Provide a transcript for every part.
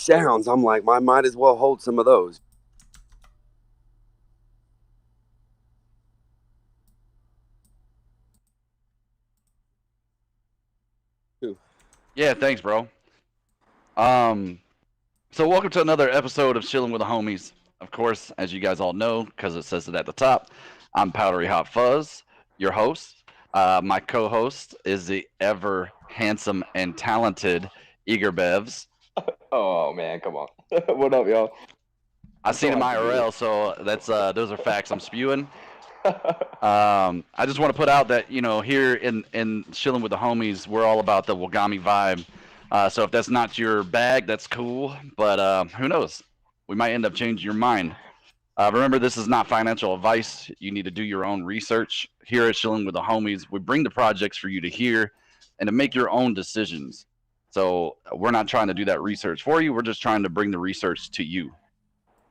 sounds, I'm like, I might as well hold some of those. Yeah, thanks, bro. Um, so welcome to another episode of Shillin with the Homies. Of course, as you guys all know, because it says it at the top, I'm Powdery Hot Fuzz, your host. My co-host is the ever handsome and talented Eager Bevs. Oh man, come on. What up, y'all? I I'm so seen him hyped to be here. IRL, so that's those are facts I'm spewing. I just want to put out that here in chilling with the homies, we're all about the Wagami vibe. So if that's not your bag, that's cool. But who knows? We might end up changing your mind. Remember, this is not financial advice. You need to do your own research. Here at Chilling with the Homies, we bring the projects for you to hear and to make your own decisions. So we're not trying to do that research for you. We're just trying to bring the research to you.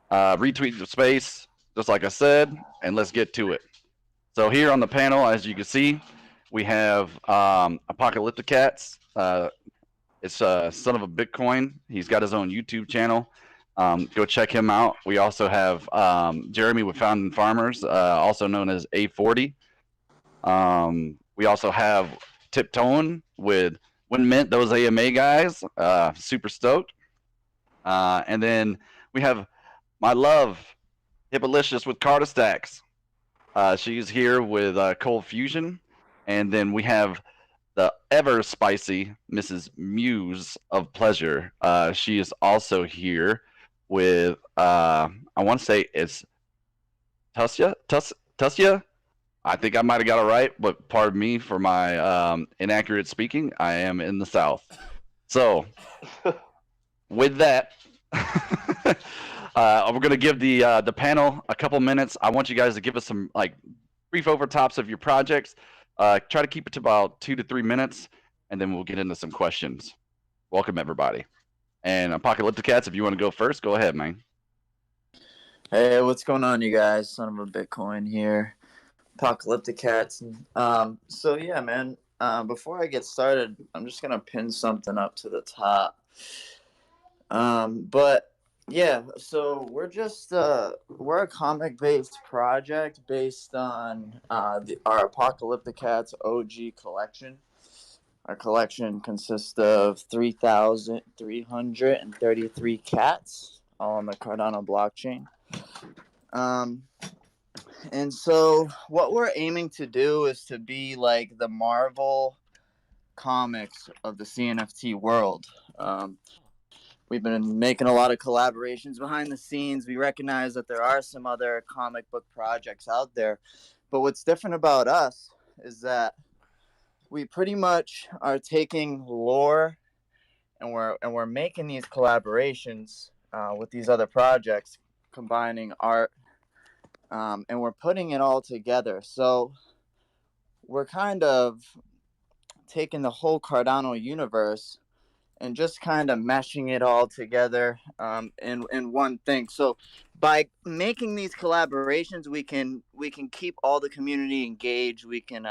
Retweet the space, just like I said, and let's get to it. So here on the panel, as you can see, we have Apocalyptic Cats. It's son of a Bitcoin. He's got his own YouTube channel. Go check him out. We also have Jeremy with Founding Farmers, also known as A40. We also have Tiptoeing with When Mint, those AMA guys. Super stoked. And then we have my love, Hippalicious with Carter Stacks. She's here with Cold Fusion. And then we have the ever spicy Mrs. Muse of Pleasure. She is also here with, I want to say it's Tussia? I think I might have got it right, but pardon me for my inaccurate speaking. I am in the South. So, with that, we're going to give the panel a couple minutes. I want you guys to give us some brief overtops of your projects. Try to keep it to about 2 to 3 minutes, and then we'll get into some questions. Welcome, everybody. And Apocalyptic Cats, if you want to go first, go ahead, man. Hey, what's going on, you guys? Son of a Bitcoin here. Apocalyptic Cats. So yeah, man. Before I get started, I'm just gonna pin something up to the top. But yeah, so we're a comic-based project based on our Apocalyptic Cats OG collection. Our collection consists of 3,333 cats, all on the Cardano blockchain. And so what we're aiming to do is to be like the Marvel comics of the CNFT world. We've been making a lot of collaborations behind the scenes. We recognize that there are some other comic book projects out there, but what's different about us is that we pretty much are taking lore and we're making these collaborations with these other projects, combining art, and we're putting it all together. So we're kind of taking the whole Cardano universe and just kind of meshing it all together in one thing. So by making these collaborations, we can keep all the community engaged. We can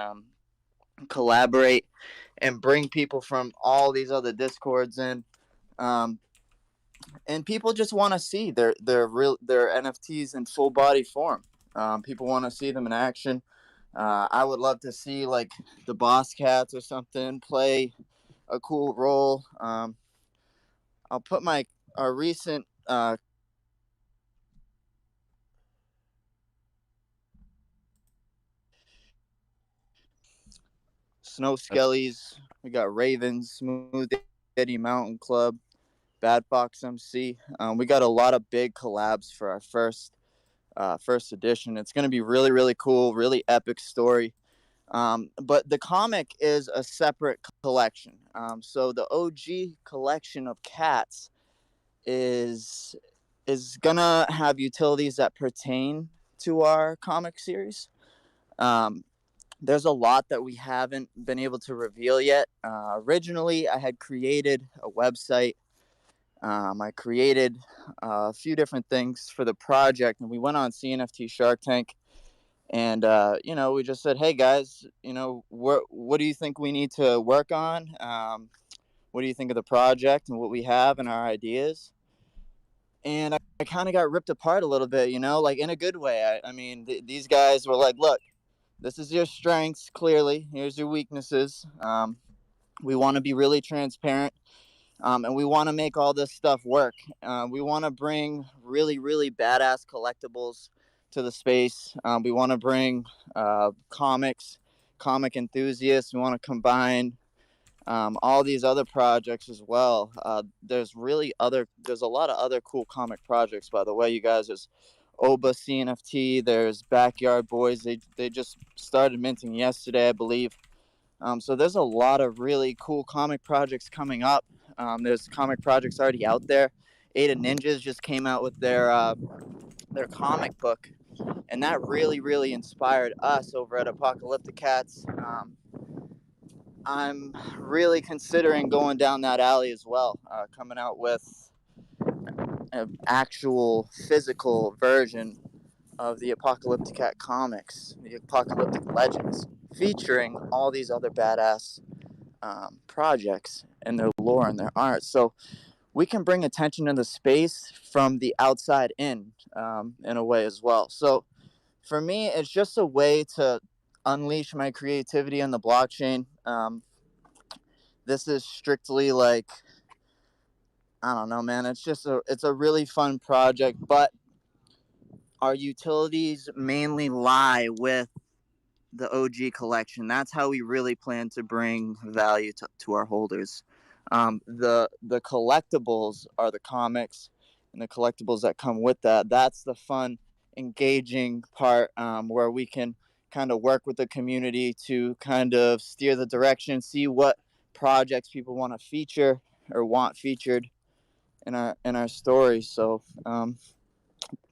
collaborate and bring people from all these other discords in. Um, and people just want to see their NFTs in full body form. People want to see them in action. I would love to see like the Boss Cats or something play a cool role. I'll put my our recent Snow Skellies. We got Ravens, Smooth Eddie Mountain Club, Bad Fox MC. We got a lot of big collabs for our first edition. It's going to be really, really cool, really epic story. But the comic is a separate collection. So the OG collection of cats is gonna have utilities that pertain to our comic series. Um, there's a lot that we haven't been able to reveal yet. Originally, I had created a website. I created a few different things for the project, and we went on CNFT Shark Tank. And we just said, "Hey guys, what do you think we need to work on? What do you think of the project and what we have and our ideas?" and I kind of got ripped apart a little bit, you know, like in a good way. I mean, these guys were like, look, this is your strengths, clearly. Here's your weaknesses. We want to be really transparent, and we want to make all this stuff work. We want to bring really, really badass collectibles to the space. We want to bring comic enthusiasts. We want to combine all these other projects as well. There's a lot of other cool comic projects, by the way, you guys. There's Oba CNFT. There's Backyard Boys. They just started minting yesterday, I believe. So there's a lot of really cool comic projects coming up. There's comic projects already out there. Ada Ninjas just came out with their comic book, and that really, really inspired us over at Apocalyptic Cats. I'm really considering going down that alley as well, coming out with an actual physical version of the Apocalyptic Cat comics, the Apocalyptic Legends, featuring all these other badass projects and their lore and their art. So we can bring attention to the space from the outside in a way as well. So for me, it's just a way to unleash my creativity on the blockchain. This is strictly like, I don't know, man. It's a really fun project, but our utilities mainly lie with the OG collection. That's how we really plan to bring value to our holders. The collectibles are the comics and the collectibles that come with that. That's the fun, engaging part, where we can kind of work with the community to kind of steer the direction, see what projects people want to feature or want featured in our story. So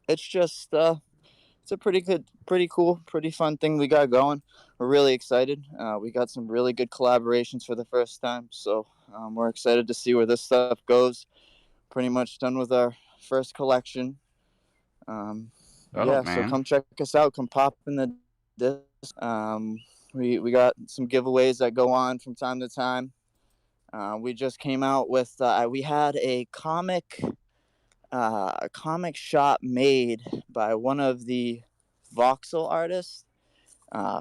it's just it's a pretty cool, pretty fun thing we got going. We're really excited. We got some really good collaborations for the first time, so we're excited to see where this stuff goes. Pretty much done with our first collection. So come check us out. Come pop in the disc. We got some giveaways that go on from time to time. We just came out with we had a comic shop made by one of the voxel artists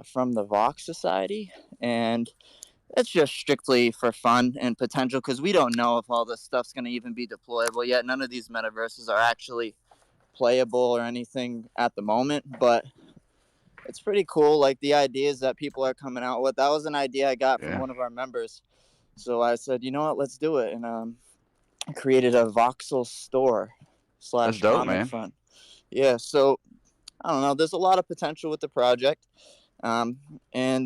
from the Vox Society, and it's just strictly for fun and potential because we don't know if all this stuff's going to even be deployable yet. None of these metaverses are actually playable or anything at the moment, but it's pretty cool. Like the ideas that people are coming out with, that was an idea I got from one of our members. So I said, you know what, let's do it, and I created a voxel store / comic front. Yeah, so I don't know. There's a lot of potential with the project, and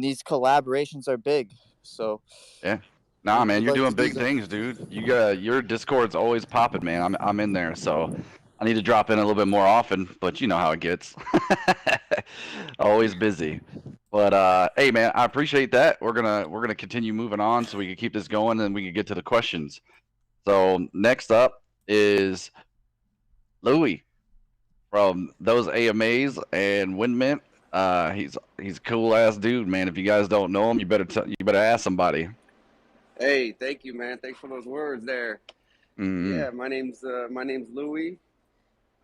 these collaborations are big. So yeah, nah, man, you're doing big things, dude. You got your Discord's always popping, man. I'm in there, so I need to drop in a little bit more often. But you know how it gets. Always busy. But hey, man, I appreciate that. We're gonna continue moving on so we can keep this going and we can get to the questions. So next up is Louis from those AMAs and Windmint. He's a cool ass dude, man. If you guys don't know him, you better ask somebody. Hey, thank you, man. Thanks for those words there. Mm-hmm. Yeah, my name's Louis.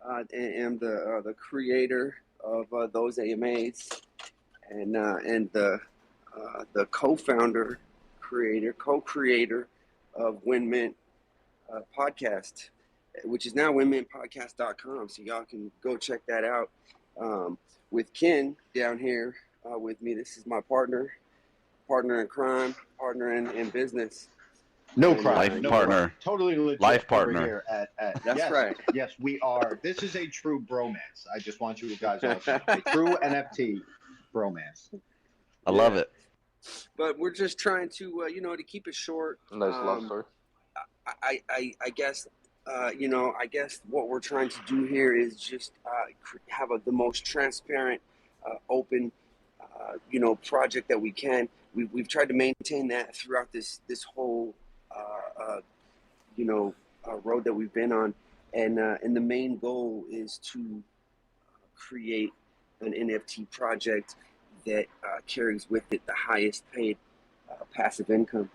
I am the creator of those AMAs, and the co-founder, co-creator of Windmint podcast, which is now windmintpodcast.com. So y'all can go check that out. With Ken down here with me. This is my partner in crime, partner in business. No crime. Life partner. Totally legit. Life partner. Over here at That's yes, right. Yes, we are. This is a true bromance. I just want you guys all to know. A true NFT bromance. I love it. But we're just trying to, to keep it short. Nice love story. I guess, I guess what we're trying to do here is just have the most transparent, open, project that we can. We've tried to maintain that throughout this whole, road that we've been on, and the main goal is to create an NFT project that carries with it the highest paid passive income.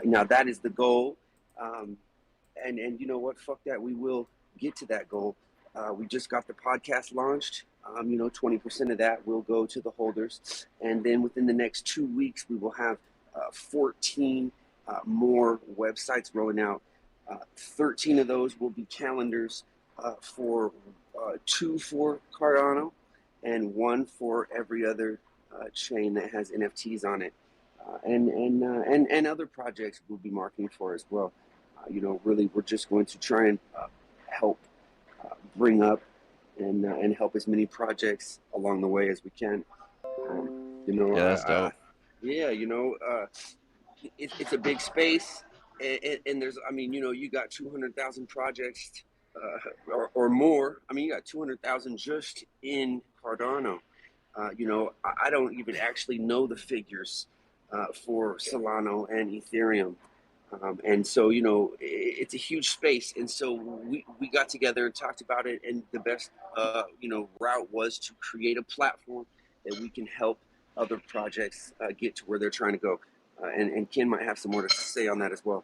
Now that is the goal, and you know what? Fuck that. We will get to that goal. We just got the podcast launched. 20% of that will go to the holders. And then within the next 2 weeks, we will have 14 more websites rolling out. 13 of those will be calendars for 2 for Cardano and 1 for every other chain that has NFTs on it. And other projects we'll be marketing for as well. Really, we're just going to try and help bring up and help as many projects along the way as we can. Yeah, that's dope. It's a big space, and there's, you got 200,000 projects or more. You got 200,000 just in Cardano. I don't even actually know the figures for Solana and Ethereum. And so, it's a huge space. And so we got together and talked about it. And the best, route was to create a platform that we can help other projects get to where they're trying to go. And Ken might have some more to say on that as well.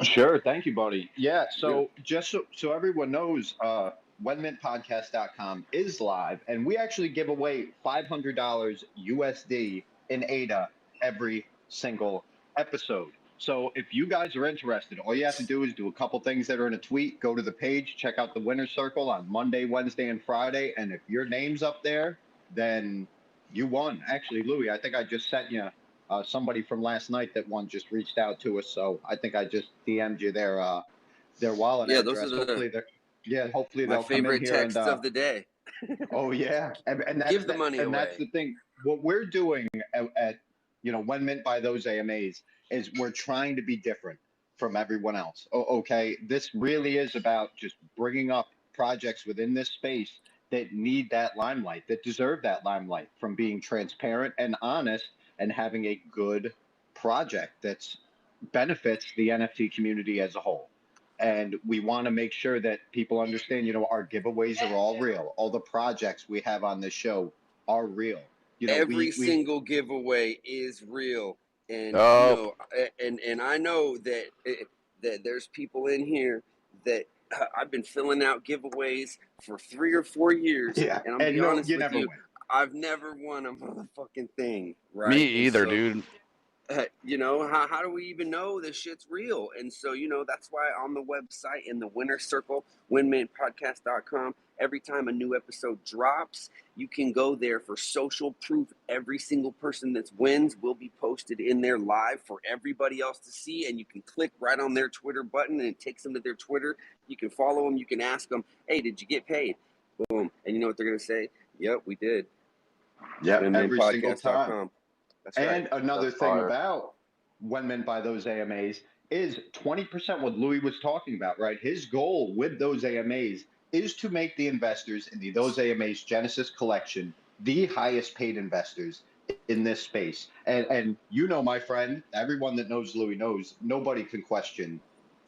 Sure. Thank you, buddy. Yeah. So just so everyone knows, whenmintpodcast.com is live, and we actually give away $500 USD in ADA every single episode. So if you guys are interested, all you have to do is do a couple things that are in a tweet, go to the page, check out the winner's circle on Monday, Wednesday, and Friday. And if your name's up there, then you won. Actually, Louis, I think I just sent you somebody from last night that won just reached out to us. So I think I just DM'd you their wallet address. Those are hopefully my they'll come in favorite here texts of the day. Oh yeah, and that's, give the money away. And that's the thing. What we're doing at When Mint by those AMAs is we're trying to be different from everyone else. Okay, this really is about just bringing up projects within this space that need that limelight, that deserve that limelight, from being transparent and honest and having a good project that's benefits the NFT community as a whole. And we want to make sure that people understand, our giveaways are all real. All the projects we have on this show are real. Every single giveaway is real. And and I know that there's people in here that I've been filling out giveaways for 3 or 4 years. Yeah. And I'm gonna be honest with you, I've never won a motherfucking thing. Right? Me either, dude. How do we even know this shit's real? And so, that's why on the website in the winner circle, whenmintpodcast.com, every time a new episode drops, you can go there for social proof. Every single person that wins will be posted in there live for everybody else to see. And you can click right on their Twitter button and it takes them to their Twitter. You can follow them. You can ask them, hey, did you get paid? Boom. And you know what they're going to say? Yep, we did. Yeah, every single time. That's and right. Another thing about When Mint by those AMAs is 20%, what Louis was talking about, right? His goal with those AMAs is to make the investors in those AMAs Genesis collection the highest paid investors in this space. And my friend, everyone that knows Louis knows, nobody can question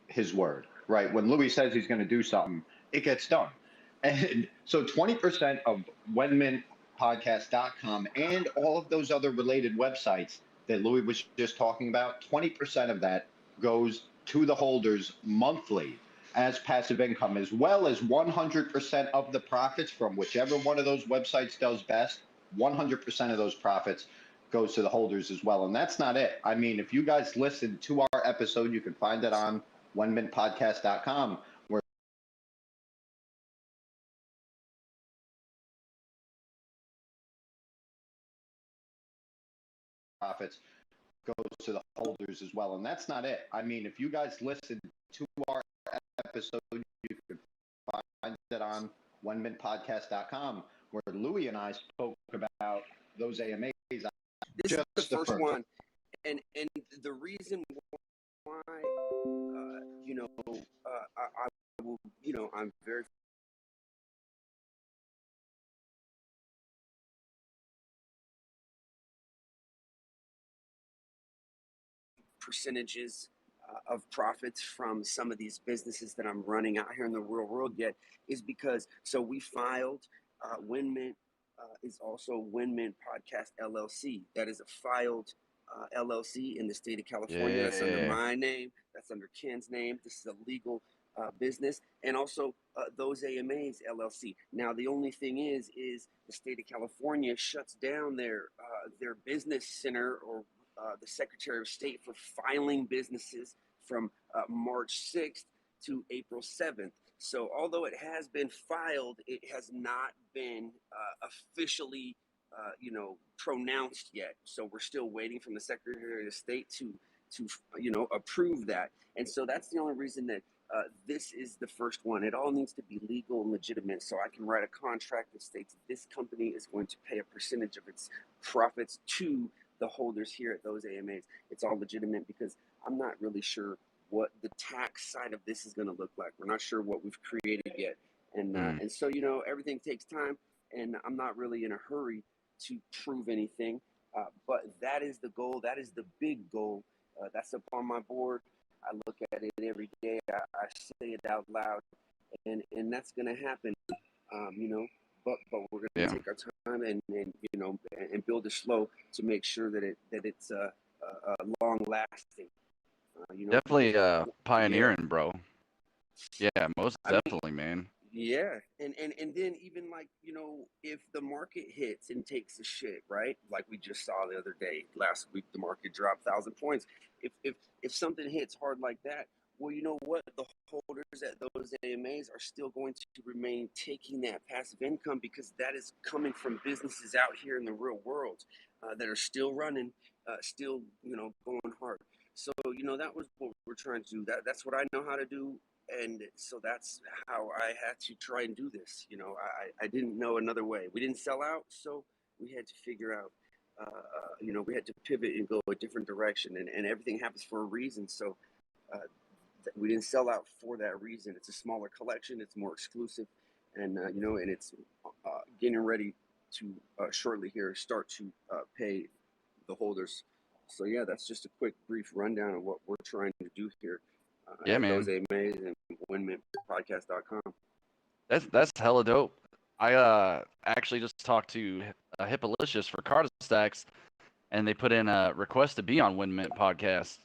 his word, right? When Louis says he's going to do something, it gets done. And so 20% of whenmintpodcast.com and all of those other related websites that Louis was just talking about, 20% of that goes to the holders monthly as passive income, as well as 100% of the profits from whichever one of those websites does best. 100% of those profits goes to the holders as well. And that's not it. If you guys listen to our episode, you can find it on whenmintpodcast.com, where profits goes to the holders as well. And that's not it. If you guys listen to our episode, you can find it on whenmintpodcast.com, where Louis and I spoke about those AMAs. This is the first one. And the reason why, I will, I'm very percentages of profits from some of these businesses that I'm running out here in the real world yet is because, so we filed WinMint is also WinMint Podcast LLC. That is a filed LLC in the state of California. Yeah. That's under my name. That's under Ken's name. This is a legal business, and also those AMAs LLC. Now, the only thing is the state of California shuts down their business center, or the Secretary of State, for filing businesses from March 6th to April 7th. So although it has been filed, it has not been officially, pronounced yet. So we're still waiting from the Secretary of State to approve that. And so that's the only reason that this is the first one. It all needs to be legal and legitimate. So I can write a contract that states this company is going to pay a percentage of its profits to the holders here at those AMAs. It's all legitimate, because I'm not really sure what the tax side of this is going to look like. We're not sure what we've created yet. And so, everything takes time, and I'm not really in a hurry to prove anything. But that is the goal. That is the big goal. That's up on my board. I look at it every day. I say it out loud, and that's going to happen. But we're going to take our time and build it slow to make sure that it's long lasting. Definitely pioneering, bro. Yeah, most definitely, man. Yeah, and then even if the market hits and takes a shit, right? Like we just saw the other day, last week, the market dropped 1,000 points. If something hits hard like that, well, you know what? The holders at those AMAs are still going to remain taking that passive income, because that is coming from businesses out here in the real world that are still running, still going hard. So that was what we're trying to do. That's what I know how to do. And so that's how I had to try and do this. I didn't know another way. We didn't sell out, so we had to figure out, we had to pivot and go a different direction, and everything happens for a reason. So we didn't sell out for that reason. It's a smaller collection. It's more exclusive, and and it's getting ready to shortly here start to pay the holders. So yeah, that's just a quick, brief rundown of what we're trying to do here. Yeah, man. Those AMAs and winmintpodcast.com. That's hella dope. I actually just talked to Hippalicious for Card Stacks, and they put in a request to be on WinMint podcast.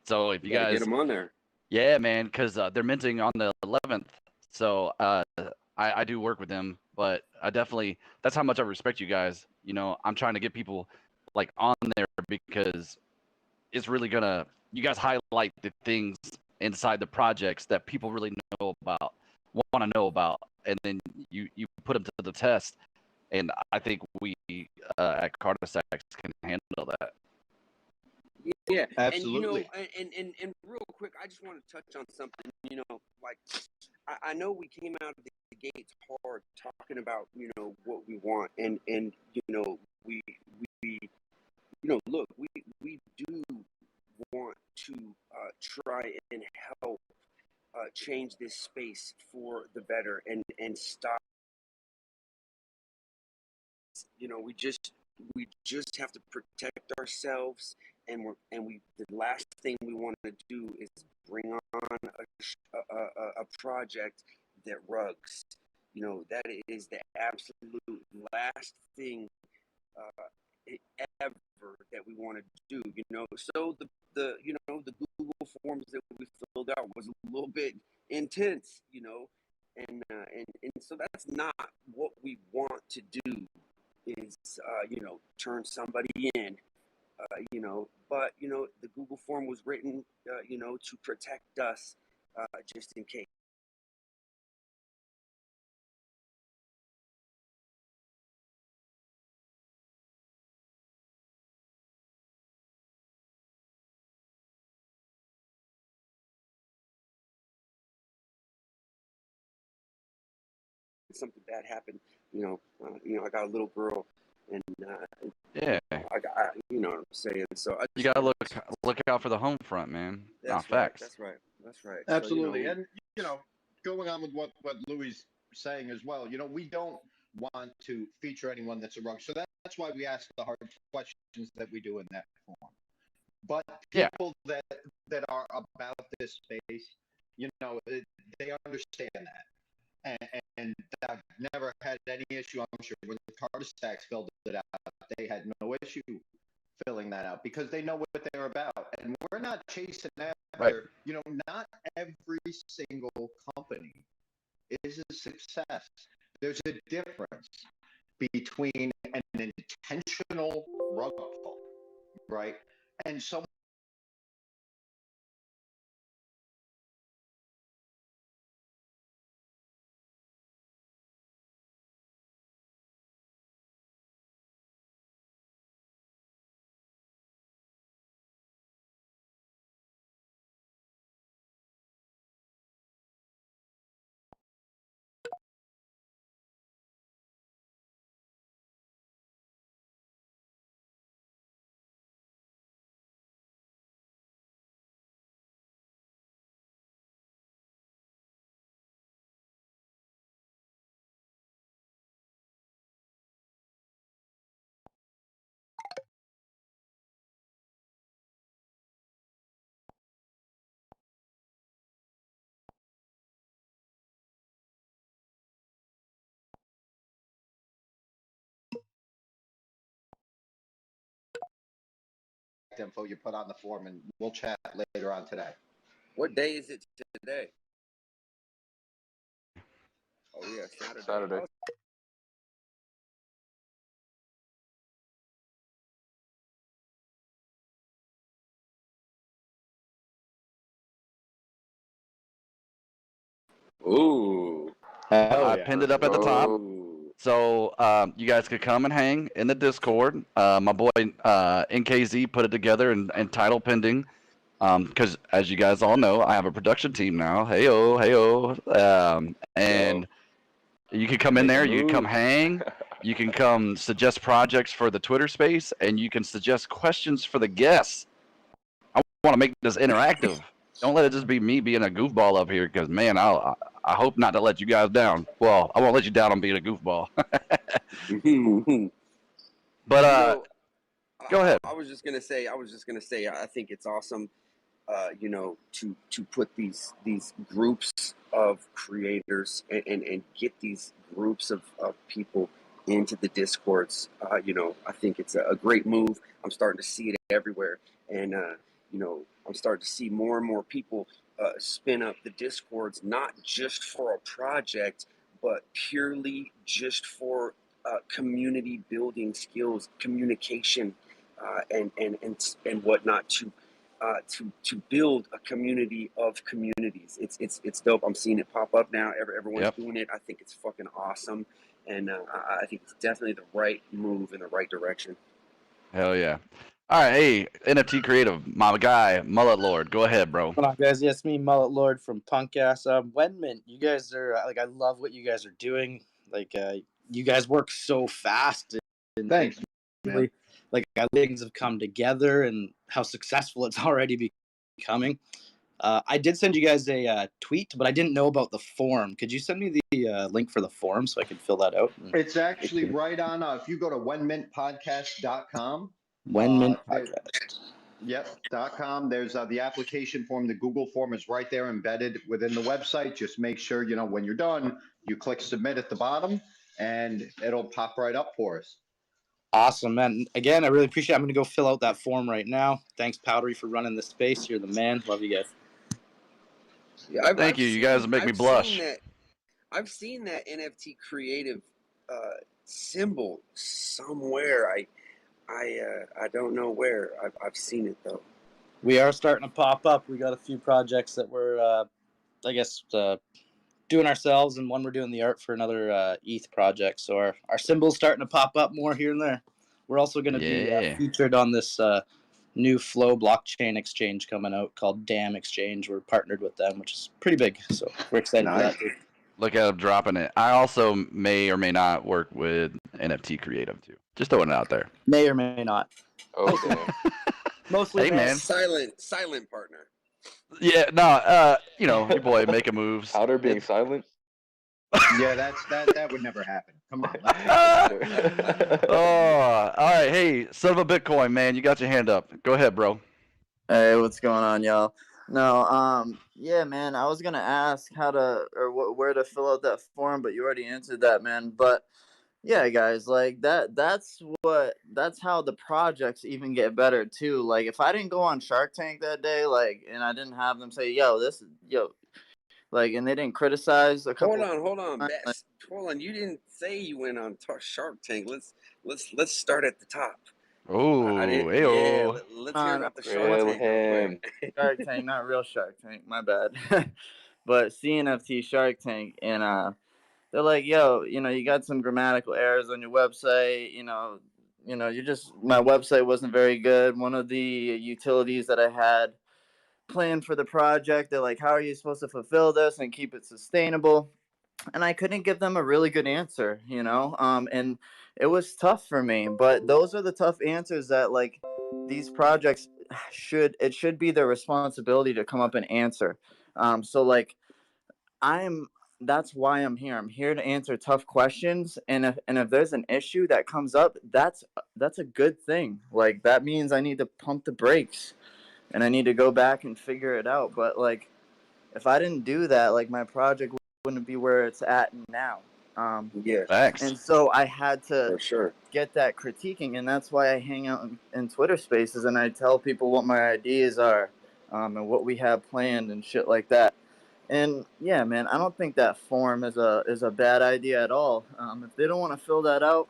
So if you guys get them on there, yeah, man, because they're minting on the 11th. So I do work with them, but I definitely, that's how much I respect you guys. I'm trying to get people like on there, because it's really gonna, you guys highlight the things inside the projects that people really know about, want to know about, and then you put them to the test. And I think we at Carter Stacks can handle that. Yeah, absolutely. And real quick, I just want to touch on something. Like I know we came out of the gates hard talking about what we want, and we look, we do want to try and help change this space for the better, and stop. We just have to protect ourselves, and the last thing we want to do is bring on a project that rugs. That is the absolute last thing ever that we want to do. So the Google forms that we filled out was a little bit intense. And so that's not what we want to do. Is turn somebody in, but the Google form was written to protect us, just in case. Something bad happened, I got a little girl, and yeah, I got, what I'm saying. So you gotta look out for the home front, man. That's right. Facts. That's right. Absolutely. So, and going on with what Louis saying as well, we don't want to feature anyone that's a rug. So that's why we ask the hard questions that we do in that form. But people that are about this space, they understand that. And I've never had any issue. I'm sure when the Carter Stacks filled it out, they had no issue filling that out because they know what they're about. And we're not chasing after, Right. not every single company is a success. There's a difference between an intentional rug pull, right? And someone info you put on the form, and we'll chat later on today. What day is it today? Oh yeah, Saturday. Ooh. Hell I yeah. pinned it up at the top. Ooh. So you guys could come and hang in the Discord. My boy NKZ put it together and title pending. Because as you guys all know, I have a production team now. Heyo, heyo. And you can come in there. You can come hang. You can come suggest projects for the Twitter space, and you can suggest questions for the guests. I want to make this interactive. Don't let it just be me being a goofball up here, because man, I hope not to let you guys down. Well, I won't let you down on being a goofball. But go ahead. I was just gonna say. I think it's awesome. To put these groups of creators and get these groups of people into the discords. I think it's a great move. I'm starting to see it everywhere, and I'm starting to see more and more people spin up the discords, not just for a project, but purely just for community building skills, communication, and whatnot to build a community of communities. It's dope. I'm seeing it pop up now. Everyone's doing it. I think it's fucking awesome, and I think it's definitely the right move in the right direction. Hell yeah. All right, hey, NFT Creative, my guy, Mullet Lord. Go ahead, bro. Hold on, guys. Yes, me, Mullet Lord from Punk Ass. Wendman, you guys are like, I love what you guys are doing. Like, you guys work so fast. And Thanks. Really, like, things have come together and how successful it's already becoming. I did send you guys a tweet, but I didn't know about the form. Could you send me the link for the form so I can fill that out? It's actually right on. If you go to whenmintpodcast.com. Whenmint Podcast. Yep, .com. There's the application form. The Google form is right there embedded within the website. Just make sure, when you're done, you click submit at the bottom and it'll pop right up for us. Awesome, man. Again, I really appreciate it. I'm going to go fill out that form right now. Thanks, Powdery, for running the space. You're the man. Love you guys. Yeah, Thank you. You guys make me blush. I've seen that NFT creative symbol somewhere. I don't know where. I've seen it though. We are starting to pop up. We got a few projects that we're, doing ourselves, and one we're doing the art for another ETH project. So our symbol's starting to pop up more here and there. We're also going to be featured on this new Flow blockchain exchange coming out called Dam Exchange. We're partnered with them, which is pretty big. So we're excited for that too. Look at them dropping it. I also may or may not work with NFT Creative too. Just throwing it out there. May or may not. Okay. Mostly, hey man, silent partner. Yeah, no, your boy making moves. Powder being silent. Yeah, that would never happen. Come on. Oh, all right. Hey, son of a Bitcoin, man, you got your hand up. Go ahead, bro. Hey, what's going on, y'all? No, yeah, man, I was gonna ask how to where to fill out that form, but you already answered that, man. But Yeah, guys, like that's how the projects even get better too. Like if I didn't go on Shark Tank that day, like, and I didn't have them say, "Yo, this is yo," like, and they didn't criticize a Hold couple. on, hold on, Like, hold on. You didn't say you went on Shark Tank. Let's start at the top. I Oh, didn't. Yeah, ayo. let's hear on about the Shark Grill Tank real him. quick. Shark Tank, not real Shark Tank, my bad, but CNFT Shark Tank, and they're like, "Yo, you got some grammatical errors on your website. You just my website wasn't very good. One of the utilities that I had planned for the project, they're like, how are you supposed to fulfill this and keep it sustainable?" And I couldn't give them a really good answer, and it was tough for me. But those are the tough answers that, like, these projects should be their responsibility to come up and answer. So like I'm that's why I'm here. I'm here to answer tough questions, and if there's an issue that comes up, that's a good thing. Like that means I need to pump the brakes and I need to go back and figure it out. But like if I didn't do that, like my project wouldn't be where it's at now. Yeah, Facts. And so I had to for sure. get that critiquing, and that's why I hang out in Twitter Spaces and I tell people what my ideas are, and what we have planned and shit like that. And yeah, man, I don't think that form is a bad idea at all. If they don't want to fill that out,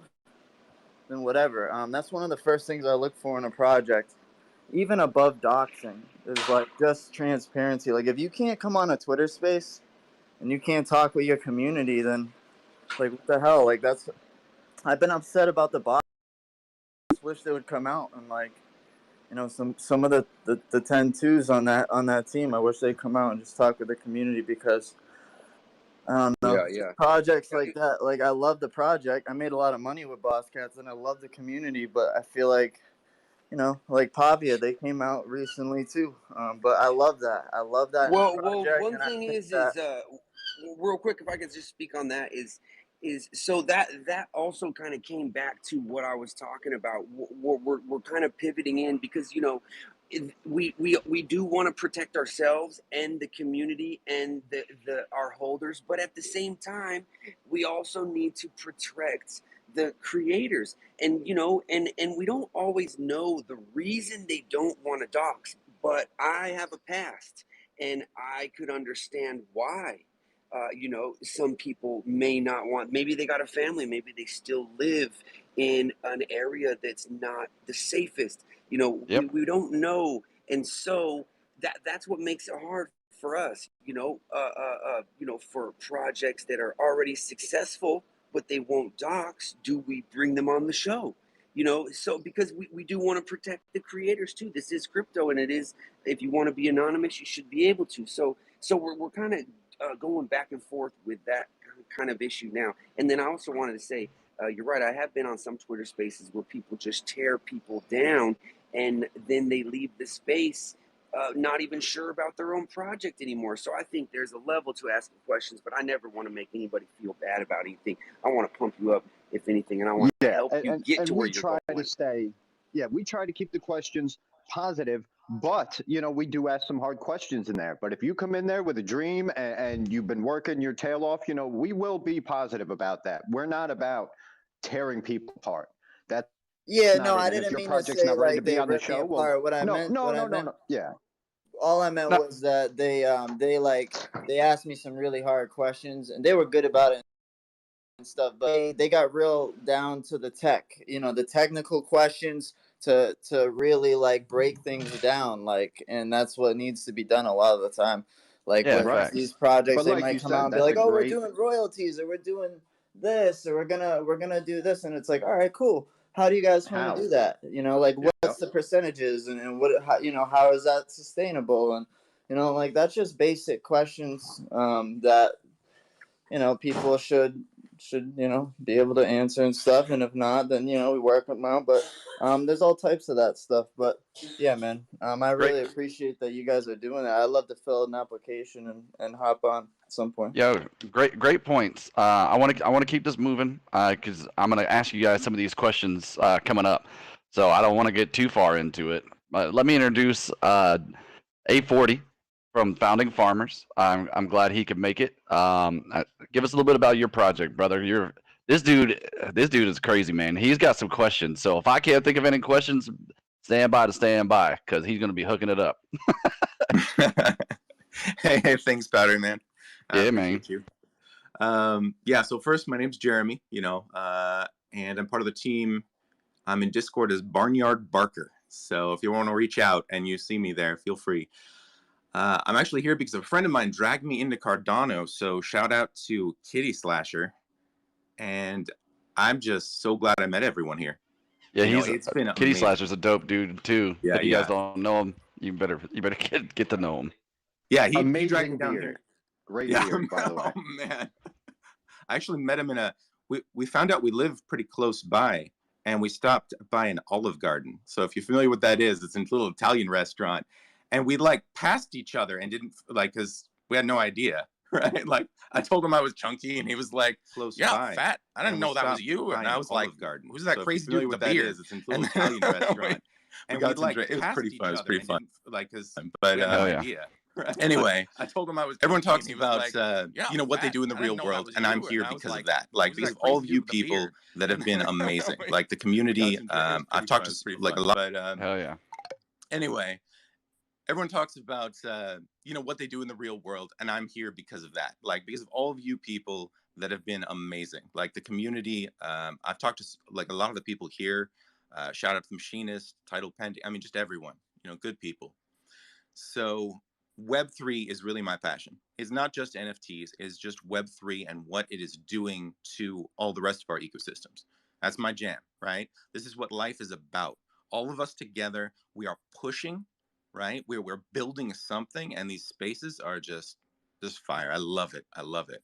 then whatever. That's one of the first things I look for in a project, even above doxing, is like just transparency. Like if you can't come on a Twitter space and you can't talk with your community, then like what the hell? Like that's I've been upset about the bots. Wish they would come out and like some of the 10-2s on that team. I wish they'd come out and just talk with the community because I don't know. Yeah, yeah. Projects like that, like I love the project. I made a lot of money with Boss Cats and I love the community, but I feel like, like Pavia, they came out recently too. But I love that. I love that in the Well, project, one and I thing think is that real quick, if I could just speak on that, is so that also kind of came back to what I was talking about. We're kind of pivoting in because we do want to protect ourselves and the community and the our holders, but at the same time, we also need to protect the creators, and and we don't always know the reason they don't want to dox, but I have a past and I could understand why. Some people may not want, maybe they got a family, maybe they still live in an area that's not the safest. Yep. We don't know. And so that's what makes it hard for us, for projects that are already successful, but they won't dox. Do we bring them on the show? So because we do want to protect the creators too. This is crypto, and it is, if you want to be anonymous, you should be able to. So we're kind of going back and forth with that kind of issue now. And then I also wanted to say, you're right. I have been on some Twitter spaces where people just tear people down, and then they leave the space, not even sure about their own project anymore. So I think there's a level to asking questions, but I never want to make anybody feel bad about anything. I want to pump you up, if anything, and I want to help you get to where we you're try going. to stay, yeah, we try to keep the questions positive, but we do ask some hard questions in there. But if you come in there with a dream and you've been working your tail off, we will be positive about that. We're not about tearing people apart. That's yeah, not no, it. I And if didn't your mean to project's say not ready to like be they on the ripped me show, well, apart. What I no, meant, no, what I no, no, meant, no. Yeah. all I meant No. was that they asked me some really hard questions and they were good about it and stuff, but they got real down to the tech, the technical questions to really like break things down, like, and that's what needs to be done a lot of the time. Like Yeah, with Right. facts. these projects, But they like might you come out said, and be that's like, a "Oh, we're great, doing royalties, or we're doing this, or we're gonna do this," and it's like, "All right, cool. How do you guys plan to how. do that? Like Yep. what's the percentages and what how is that sustainable?" And like that's just basic questions that people should be able to answer and stuff, and if not, then we work them out. But there's all types of that stuff. But yeah, man, I Great. really appreciate that you guys are doing that. I'd love to fill out an application and hop on at some point. Yo, great points. I want to keep this moving because I'm gonna ask you guys some of these questions coming up. So I don't want to get too far into it. Let me introduce A40 from Founding Farmers. I'm glad he could make it. Give us a little bit about your project, brother. This dude is crazy, man. He's got some questions. So if I can't think of any questions, stand by, because he's gonna be hooking it up. Hey, thanks, Powder Man. I Yeah, man. appreciate you. Yeah. So first, my name's Jeremy. And I'm part of the team. I'm in Discord as Barnyard Barker. So if you want to reach out and you see me there, feel free. I'm actually here because a friend of mine dragged me into Cardano. So shout out to Kitty Slasher. And I'm just so glad I met everyone here. Yeah, It's been Kitty amazing. Slasher's a dope dude too. Yeah, If you guys don't know him, you better get to know him. Yeah, he Amazing dragged me down beard. here. Great Yeah, beard, by the way. Oh man, I actually met him in we found out we live pretty close by, and we stopped by an Olive Garden. So if you're familiar with what that is, it's a little Italian restaurant, and we like passed each other and didn't because we had no idea, right? Like I told him I was chunky, and he was like, Close "Yeah, by. fat." I didn't know that was you, and I was like, Garden. "Who's that So crazy dude with the beard?" It's a little Italian restaurant. And we we like it was passed pretty each fun. It was other pretty and fun. didn't, like because Oh, we had no yeah. idea. Right? Anyway, I told him I was. Everyone talks and he was about like, what they fat. do in the I didn't real know that world, was and I'm you, here I was because like, of that. Like who's because that of all of crazy you dude with the people beard? that have been amazing. Wait. Like the community. I've talked to like a lot. Hell yeah. Anyway, everyone talks about what they do in the real world, and I'm here because of that. Like because of all of you people that have been amazing. Like the community. I've talked to like a lot of the people here. Shout out to the machinist, title pending. I mean, just everyone. Good people. So Web3 is really my passion. It's not just NFTs, it's just Web3 and what it is doing to all the rest of our ecosystems. That's my jam, right? This is what life is about. All of us together, we are pushing, right? We're building something, and these spaces are just fire. I love it. I love it.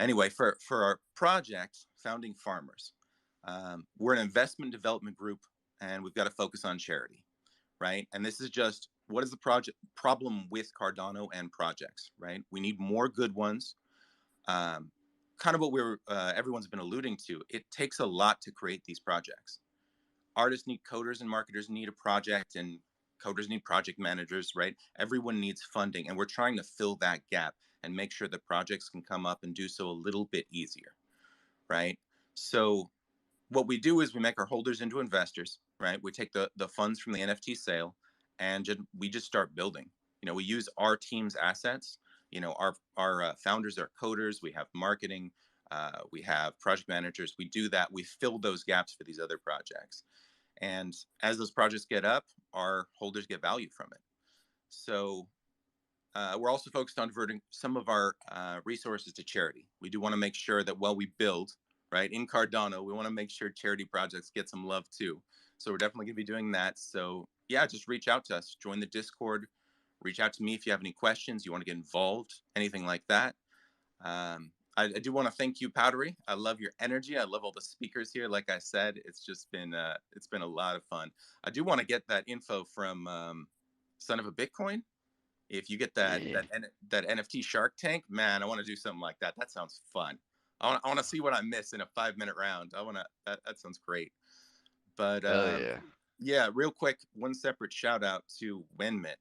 Anyway, for our project, Founding Farmers, we're an investment development group, and we've got to focus on charity, right? And this is just what is the project problem with Cardano and projects, right? We need more good ones. Kind of what everyone's been alluding to. It takes a lot to create these projects. Artists need coders, and marketers need a project, and coders need project managers, right? Everyone needs funding, and we're trying to fill that gap and make sure that projects can come up and do so a little bit easier, right? So what we do is we make our holders into investors, right? We take the funds from the NFT sale, and we just start building. We use our team's assets. Our founders are coders. We have marketing. We have project managers. We do that. We fill those gaps for these other projects. And as those projects get up, our holders get value from it. So we're also focused on diverting some of our resources to charity. We do want to make sure that while we build, right, in Cardano, we want to make sure charity projects get some love too. So we're definitely going to be doing that. So yeah, just reach out to us, join the Discord, reach out to me if you have any questions, you want to get involved, anything like that. I do want to thank you, Powdery. I love your energy. I love all the speakers here. Like I said, it's been a lot of fun. I do want to get that info from Son of a Bitcoin. If you get that NFT Shark Tank, man, I want to do something like that. That sounds fun. I want to see what I miss in a 5-minute round. That sounds great. But yeah, real quick, one separate shout out to Wenmit.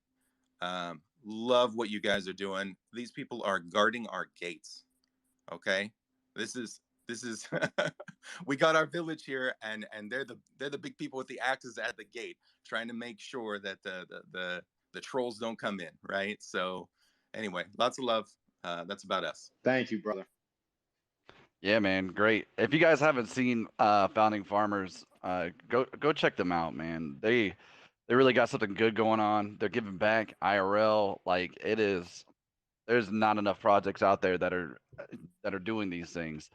Love what you guys are doing. These people are guarding our gates. Okay, this is we got our village here, and they're the big people with the axes at the gate, trying to make sure that the trolls don't come in, right? So anyway, lots of love. That's about us. Thank you, brother. Yeah, man, great. If you guys haven't seen Founding Farmers, go check them out, man. They really got something good going on. They're giving back IRL. Like there's not enough projects out there that are doing these things.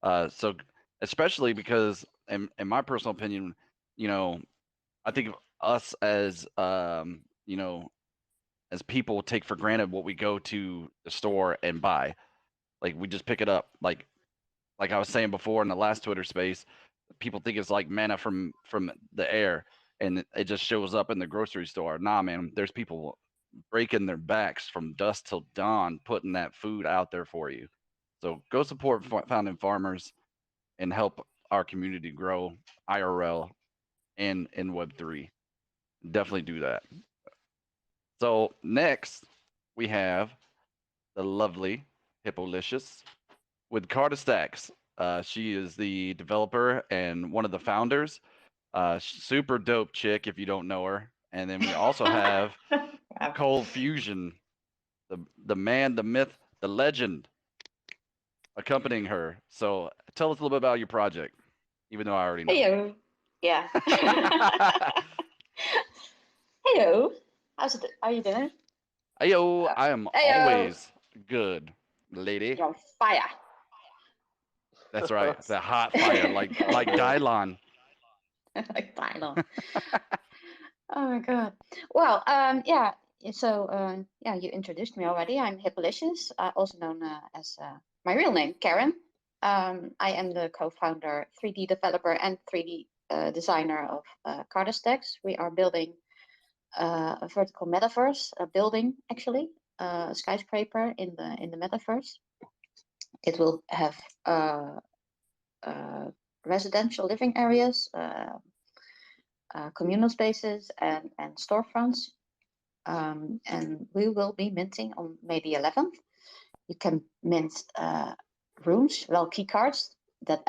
So especially because, in my personal opinion, I think of us as as people take for granted what we go to the store and buy. Like we just pick it up. Like I was saying before in the last Twitter space, people think it's like manna from the air, and it just shows up in the grocery store. Nah, man, there's people breaking their backs from dusk till dawn putting that food out there for you. So go support Founding Farmers and help our community grow IRL and in Web3. Definitely do that. So next we have the lovely Hippolicious with Carta Stacks. She is the developer and one of the founders. Super dope chick if you don't know her. And then we also have Wow. Cold Fusion, the man, the myth, the legend, accompanying her. So tell us a little bit about your project, even though I already know. Hello. Yeah. Hello. How's it? How you doing? Ayo, I am Heyo. always good, lady. You're on fire. That's right. It's a hot fire, like Dylon. Like Thailand. Oh my god. Well, yeah. So, yeah, you introduced me already. I'm Hippolysius, also known as my real name, Karen. I am the co-founder, 3D developer, and 3D designer of Cardastex. We are building a vertical metaverse, a building actually, a skyscraper in the metaverse. It will have residential living areas, communal spaces, and storefronts. And we will be minting on May the 11th. You can mint rooms, well, key cards that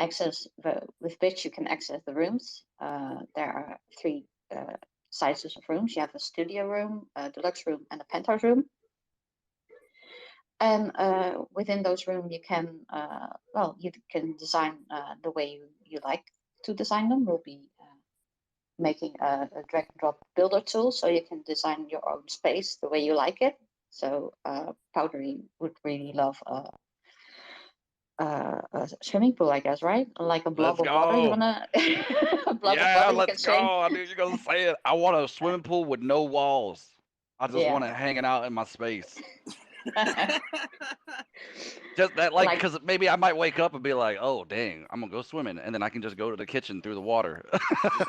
with which you can access the rooms. There are three sizes of rooms. You have a studio room, a deluxe room, and a penthouse room. And within those rooms, you can you can design the way you like to design them. We'll be making a drag and drop builder tool, so you can design your own space the way you like it. So Powdery would really love a swimming pool, I guess, right? Like a blob Let's of water. You go. wanna a blob of Yeah, water you can let's swim. go. I knew you were gonna say it. I want a swimming pool with no walls. I just want it Yeah. hanging out in my space. Just that, like, Like- because maybe I might wake up and be like, "Oh, dang, I'm gonna go swimming," and then I can just go to the kitchen through the water.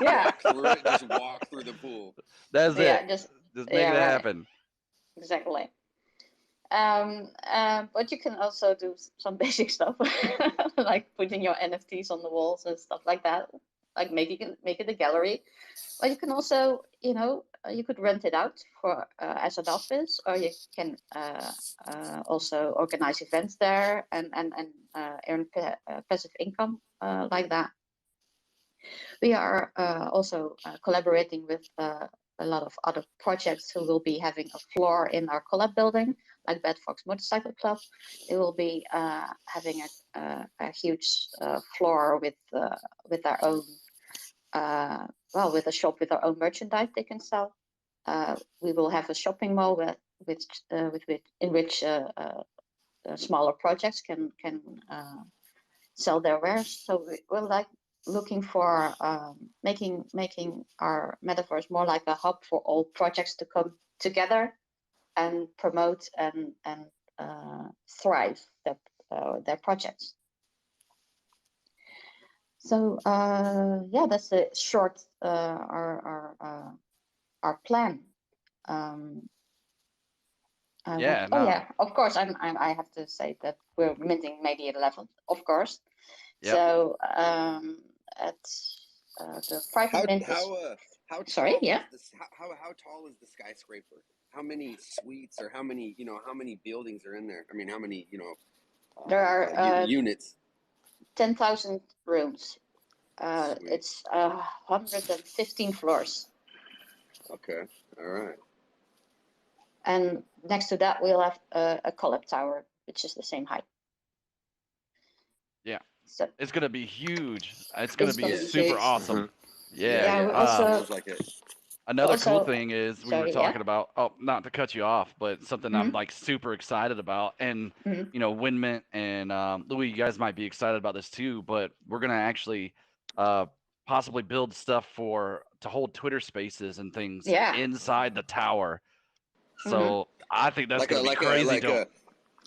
Yeah. Walk through it, just walk through the pool. That's Yeah, it. just Just yeah, make it right. happen. Exactly. But you can also do some basic stuff, like putting your NFTs on the walls and stuff like that, like make it a gallery. But you can also, you could rent it out for as an office, or you can also organize events there and earn passive income like that. We are also collaborating with a lot of other projects who will be having a floor in our collab building, like Bad Fox Motorcycle Club. They will be having a huge floor with their own, with a shop with their own merchandise they can sell. We will have a shopping mall in which smaller projects can sell their wares. So we're like looking for making our metaverse more like a hub for all projects to come together and promote and thrive their projects. So yeah, that's a short our plan. Yeah, Oh no. yeah, of course. I have to say that we're minting maybe at 11th, of course. Yep. So at the private mint is. How Sorry, tall yeah. is how tall is the skyscraper? How many suites or how many buildings are in there? I mean, how many There are units? 10,000 rooms. Sweet. It's 115 floors. Okay, all right. And next to that, we'll have a collab tower, which is the same height. Yeah. So It's gonna be huge. It's gonna It's be gonna be super huge. awesome. Yeah, we Yeah. also- Sounds like it. Another cool also- thing is we sorry, were yeah? talking about. Oh, not to cut you off, but something I'm Mhm. like super excited about, and Mhm. Winmint and Louis, you guys might be excited about this too. But we're gonna actually possibly build stuff to hold Twitter Spaces and things Yeah. inside the tower. So I think that's gonna be like crazy dope.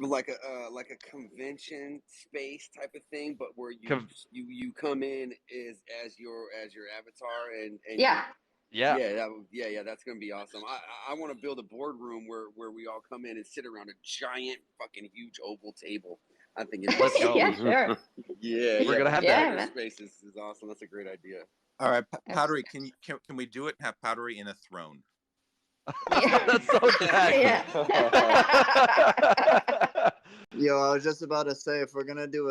like a convention space type of thing, but where you come in as your avatar and Yeah. Yeah. That's gonna be awesome. I want to build a boardroom where we all come in and sit around a giant fucking huge oval table. I think it's Let's go. Yeah, sure. We're gonna have that. Twitter Spaces is awesome. That's a great idea. All right, Powdery, can we do it? Have Powdery in a throne? Yeah. That's so jacked. Yeah. Yo, I was just about to say if you're gonna do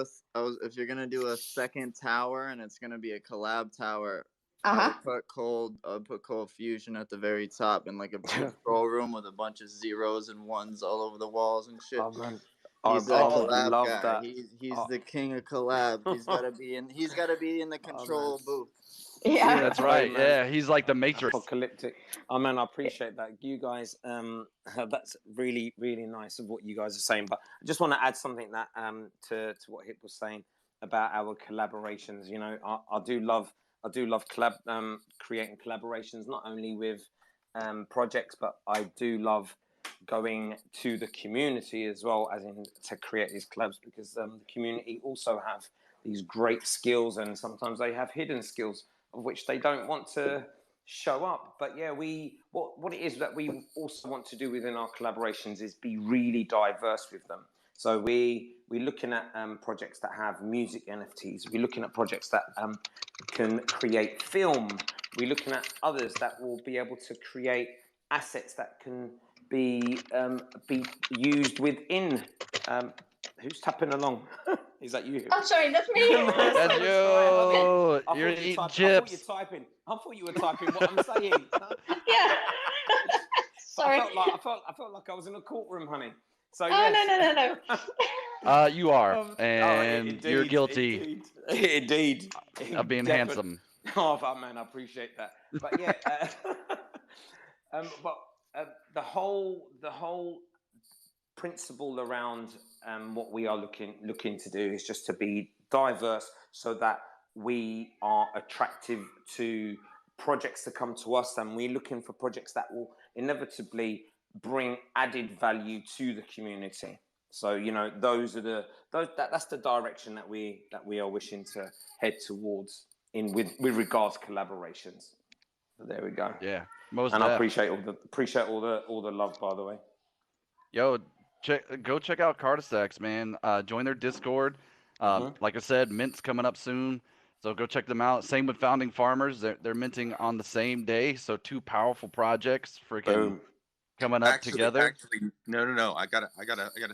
a second tower and it's gonna be a collab tower, I would put Cold Fusion at the very top in like a control room with a bunch of zeros and ones all over the walls and shit. Oh man, He's I a would collab love guy. that. He's the king of collab. He's gotta be in. He's gotta be in the control booth. Yeah. That's Hey, right. man. Yeah, he's like the Matrix. Apocalyptic. Oh man, I appreciate that. You guys, that's really, really nice of what you guys are saying. But I just want to add something that to what Hip was saying about our collaborations. You know, I do love creating collaborations, not only with projects, but I do love going to the community as well, as in to create these clubs, because the community also have these great skills, and sometimes they have hidden skills of which they don't want to show up. But yeah, what it is that we also want to do within our collaborations is be really diverse with them. So we're looking at projects that have music NFTs. We're looking at projects that can create film. We're looking at others that will be able to create assets that can be used within. Who's tapping along? Is that you? Oh, sorry, that's me. That's you. You're eating chips. I thought you were typing what I'm saying. Yeah. Sorry. I felt like I was in a courtroom, honey. So Oh, yes. no. You are, and indeed, you're guilty indeed of being handsome. Oh, man, I appreciate that. But yeah, the whole principle around what we are looking to do is just to be diverse, so that we are attractive to projects to come to us, and we're looking for projects that will inevitably bring added value to the community. So you know, that's the direction that we are wishing to head towards with regards to collaborations. So there we go. Yeah, most. And I appreciate all the love, by the way. Yo, go check out Cardistax, man. Join their Discord. Like I said, Mint's coming up soon, so go check them out. Same with Founding Farmers. They're minting on the same day, so two powerful projects freaking coming up together. Actually, no. I gotta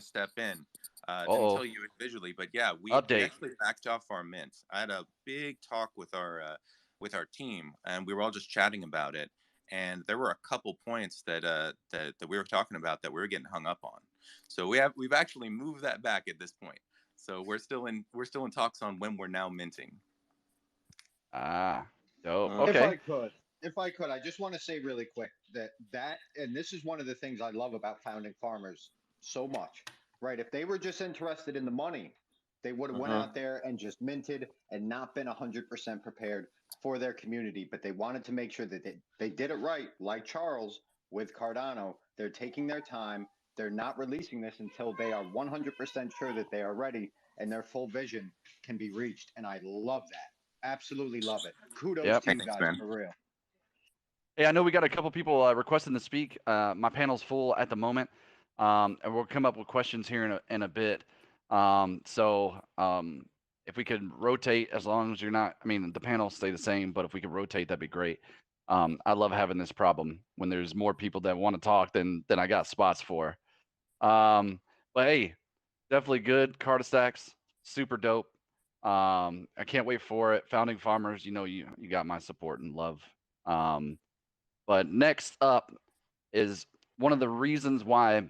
step in. Didn't tell you individually, but yeah, we actually backed off our mint. I had a big talk with our team, and we were all just chatting about it. And there were a couple points that we were talking about that we were getting hung up on. So we've actually moved that back at this point. So we're still in talks on when we're now minting. Ah, dope. Okay. If I could, I just want to say really quick that and this is one of the things I love about Founding Farmers so much, right? If they were just interested in the money, they would have went out there and just minted and not been 100% prepared for their community. But they wanted to make sure that they did it right, like Charles with Cardano. They're taking their time. They're not releasing this until they are 100% sure that they are ready and their full vision can be reached. And I love that. Absolutely love it. Kudos to you guys, man. For real. Hey, I know we got a couple people requesting to speak. My panel's full at the moment, and we'll come up with questions here in a bit. So if we could rotate, as long as you're not, I mean, the panel stay the same, but if we could rotate, that'd be great. I love having this problem when there's more people that want to talk than I got spots for. But hey, definitely good. Cardistax, super dope. I can't wait for it. Founding Farmers, you know, you got my support and love. But next up is one of the reasons why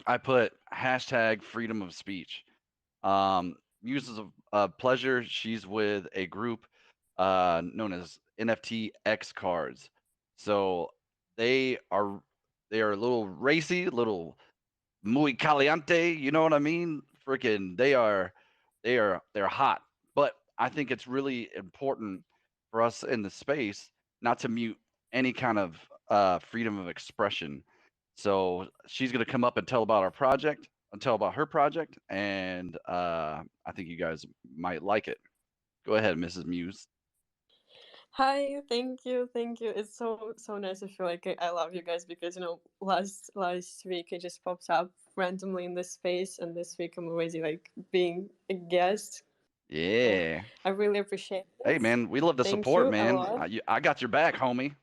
I put hashtag freedom of speech. Uses of pleasure. She's with a group known as NFT X Cards. So they are a little racy, a little muy caliente. You know what I mean? Freaking, they're hot. But I think it's really important for us in the space not to mute any kind of freedom of expression. So she's going to come up and tell about our project, and tell about her project, and I think you guys might like it. Go ahead, Mrs. Muse. Hi, thank you. It's so nice to feel like I love you guys, because you know last week it just popped up randomly in this space, and this week I'm already like being a guest. Yeah. I really appreciate it. Hey man, we love the support, man. I got your back, homie.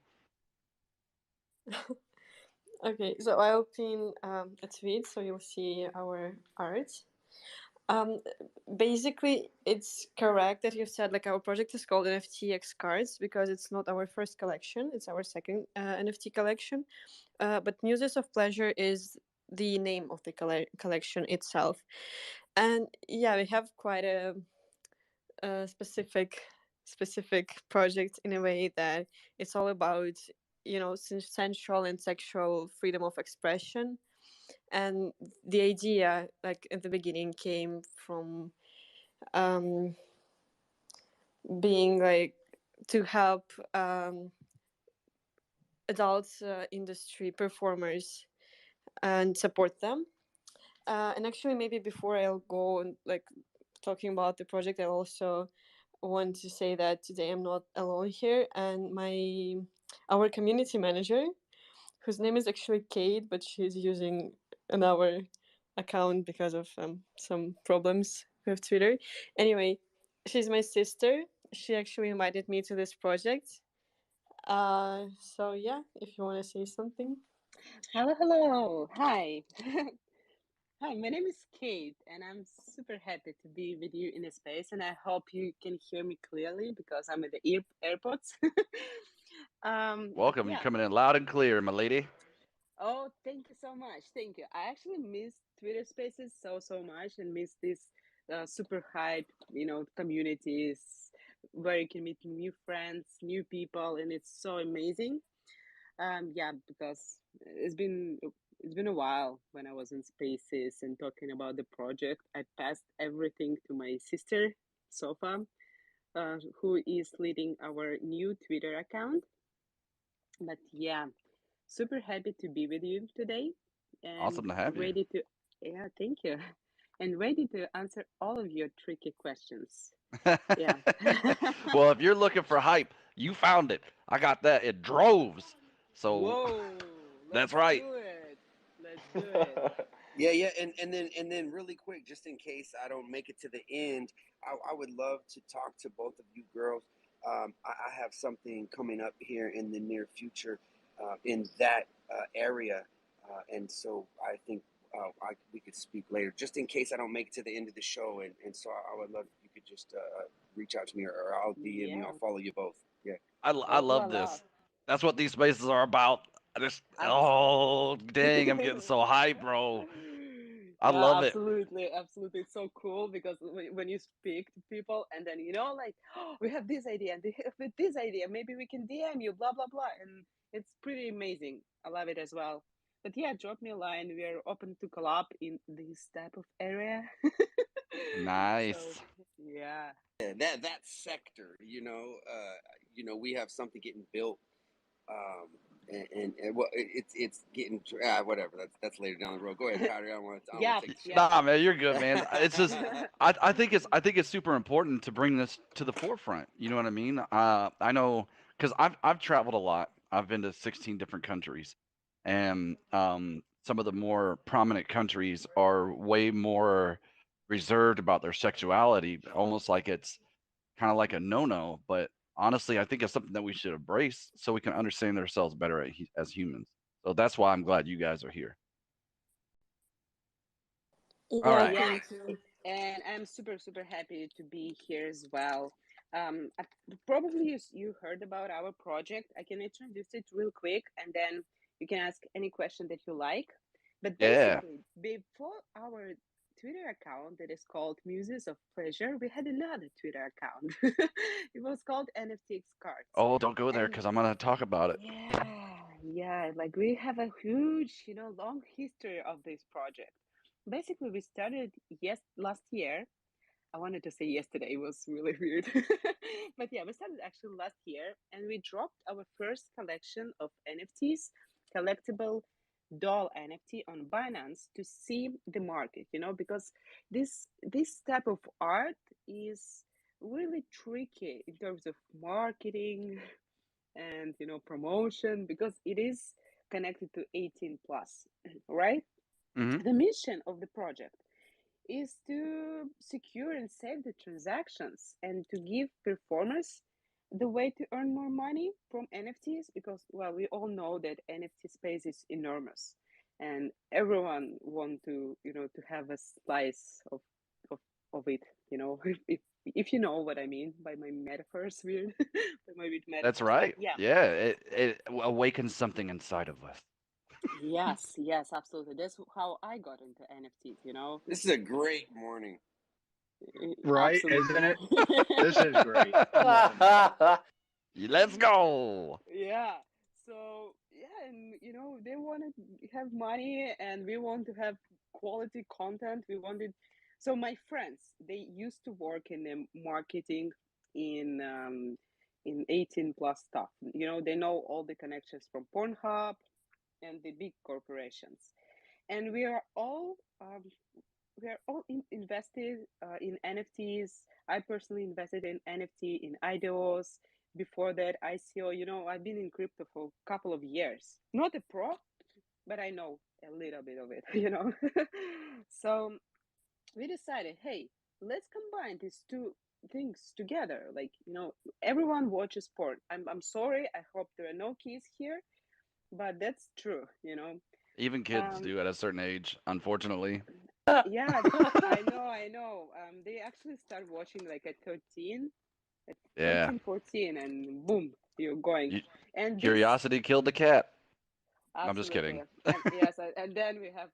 Okay, so I'll pin a tweet so you'll see our art. Um, Basically, it's correct that you said like our project is called NFT X Cards because it's not our first collection; it's our second NFT collection. But Muses of Pleasure is the name of the collection itself, and yeah, we have quite a specific project in a way that it's all about sensual and sexual freedom of expression, and the idea like at the beginning came from um, being like to help adult industry performers and support them. And actually, maybe before I'll go and like talking about the project, I also want to say that today I'm not alone here, and our community manager, whose name is actually Kate, but she's using another account because of some problems with Twitter. Anyway, she's my sister. She actually invited me to this project. So yeah, if you want to say something. Hello, hello. Hi. Hi, my name is Kate, and I'm super happy to be with you in a space. And I hope you can hear me clearly because I'm at the AirPods. Welcome. You're coming in loud and clear, my lady. Oh, thank you so much. Thank you. I actually miss Twitter Spaces so much, and miss this super hype, communities where you can meet new friends, new people, and it's so amazing. Yeah, because it's been a while when I was in Spaces and talking about the project. I passed everything to my sister, Sofa, who is leading our new Twitter account. But yeah, super happy to be with you today and Awesome to have you. ready to, yeah, thank you. And ready to answer all of your tricky questions. Yeah. Well, if you're looking for hype, you found it. I got that in droves. So Whoa, that's let's right. do it. Let's do it. Yeah, and then really quick, just in case I don't make it to the end, I would love to talk to both of you girls. I have something coming up here in the near future in that area, and so I think we could speak later, just in case I don't make it to the end of the show. And so I would love if you could just reach out to me, or I'll DM you. Yeah. I'll follow you both. Yeah. I love Voila. this. That's what these spaces are about. Oh, dang, I'm getting so hyped, bro. I Yeah, love it. absolutely. It's so cool because when you speak to people and then like, oh, we have this idea and they have this idea, maybe we can DM you, blah blah blah, and it's pretty amazing. I love it as well. But yeah, drop me a line. We are open to collab in this type of area. So Nice. yeah. That sector, we have something getting built, and well, it's getting whatever. That's later down the road. Go ahead, Kyrie. I don't want Yeah, to take the yeah. Nah, man, you're good, man. It's just I think it's super important to bring this to the forefront. You know what I mean? I know because I've traveled a lot. I've been to 16 different countries, and some of the more prominent countries are way more reserved about their sexuality, almost like it's kind of like a no-no. But honestly, I think it's something that we should embrace so we can understand ourselves better as humans. So that's why I'm glad you guys are here. All Yeah, right. Yeah, thank you. and I'm super happy to be here as well. I, probably you heard about our project. I can introduce it real quick, and then you can ask any question that you like. But Yeah. basically, before our Twitter account that is called Muses of Pleasure, we had another Twitter account. It was called NFTX Cards, Oh, don't go there and because I'm gonna talk about it. yeah, like we have a huge, long history of this project. Basically, we started last year. I wanted to say yesterday, it was really weird. But yeah, we started actually last year and we dropped our first collection of NFTs, collectible doll NFT on Binance to see the market, because this type of art is really tricky in terms of marketing and promotion because it is connected to 18 plus, right? Hmm. The mission of the project is to secure and save the transactions and to give performers the way to earn more money from NFTs because, well, we all know that NFT space is enormous and everyone want to to have a slice of of it. You know, if you know what I mean by my metaphors, weird, by my weird That's metaphors. But right. yeah, Yeah, it awakens something inside of us. yes, yes, absolutely. That's how I got into NFTs. You know, This is a great morning. Right? absolutely. Isn't it? This is great. I'm loving it. Let's go. Yeah. So yeah, and you know, they want to have money, and we want to have quality content. We wanted. So my friends, they used to work in the marketing in 18 plus stuff. You know, they know all the connections from Pornhub and the big corporations, and we are all invested in NFTs. I personally invested in NFT in IDOs. Before that, ICO. You know, I've been in crypto for a couple of years. Not a pro, but I know a little bit of it. You know, so we decided, hey, let's combine these two things together. Like, you know, everyone watches porn. I'm sorry. I hope there are no kids here, but that's true. You know, Even kids um, do at a certain age, unfortunately. yeah, I know. They actually start watching like at 13, at Yeah. 13, 14, and boom, you're going. You, And this, curiosity killed the cat. I'm just absolutely, kidding. and yes, and then we have,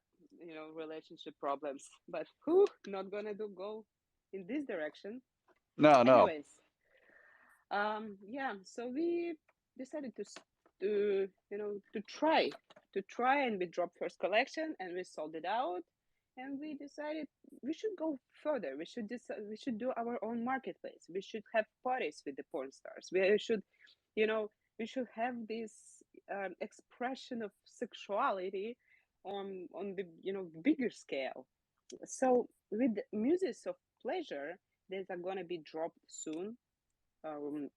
you know, relationship problems. But who not gonna go in this direction? No, no. Anyways, yeah. So we decided to you know to try, and we dropped first collection, and we sold it out, and we decided we should go further. We should do our own marketplace. We should have parties with the porn stars. We should, you know, we should have this expression of sexuality on the, you know, bigger scale. So with Muses of Pleasure, that are gonna be dropped soon, on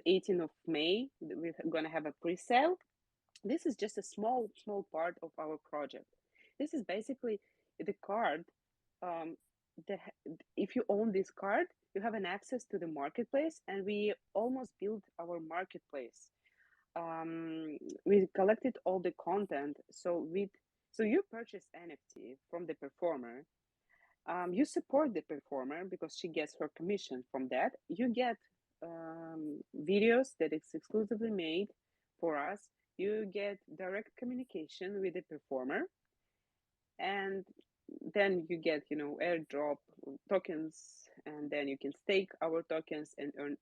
18th of May. We're gonna have a pre-sale. This is just a small part of our project. This is basically the card. Um, the, if you own this card, you have an access to the marketplace, and we almost built our marketplace. We collected all the content. So you purchase NFT from the performer. You support the performer because she gets her commission from that. You get videos that is exclusively made for us. You get direct communication with the performer, and then you get, you know, airdrop tokens, and then you can stake our tokens and earn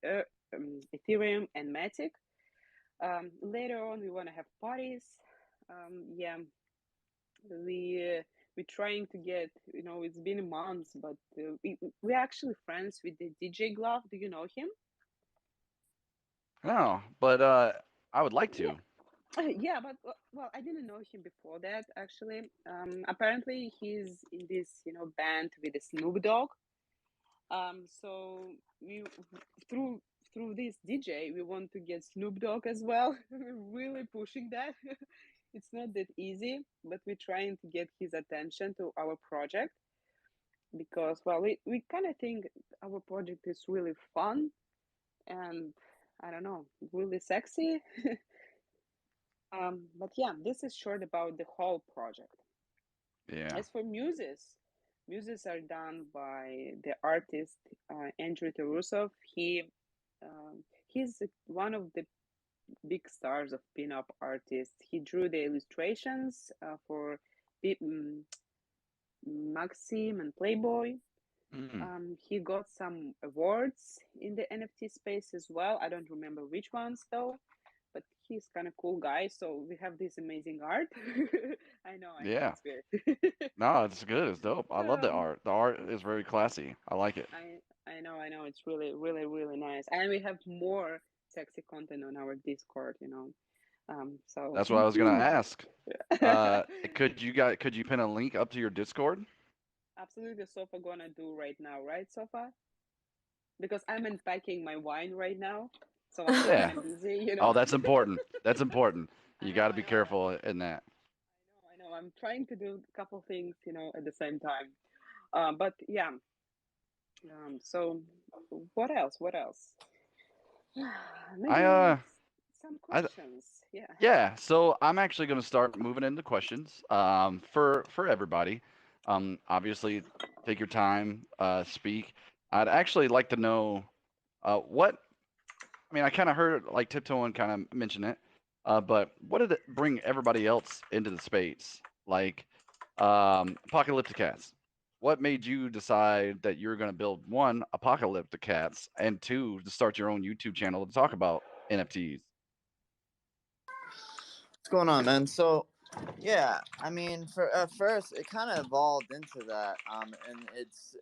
Ethereum and Matic. Later on, we want to have parties. Yeah, we we're trying to get, you know, it's been months, but we're actually friends with the DJ Glove. Do you know him? No, but I would like Yeah. to. Yeah, but well, I didn't know him before that actually. Apparently he's in this, you know, band with the Snoop Dogg. So we through through this DJ we want to get Snoop Dogg as well. We're really pushing that. It's not that easy, but we're trying to get his attention to our project because, well, we kind of think our project is really fun and, I don't know, really sexy. But yeah, this is short about the whole project. Yeah. As for muses are done by the artist Andrew Tarusov. He's one of the big stars of pinup artists. He drew the illustrations for Maxim and Playboy. Mm. He got some awards in the NFT space as well. I don't remember which ones though, but he's kind of cool guy. So we have this amazing art. I know, Yeah. it's weird. No, it's good. It's dope. I love the um, art. The art is very classy. I like it. I know, it's really, really, really nice, and we have more sexy content on our Discord. You know, so That's what I was gonna ask. Could you pin a link up to your Discord? absolutely, Sofa gonna do right now, right, Sofa? Because I'm unpacking my wine right now, so I'm Yeah. kind of busy. You Oh, know. that's important. That's important. You got to I be know. careful in that. I know. I'm trying to do a couple things, you know, at the same time. But yeah. So what else? What else? I Maybe some I questions. Yeah. Yeah, so I'm actually going to start moving into questions for everybody. Obviously, take your time, speak. I'd actually like to know what. I mean, I kind of heard like Tiptoeing kind of mention it, but what did it bring everybody else into the space? Like Apocalyptic Cats. What made you decide that you're going to build one Apocalyptic Cats and two to start your own YouTube channel to talk about NFTs? What's going on, man? So, yeah, I mean, for at first, it kind of evolved into that, and it's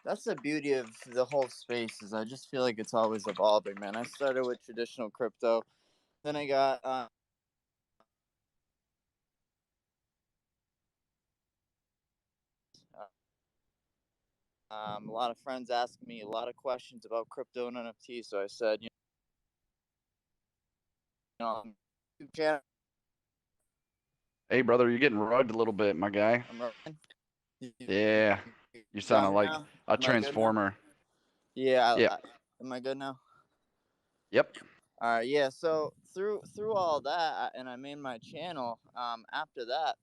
that's the beauty of the whole space is I just feel like it's always evolving, man. I started with traditional crypto, then I got a lot of friends asking me a lot of questions about crypto and NFT, so I said, YouTube channel. Hey, brother, you're getting rugged a little bit, my guy. I'm running. Yeah, you're Got sounding me like now? a Am I good now? transformer. Yeah, Yep. am I good now? Yep. All right, yeah. So through all that, and I made my channel. After that,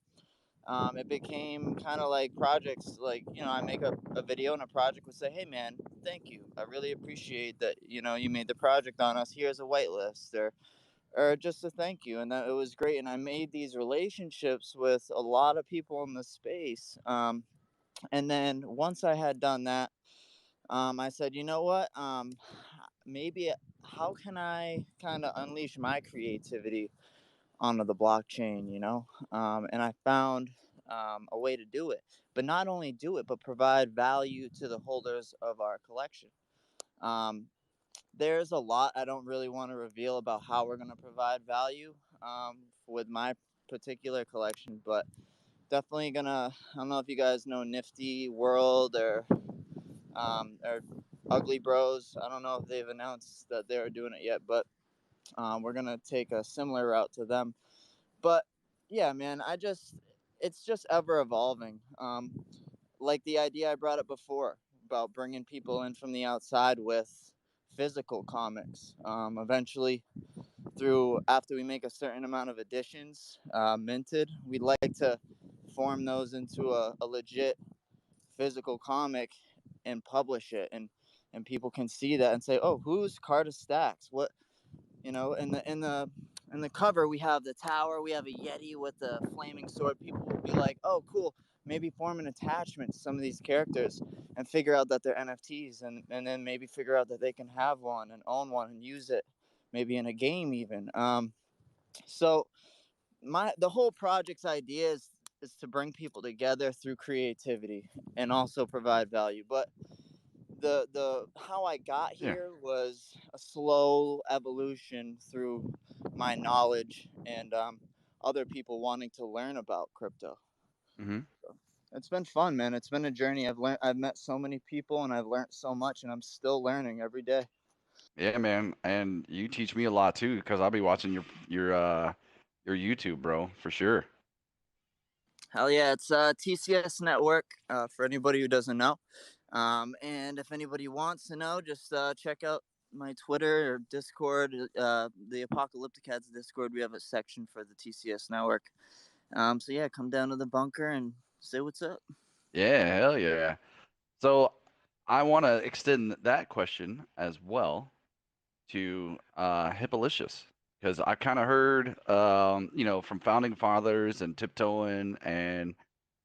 it became kind of like projects. Like I make a video and a project would say, "Hey, man, thank you. I really appreciate that. You made the project on us. Here's a whitelist, or just a thank you." And that it was great. And I made these relationships with a lot of people in the space. And then once I had done that, I said, you know what? Maybe how can I kind of unleash my creativity onto the blockchain? And I found a way to do it, but not only do it, but provide value to the holders of our collection. Um, there's a lot I don't really want to reveal about how we're going to provide value with my particular collection, but definitely gonna. I don't know if you guys know Nifty World or Ugly Bros. I don't know if they've announced that they're doing it yet, but we're gonna take a similar route to them. But yeah, man, it's just ever evolving. Like the idea I brought up before about bringing people in from the outside with physical comics. Eventually, through after we make a certain amount of editions minted, we'd like to form those into a legit physical comic and publish it, and people can see that and say, oh, who's Carter Stacks? What, in the cover we have the tower, we have a yeti with a flaming sword. People will be like, oh, cool, maybe form an attachment to some of these characters and figure out that they're NFTs, and then maybe figure out that they can have one and own one and use it maybe in a game even. So the whole project's idea is to bring people together through creativity and also provide value. But the how I got Yeah. here was a slow evolution through my knowledge and other people wanting to learn about crypto. Mm-hmm. It's been fun, man. It's been a journey. I've met so many people and I've learned so much, and I'm still learning every day. Yeah, man, and you teach me a lot too, because I'll be watching your YouTube, bro, for sure. Hell yeah, it's TCS Network for anybody who doesn't know. And if anybody wants to know, just check out my Twitter or Discord, the Apocalyptic Cats Discord. We have a section for the TCS Network. So yeah, come down to the bunker and say what's up. Yeah, hell yeah. So I want to extend that question as well to Hippolysius, because I kind of heard, from founding fathers and tiptoeing and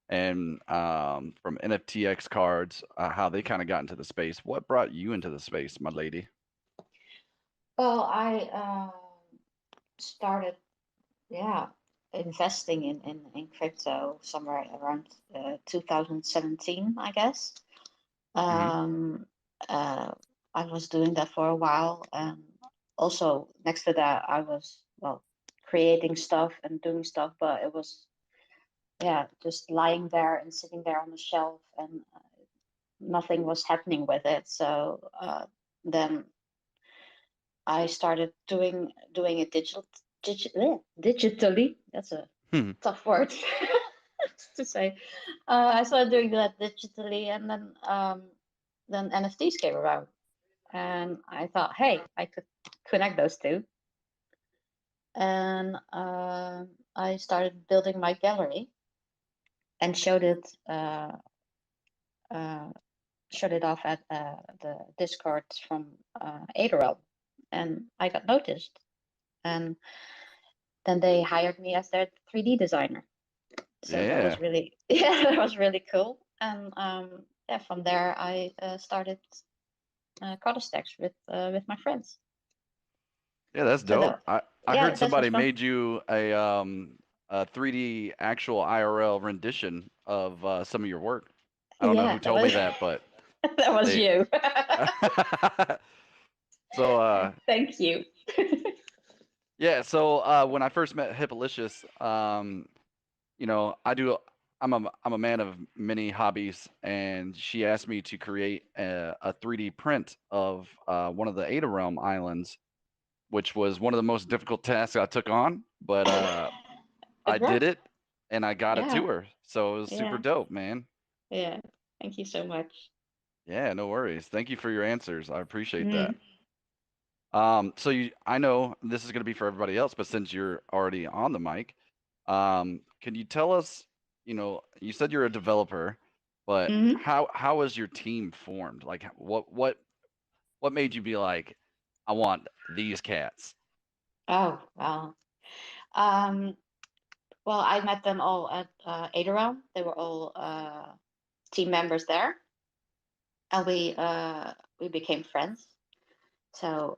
from NFTX cards, how they kind of got into the space. What brought you into the space, my lady? Well, I started, yeah, investing in crypto somewhere around 2017, I guess. Um, uh, I was doing that for a while, and also next to that, I was, well, creating stuff and doing stuff, but it was, yeah, just lying there and sitting there on the shelf, and nothing was happening with it. So then I started doing it digitally. That's a Hmm. tough word to say. I started doing that digitally, and then NFTs came around, and I thought, hey, I could connect those two, and I started building my gallery, and showed it showed it off at the Discord from Aderel, and I got noticed, and then they hired me as their 3D designer. So that Yeah. was really yeah, that was really cool. And yeah, from there I started Stacks with my friends. Yeah, that's So dope. I yeah, heard that was somebody fun. made you a 3D actual IRL rendition of some of your work. I don't know Yeah, who told me that, but that was they you. so Thank you. yeah, so when I first met Hippolicious, you know, I'm a man of many hobbies, and she asked me to create a 3D print of one of the Ada Realm islands, which was one of the most difficult tasks I took on, but I It did worked. it and I got it Yeah, to her. So it was super yeah, dope, man. yeah. Thank you so much. Yeah, no worries. Thank you for your answers. I appreciate that. Mm. So I know this is going to be for everybody else, but since you're already on the mic, can you tell us, you know, you said you're a developer, but Hmm. how was your team formed? Like what made you be like, I want these cats? Oh, well. Um, well, I met them all at Aderel. They were all team members there, and we became friends. So,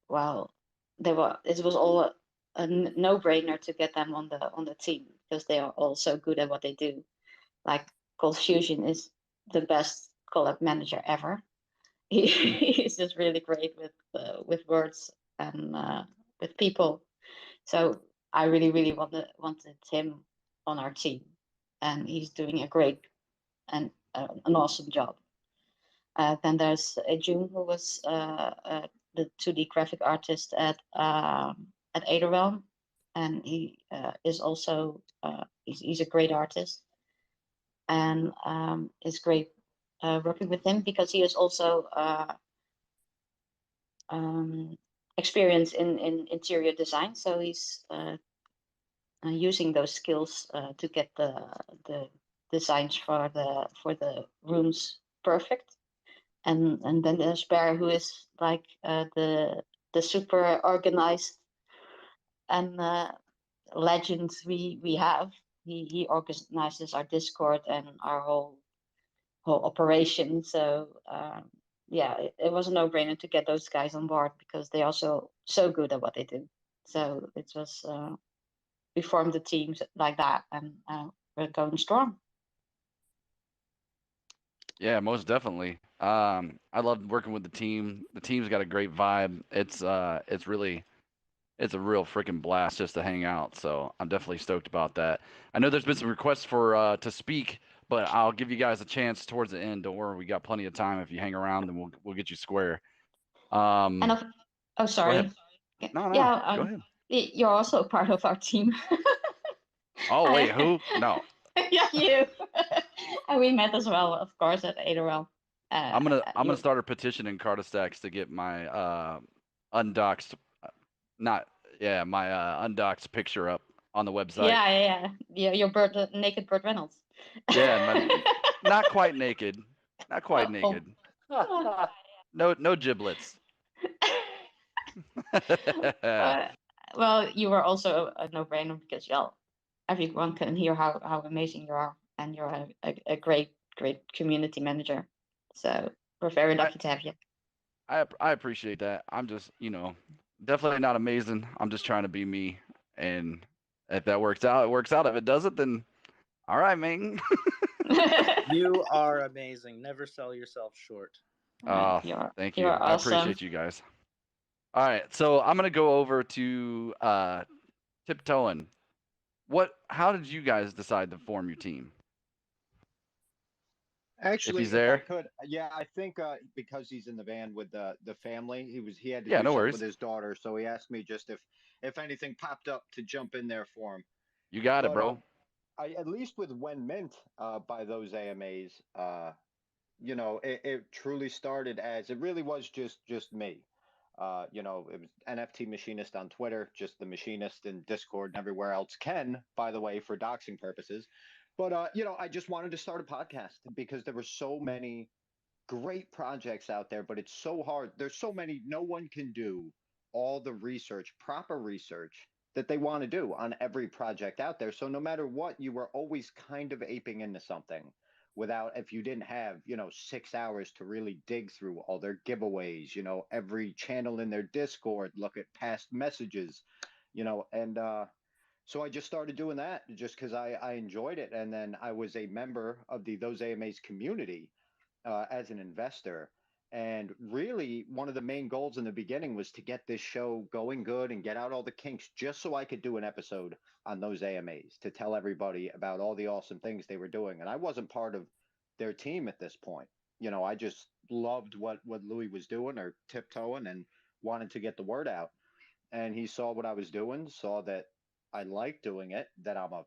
well, they were. It was all a no-brainer to get them on the team because they are all so good at what they do. Like Cold Fusion is the best collab manager ever. He's just really great with words and with people. So I really, really wanted him on our team, and he's doing a great and an awesome job. Then there's June, who was the 2D graphic artist at Aderwell, and he is also he's a great artist, and it's great working with him because he is also um, experience in interior design. So he's using those skills to get the designs for the rooms perfect. And then there's Bear, who is like the super organized and legend we have. He organizes our Discord and our whole operation. So yeah, it was a no-brainer to get those guys on board because they are so good at what they do. So it was we formed the teams like that, and we're going strong. Yeah, most definitely. I love working with the team. The team's got a great vibe. It's really it's a real freaking blast just to hang out. So I'm definitely stoked about that. I know there's been some requests for to speak, but I'll give you guys a chance towards the end. Don't worry, we got plenty of time. If you hang around, then we'll get you square. And Um, oh, Go ahead. sorry. No, Yeah, go ahead. you're also part of our team. Oh wait, I, who? No, yeah, you. And we met as well, of course, at Aderel. I'm gonna You. start a petition in Cartastacks to get my undoxed, not yeah, my undoxed picture up on the website. Yeah, yeah, yeah. Your bird, naked Burt Reynolds. Yeah, not quite naked, not quite Oh. naked. No giblets. Uh, well, you were also a no-brainer because, well, everyone can hear how amazing you are, and you're a great community manager. So we're very I, lucky to have you. I appreciate that. I'm just, you know, definitely not amazing. I'm just trying to be me, and if that works out, it works out. If it doesn't, then all right, man. You are amazing. Never sell yourself short. Oh, You're thank you. you're I awesome. appreciate you guys. All right, so I'm gonna go over to Tiptoeing. How did you guys decide to form your team? If Actually, he's if I there? could, yeah, I think because he's in the van with the family, he had to Yeah, do no something with worries. his daughter, so he asked me just if anything popped up to jump in there for him. You got it, But bro. I at least with When Mint by those AMAs, you know, it truly started as it really was just me. You know, it was NFT Machinist on Twitter, just the Machinist in Discord and everywhere else. Ken, by the way, for doxing purposes. But I just wanted to start a podcast because there were so many great projects out there, but it's so hard. There's so many, no one can do all the research, proper research that they want to do on every project out there. So no matter what, you were always kind of aping into something without, if you didn't have, 6 hours to really dig through all their giveaways, every channel in their Discord, look at past messages, and so I just started doing that just because I enjoyed it. And then I was a member of the Those AMAs community as an investor. And really, one of the main goals in the beginning was to get this show going good and get out all the kinks just so I could do an episode on those AMAs to tell everybody about all the awesome things they were doing. And I wasn't part of their team at this point. I just loved what Louis was doing or tiptoeing and wanted to get the word out. And he saw what I was doing, saw that I like doing it, that I'm a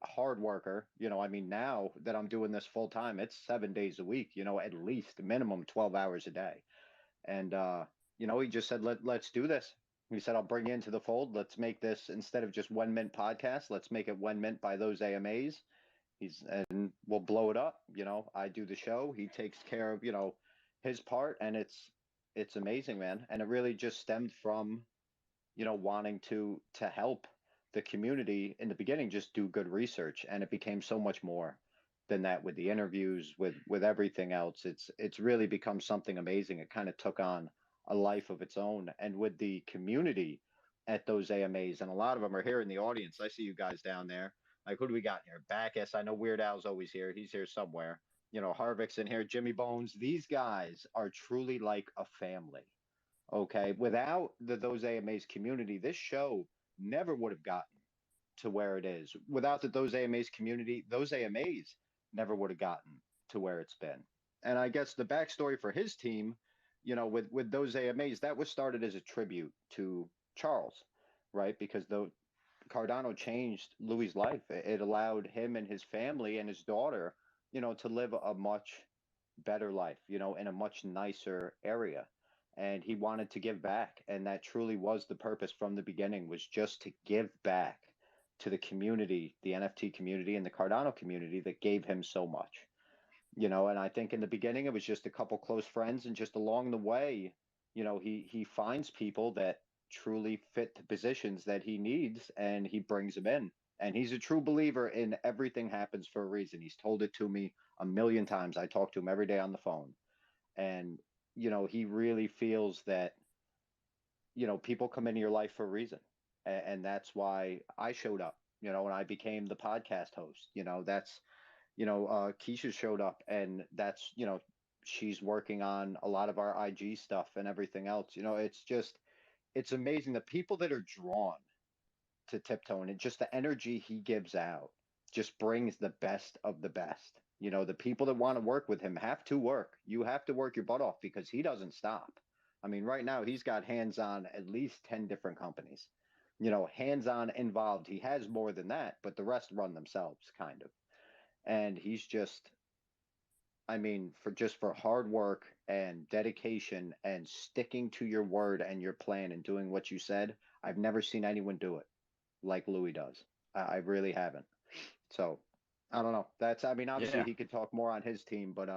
hard worker. I mean, now that I'm doing this full time, it's 7 days a week, at least minimum 12 hours a day. And, he just said, let's do this. He said, I'll bring you into the fold. Let's make this, instead of just One Mint podcast, let's make it One Mint by those AMAs. And we'll blow it up. I do the show. He takes care of, his part. And it's amazing, man. And it really just stemmed from, wanting to help the community in the beginning, just do good research, and it became so much more than that with the interviews, with everything else. It's really become something amazing. It kind of took on a life of its own, and with the community at those AMAs, and a lot of them are here in the audience. I see you guys down there. Like, who do we got here? Backus. I know Weird Al's always here. He's here somewhere. Harvick's in here. Jimmy Bones. These guys are truly like a family. Okay, without those AMAs community, this show never would have gotten to where it is. Without those AMAs community, those AMAs never would have gotten to where it's been. And I guess the backstory for his team, with those AMAs, that was started as a tribute to Charles, right? Because the Cardano changed Louis's life. It allowed him and his family and his daughter, to live a much better life, in a much nicer area. And he wanted to give back. And that truly was the purpose from the beginning, was just to give back to the community, the NFT community and the Cardano community that gave him so much. And I think in the beginning it was just a couple close friends, and just along the way, he finds people that truly fit the positions that he needs, and he brings them in. And he's a true believer in everything happens for a reason. He's told it to me a million times. I talk to him every day on the phone. And, he really feels that, people come into your life for a reason. And that's why I showed up, and I became the podcast host. That's, Keisha showed up, and that's, she's working on a lot of our IG stuff and everything else. It's amazing the people that are drawn to Tiptoe, and just the energy he gives out just brings the best of the best. The people that want to work with him have to work. You have to work your butt off, because he doesn't stop. I mean, right now he's got hands on at least 10 different companies, hands on involved. He has more than that, but the rest run themselves, kind of. And he's just, I mean, for hard work and dedication and sticking to your word and your plan and doing what you said, I've never seen anyone do it like Louis does. I really haven't. So I don't know. I mean, obviously Yeah. he could talk more on his team, but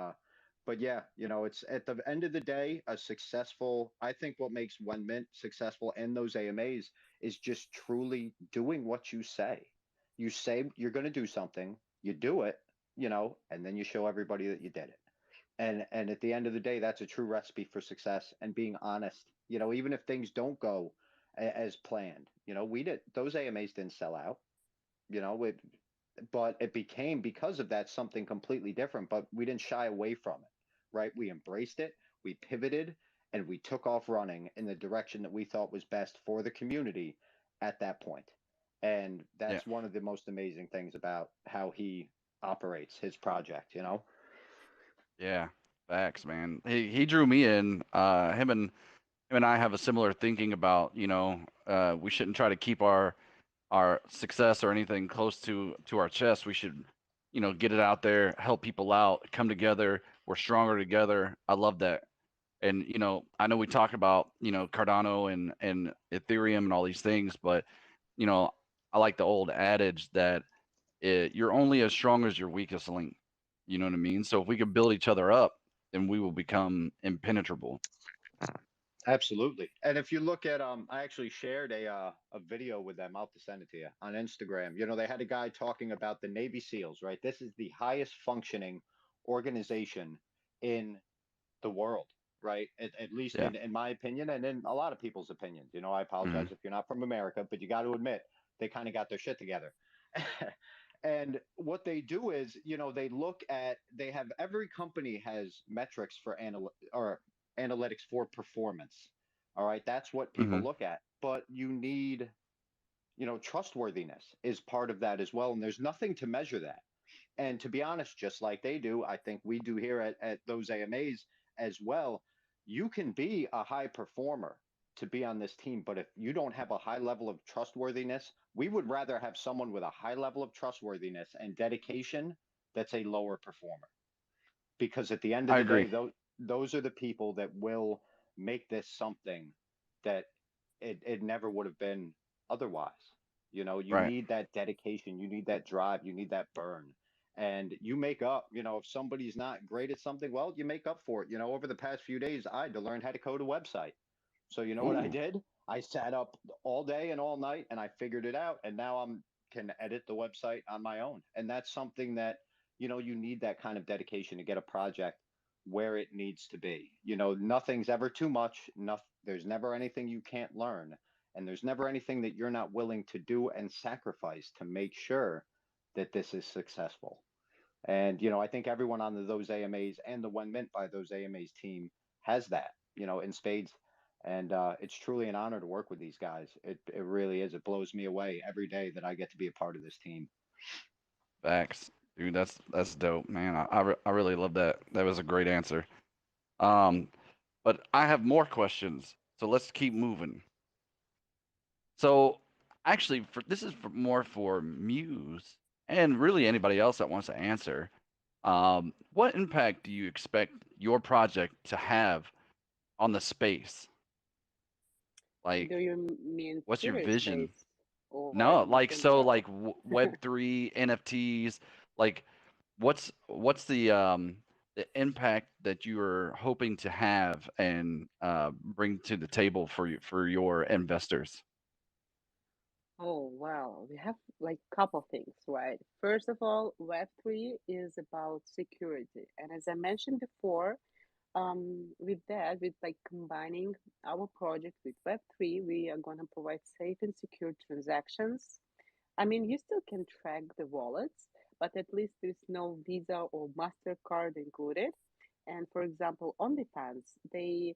yeah, it's at the end of the day, I think what makes One Mint successful in those AMAs is just truly doing what you say. You say you're going to do something, you do it, and then you show everybody that you did it. And at the end of the day, that's a true recipe for success, and being honest, even if things don't go as planned. Those AMAs didn't sell out, but it became, because of that, something completely different. But we didn't shy away from it, right? We embraced it, we pivoted, and we took off running in the direction that we thought was best for the community at that point. And Yeah. that's one of the most amazing things about how he operates his project. Yeah. Facts, man. He drew me in. Him and I have a similar thinking about, we shouldn't try to keep our success or anything close to our chest. We should, get it out there, help people out, come together. We're stronger together. I love that. And I know we talk about Cardano and Ethereum and all these things, but I like the old adage that you're only as strong as your weakest link. You know what I mean? So if we could build each other up, then we will become impenetrable. Absolutely. And if you look at I actually shared a video with them. I'll have to send it to you on Instagram. You know, they had a guy talking about the Navy SEALs, right? This is the highest functioning organization in the world, right? At least Yeah. in my opinion and in a lot of people's opinions. You know, I apologize Hmm. if you're not from America, but you got to admit they kind of got their shit together. And what they do is, you know, they have every company has metrics for analytics for performance. All right, that's what people Hmm. look at. But you need, you know, trustworthiness is part of that as well. And there's nothing to measure that. And to be honest, just like they do, I think we do here at those AMAs as well. You can be a high performer to be on this team, but if you don't have a high level of trustworthiness, we would rather have someone with a high level of trustworthiness and dedication that's a lower performer. Because at the end of I the day, agree. those are the people that will make this something that it never would have been otherwise. You know, you Right. need that dedication, you need that drive, you need that burn. And you make up, you know, if somebody's not great at something, well, you make up for it. You know, over the past few days, I had to learn how to code a website. So you know what I Ooh. did? I sat up all day and all night and I figured it out. And now I'm can edit the website on my own. And that's something that, you know, you need that kind of dedication to get a project where it needs to be. You know, nothing's ever too much. There's never anything you can't learn. And there's never anything that you're not willing to do and sacrifice to make sure that this is successful. And, you know, I think everyone on those AMAs and the When Mint by those AMAs team has that, you know, in spades. And it's truly an honor to work with these guys. It really is. It blows me away every day that I get to be a part of this team. Facts. Dude, that's dope, man. I really love that. That was a great answer. Um, but I have more questions, so let's keep moving. So, actually, this is more for Muse and really anybody else that wants to answer. What impact do you expect your project to have on the space? Do Like, you mean what's your Twitter vision? space or No, just like in so, general? like Web3, NFTs. Like, what's the impact that you are hoping to have and bring to the table for your investors? Oh, well, we have like couple things, right? First of all, Web3 is about security. And as I mentioned before, with that, with like combining our project with Web3, we are going to provide safe and secure transactions. I mean, you still can track the wallets, but at least there's no Visa or MasterCard included. And for example, OnlyFans, they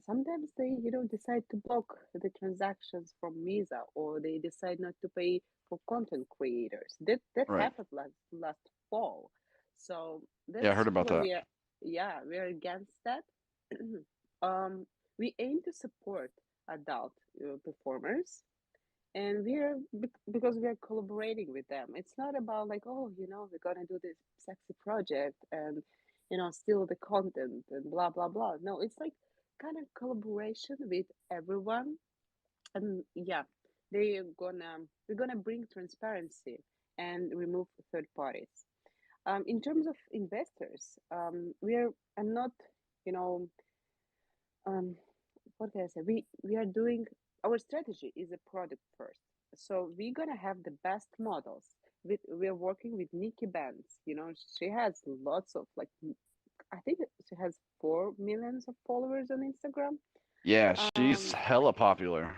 sometimes they decide to block the transactions from Visa, or they decide not to pay for content creators. That Right. happened last fall. So Yeah, I that's heard about what that. we are. Yeah, we are against that. um, we aim to support adult performers, and because we are collaborating with them. It's not about like, oh, we're gonna do this sexy project and steal the content and blah blah blah. No, it's like kind of collaboration with everyone. And yeah, we're gonna bring transparency and remove third parties. In terms of investors, I'm not, you know um, what can I say? We are doing our strategy is a product first. So we're gonna have the best models. We're working with Nikki Benz. She has lots of like, I think she has 4 million of followers on Instagram. Yeah, she's Um, hella popular.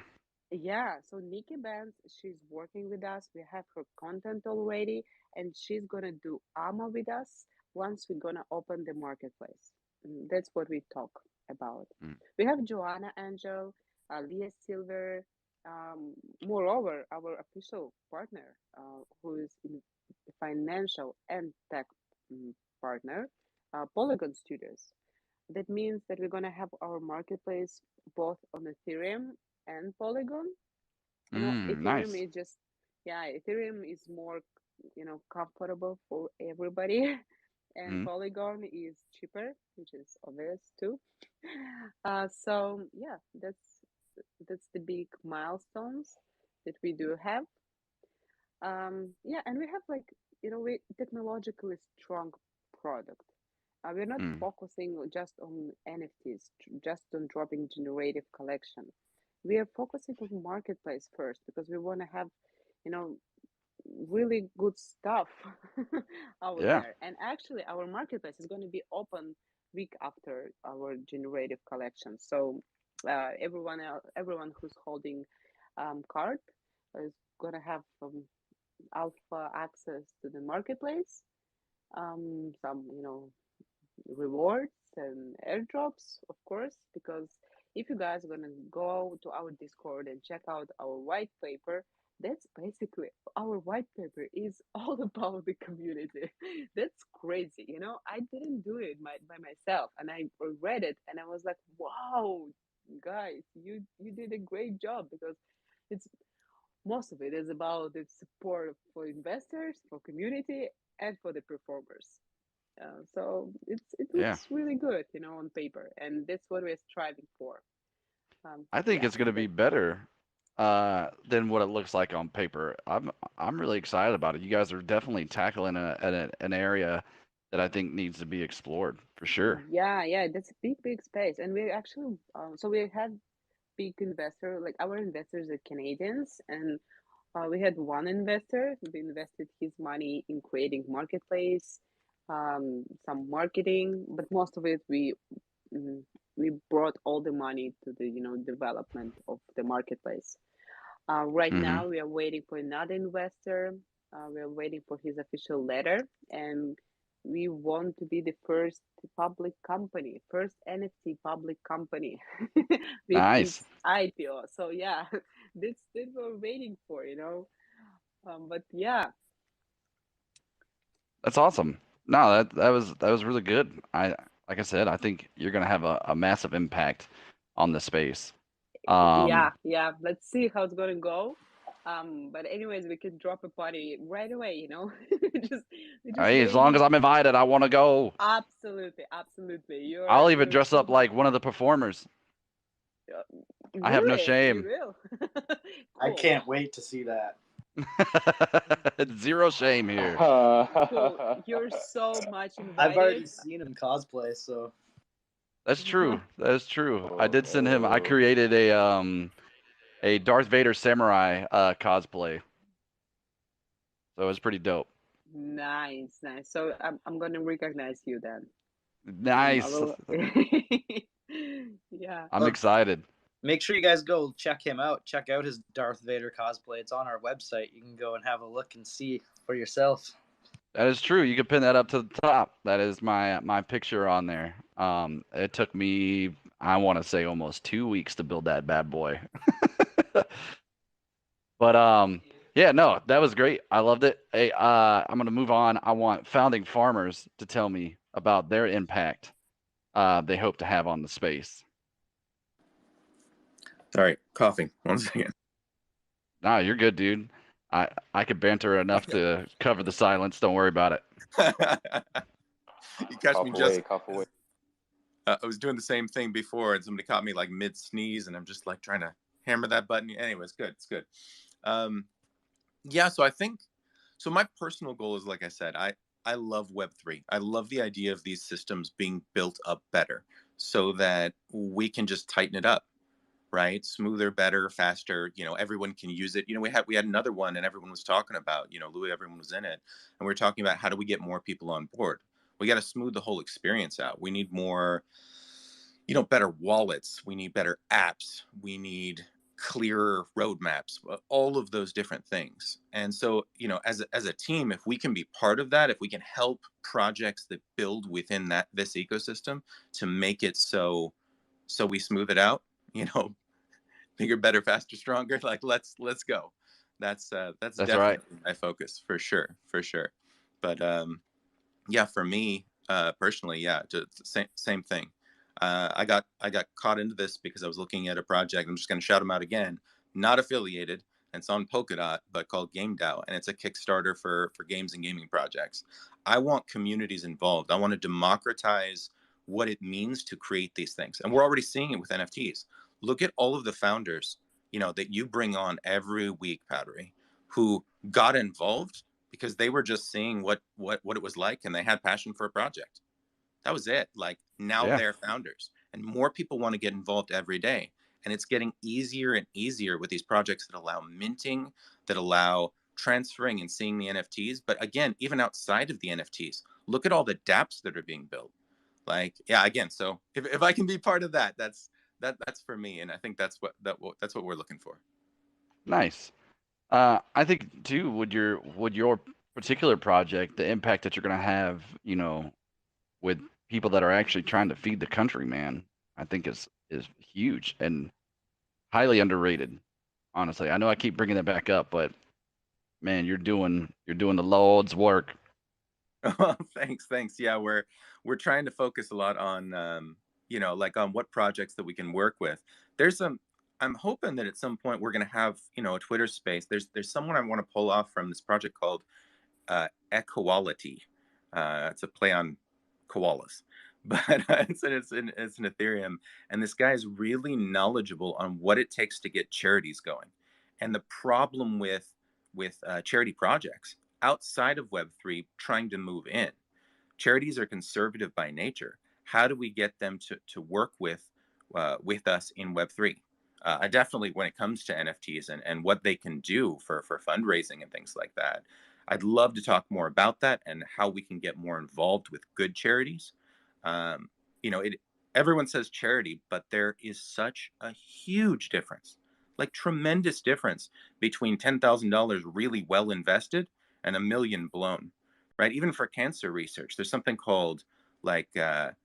yeah, so Nikki Benz, she's working with us. We have her content already, and she's gonna do AMA with us once we're gonna open the marketplace. That's what we talk about. Mm. We have Joanna Angel, Leah Silver, moreover, our official partner, who is in financial and tech partner, Polygon Studios. That means that we're gonna have our marketplace both on Ethereum and Polygon. Ethereum Nice. is just, yeah, Ethereum is more, comfortable for everybody, and Mm. Polygon is cheaper, which is obvious too. So yeah, that's the big milestones that we do have. Yeah, and we have like, we technologically strong product. We're not Mm. focusing just on NFTs, just on dropping generative collection. We are focusing on marketplace first because we want to have, you know, really good stuff out Yeah. there. And actually, our marketplace is going to be open week after our generative collection. So everyone who's holding card is going to have alpha access to the marketplace, some rewards and airdrops, of course, because if you guys are gonna go to our Discord and check out our white paper, that's basically our white paper is all about the community. That's crazy, I didn't do it by myself, and I read it, and I was like, wow, guys, you did a great job, because it's most of it is about the support for investors, for community, and for the performers. So it Yeah. looks really good, on paper, and that's what we're striving for. I think Yeah, it's going to be better than what it looks like on paper. I'm really excited about it. You guys are definitely tackling an area that I think needs to be explored for sure. yeah, that's a big space, and we actually, so we had big investor, like our investors are Canadians, and we had one investor who invested his money in creating marketplace, some marketing, but most of it mm, we brought all the money to the development of the marketplace. Right Hmm. now, we are waiting for another investor. We are waiting for his official letter, and we want to be the first public company, first NFT public company with Nice. its IPO. So yeah, that's what we're waiting for, But yeah, That's awesome. No, that was really good. Like I said, I think you're going to have a massive impact on the space. yeah, Um, yeah. Let's see how it's gonna go. But anyways, we can drop a party right away, just we're just hey, as long as waiting. I'm invited, I want to go. Absolutely, absolutely. I'll even You're dress up like one of the performers. uh, I have no really, you shame. will. I Cool, can't wait to see that. Zero shame here. cool. You're so much I've invited. already seen him cosplay, so That's true. That is true. I did send him. I Oh, created a Darth Vader samurai cosplay, so it was pretty dope. Nice, nice. So I'm gonna recognize you then. I Nice. will. Yeah. I'm well, excited. make sure you guys go check him out. Check out his Darth Vader cosplay. It's on our website. You can go and have a look and see for yourself. That is true. You can pin that up to the top. That is my picture on there. It took me, I want to say, almost 2 weeks to build that bad boy. But yeah, no, that was great. I loved it. Hey, I'm gonna move on. I want founding farmers to tell me about their impact they hope to have on the space. Sorry, coughing. One second. Nah, you're good, dude. I could banter enough to cover the silence. Don't worry about it. You catch me just. cough away. I was doing the same thing before, and somebody caught me like mid sneeze, and I'm just like trying to hammer that button. Anyway, it's good. It's good. Yeah. So I think. So my personal goal is, like I said, I love Web3. I love the idea of these systems being built up better, so that we can just tighten it up, right? Smoother, better, faster. Everyone can use it. We had another one, and everyone was talking about, Louis, everyone was in it, and we were talking about how do we get more people on board. We got to smooth the whole experience out. We need more, better wallets. We need better apps. We need clearer roadmaps, all of those different things. And so, as a team, if we can be part of that, if we can help projects that build within this ecosystem to make it so we smooth it out, you know, bigger, better, faster, stronger. Like let's go. That's That's right. definitely my focus for sure, for sure. But yeah, for me personally, yeah, just same thing. I got caught into this because I was looking at a project. I'm just going to shout them out again. Not affiliated, and it's on Polkadot, but called GameDAO, and it's a Kickstarter for games and gaming projects. I want communities involved. I want to democratize what it means to create these things, and we're already seeing it with NFTs. Look at all of the founders, that you bring on every week, Powdery, who got involved because they were just seeing what it was like, and they had passion for a project. That was it. Like, now Yeah. they're founders, and more people want to get involved every day. And it's getting easier and easier with these projects that allow minting, that allow transferring and seeing the NFTs. But again, even outside of the NFTs, look at all the dApps that are being built. Like, yeah, again, so if I can be part of that, that's for me, and I think that's what we're looking for. Nice. I think too, would your particular project, the impact that you're gonna have, you know, with people that are actually trying to feed the country, man, I think is huge and highly underrated. Honestly, I know I keep bringing it back up, but man, you're doing the Lord's work. Oh, thanks. Yeah, we're trying to focus a lot on like on what projects that we can work with. There's some. I'm hoping that at some point we're going to have a Twitter space. There's someone I want to pull off from this project called Equality. It's a play on koalas, but it's an Ethereum, and this guy is really knowledgeable on what it takes to get charities going, and the problem with charity projects outside of Web3 trying to move in. Charities are conservative by nature. How do we get them to work with us in Web3? I definitely, when it comes to NFTs and what they can do for fundraising and things like that, I'd love to talk more about that and how we can get more involved with good charities. Um, everyone says charity, but there is such a huge difference, like tremendous difference between $10,000 really well invested and $1 million blown, right? Even for cancer research, there's something called like the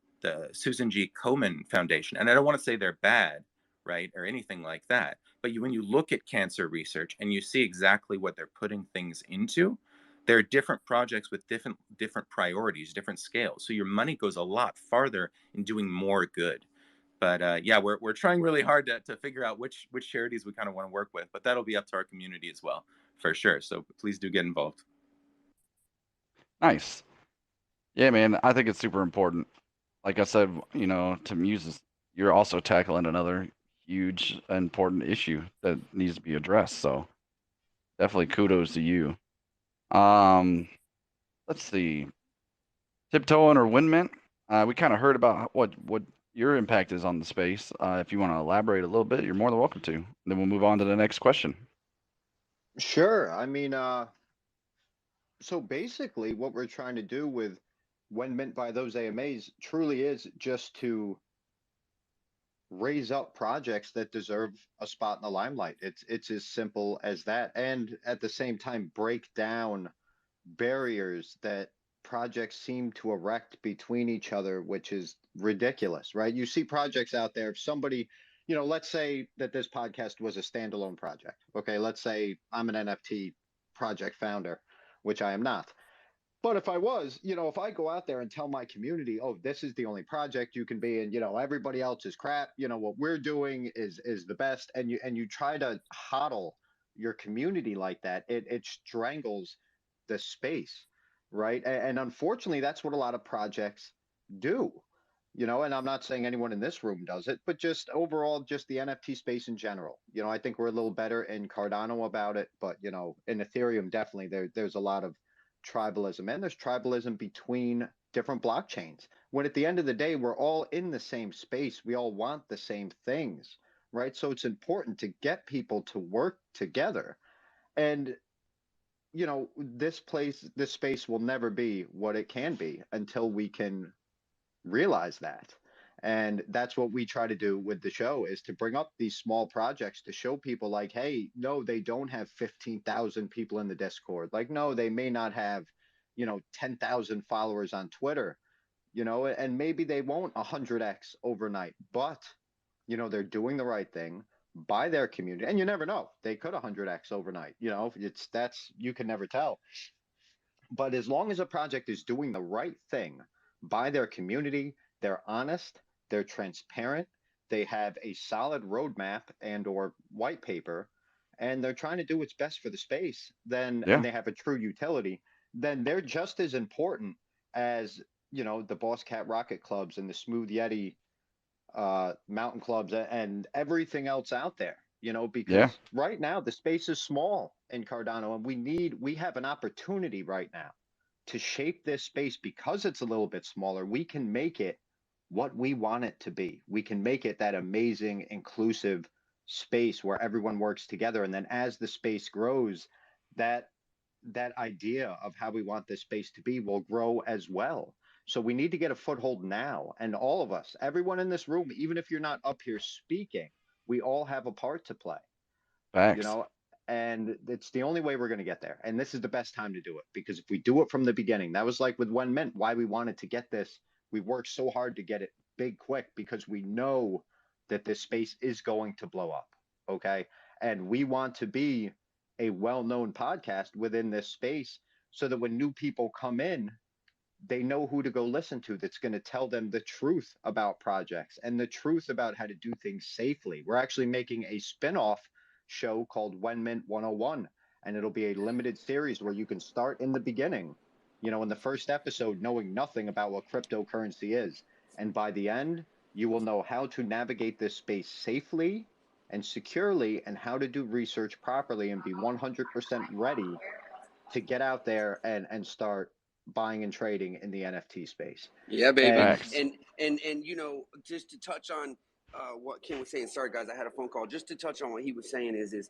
Susan G. Komen Foundation, and I don't want to say they're bad, right, or anything like that. But when you look at cancer research and you see exactly what they're putting things into, there are different projects with different priorities, different scales. So your money goes a lot farther in doing more good. But yeah, we're trying really hard to figure out which charities we kind of want to work with. But that'll be up to our community as well, for sure. So please do get involved. Nice. Yeah, man, I think it's super important. Like I said, to Muses, you're also tackling another huge important issue that needs to be addressed. So definitely kudos to you. Um, let's see, tiptoeing or windmint. We kind of heard about what your impact is on the space. If you want to elaborate a little bit, you're more than welcome to. Then we'll move on to the next question. Sure. I mean, so basically, what we're trying to do with when meant by those AMAs truly is just to raise up projects that deserve a spot in the limelight. It's as simple as that, and at the same time, break down barriers that projects seem to erect between each other, which is ridiculous, right? You see projects out there. If somebody, let's say that this podcast was a standalone project. Okay, let's say I'm an NFT project founder, which I am not. But if I was, if I go out there and tell my community, oh, this is the only project you can be in, everybody else is crap, what we're doing is the best, and you try to hodl your community like that, it strangles the space, right? And unfortunately, that's what a lot of projects do. And I'm not saying anyone in this room does it, but just overall, just the NFT space in general. I think we're a little better in Cardano about it, but in Ethereum, definitely there's a lot of tribalism, and there's tribalism between different blockchains, when at the end of the day we're all in the same space, we all want the same things, right? So it's important to get people to work together. And this space will never be what it can be until we can realize that. And that's what we try to do with the show, is to bring up these small projects to show people like, hey, no, they don't have 15,000 people in the Discord. Like, no, they may not have 10,000 followers on Twitter, and maybe they won't 100x overnight, but they're doing the right thing by their community. And you never know, they could 100x overnight. You can never tell. But as long as a project is doing the right thing by their community, they're honest, they're transparent, they have a solid roadmap and or white paper, and they're trying to do what's best for the space, then Yeah. and they have a true utility, then they're just as important as the Boss Cat Rocket Clubs and the Smooth Yeti mountain clubs and everything else out there, because Yeah. right now the space is small, in Cardano, and we have an opportunity right now to shape this space because it's a little bit smaller. We can make it what we want it to be. We can make it that amazing, inclusive space where everyone works together. And then as the space grows, that idea of how we want this space to be will grow as well. So we need to get a foothold now. And all of us, everyone in this room, even if you're not up here speaking, we all have a part to play. Facts. You know, and it's the only way we're going to get there. And this is the best time to do it, because if we do it from the beginning, that was like with One Mint, why we wanted to get this. We worked so hard to get it big quick because we know that this space is going to blow up. Okay. And we want to be a well-known podcast within this space so that when new people come in, they know who to go listen to that's going to tell them the truth about projects and the truth about how to do things safely. We're actually making a spin-off show called One Mint 101, and it'll be a limited series where you can start in the beginning, you know, in the first episode, knowing nothing about what cryptocurrency is. And by the end, you will know how to navigate this space safely and securely and how to do research properly and be 100% ready to get out there and start buying and trading in the NFT space. Yeah, baby. Facts. And you know, just to touch on what Ken was saying. Sorry, guys, I had a phone call. Just to touch on what he was saying is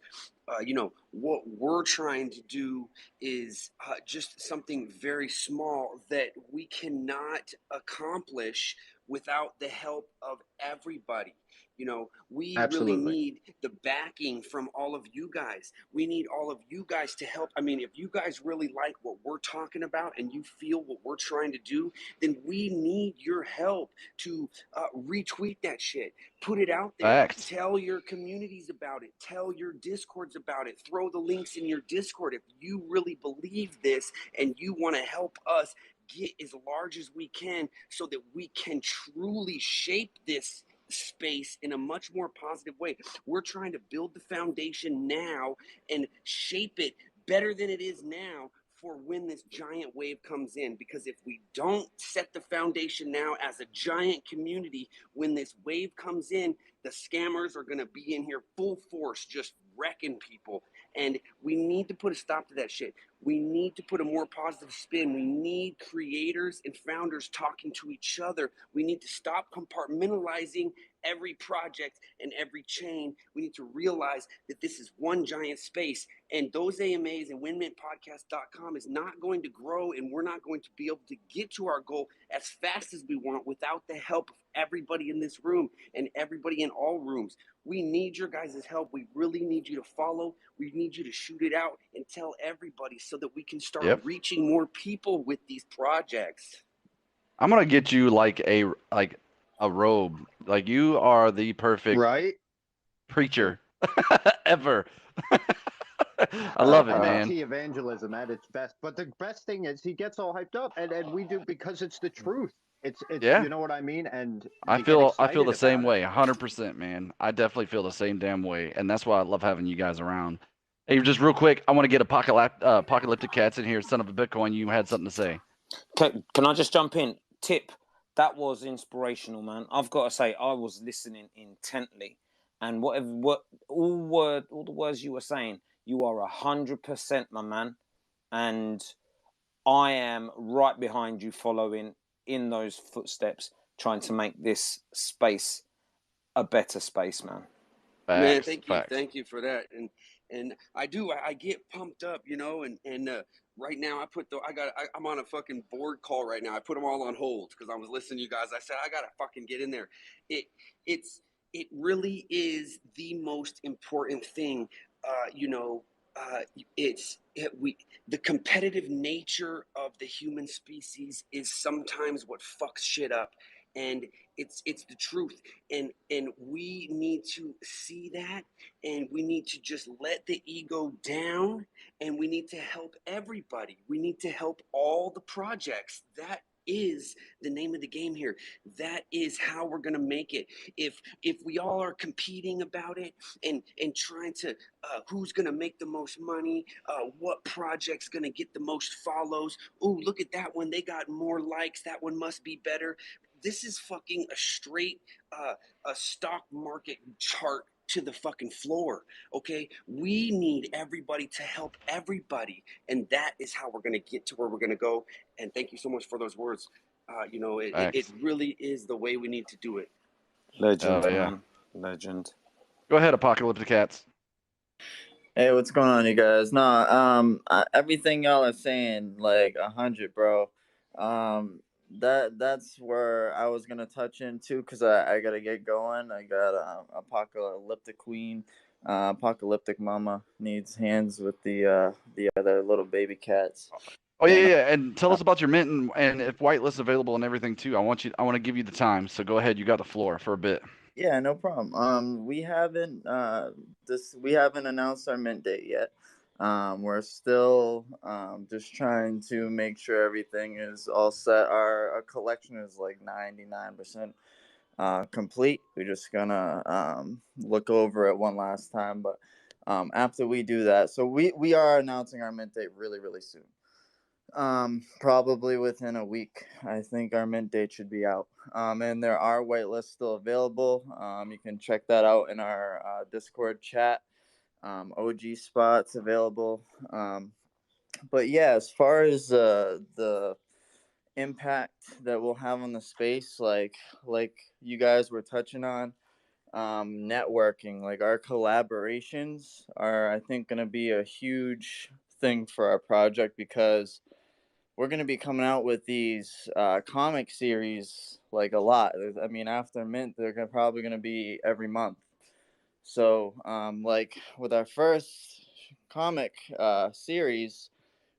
you know, what we're trying to do is just something very small that we cannot accomplish without the help of everybody. You know, we really Absolutely. need the backing from all of you guys. We need all of you guys to help. I mean, if you guys really like what we're talking about and you feel what we're trying to do, then we need your help to retweet that shit, put it out there, Facts. tell your communities about it, tell your discords about it, throw the links in your Discord. If you really believe this and you want to help us get as large as we can so that we can truly shape this space in a much more positive way. We're trying to build the foundation now and shape it better than it is now for when this giant wave comes in. Because if we don't set the foundation now as a giant community, when this wave comes in, the scammers are going to be in here full force, just wrecking people. And we need to put a stop to that shit. We need to put a more positive spin. We need creators and founders talking to each other. We need to stop compartmentalizing every project and every chain. We need to realize that this is one giant space, and those AMAs and winmintpodcast.com is not going to grow, and we're not going to be able to get to our goal as fast as we want without the help of everybody in this room and everybody in all rooms. We need your guys' help. We really need you to follow. We need you to shoot it out and tell everybody so that we can start reaching more people with these projects. I'm gonna get you like a robe. Like, you are the perfect preacher ever. I love it, man. NFT evangelism at its best. But the best thing is he gets all hyped up, and we do, because it's the truth. It's Yeah. You know what I mean? And I you get feel excited the same about way, 100%, man. I definitely feel the same damn way, and that's why I love having you guys around. Hey, just real quick, I want to get Apocalyptic Cats in here. Son of a Bitcoin, you had something to say. Can I just jump in? Tip, that was inspirational, man. I've got to say, I was listening intently, and all the words you were saying, you are 100%, my man, and I am right behind you, following in those footsteps, trying to make this space a better space, man. Man, thank you for that. And I get pumped up, you know, and right now I'm on a fucking board call right now. I put them all on hold because I was listening to you guys. I said I gotta fucking get in there. It really is the most important thing, you know. The competitive nature of the human species is sometimes what fucks shit up, and it's the truth, and we need to see that, and we need to just let the ego down, and we need to help everybody. We need to help all the projects. That is the name of the game here. That is how we're gonna make it. If we all are competing about it and trying to who's gonna make the most money, what project's gonna get the most follows. Oh, look at that one, they got more likes, that one must be better. This is fucking a straight a stock market chart to the fucking floor. Okay, we need everybody to help everybody, and that is how we're gonna get to where we're gonna go. And thank you so much for those words. It really is the way we need to do it. Legend, Oh, yeah. man. Legend. Go ahead, Apocalyptic Cats. Hey, what's going on, you guys? Everything y'all are saying, like 100, bro. That's where I was gonna touch into because I gotta get going. I got Apocalyptic Queen, Apocalyptic Mama needs hands with the other little baby cats. Oh yeah. And tell us about your mint and if whitelist available and everything too. I want to give you the time. So go ahead. You got the floor for a bit. Yeah, no problem. We haven't announced our mint date yet. We're still just trying to make sure everything is all set. Our collection is like 99% complete. We're just gonna look over it one last time, but after we do that, so we are announcing our mint date really, really soon. Probably within a week. I think our mint date should be out. And there are whitelists still available. You can check that out in our Discord chat. OG spots available. But yeah, as far as the impact that we'll have on the space, like you guys were touching on, networking, like our collaborations are, I think, going to be a huge thing for our project because we're going to be coming out with these comic series like a lot. I mean, after Mint, they're probably going to be every month. So, like with our first comic series,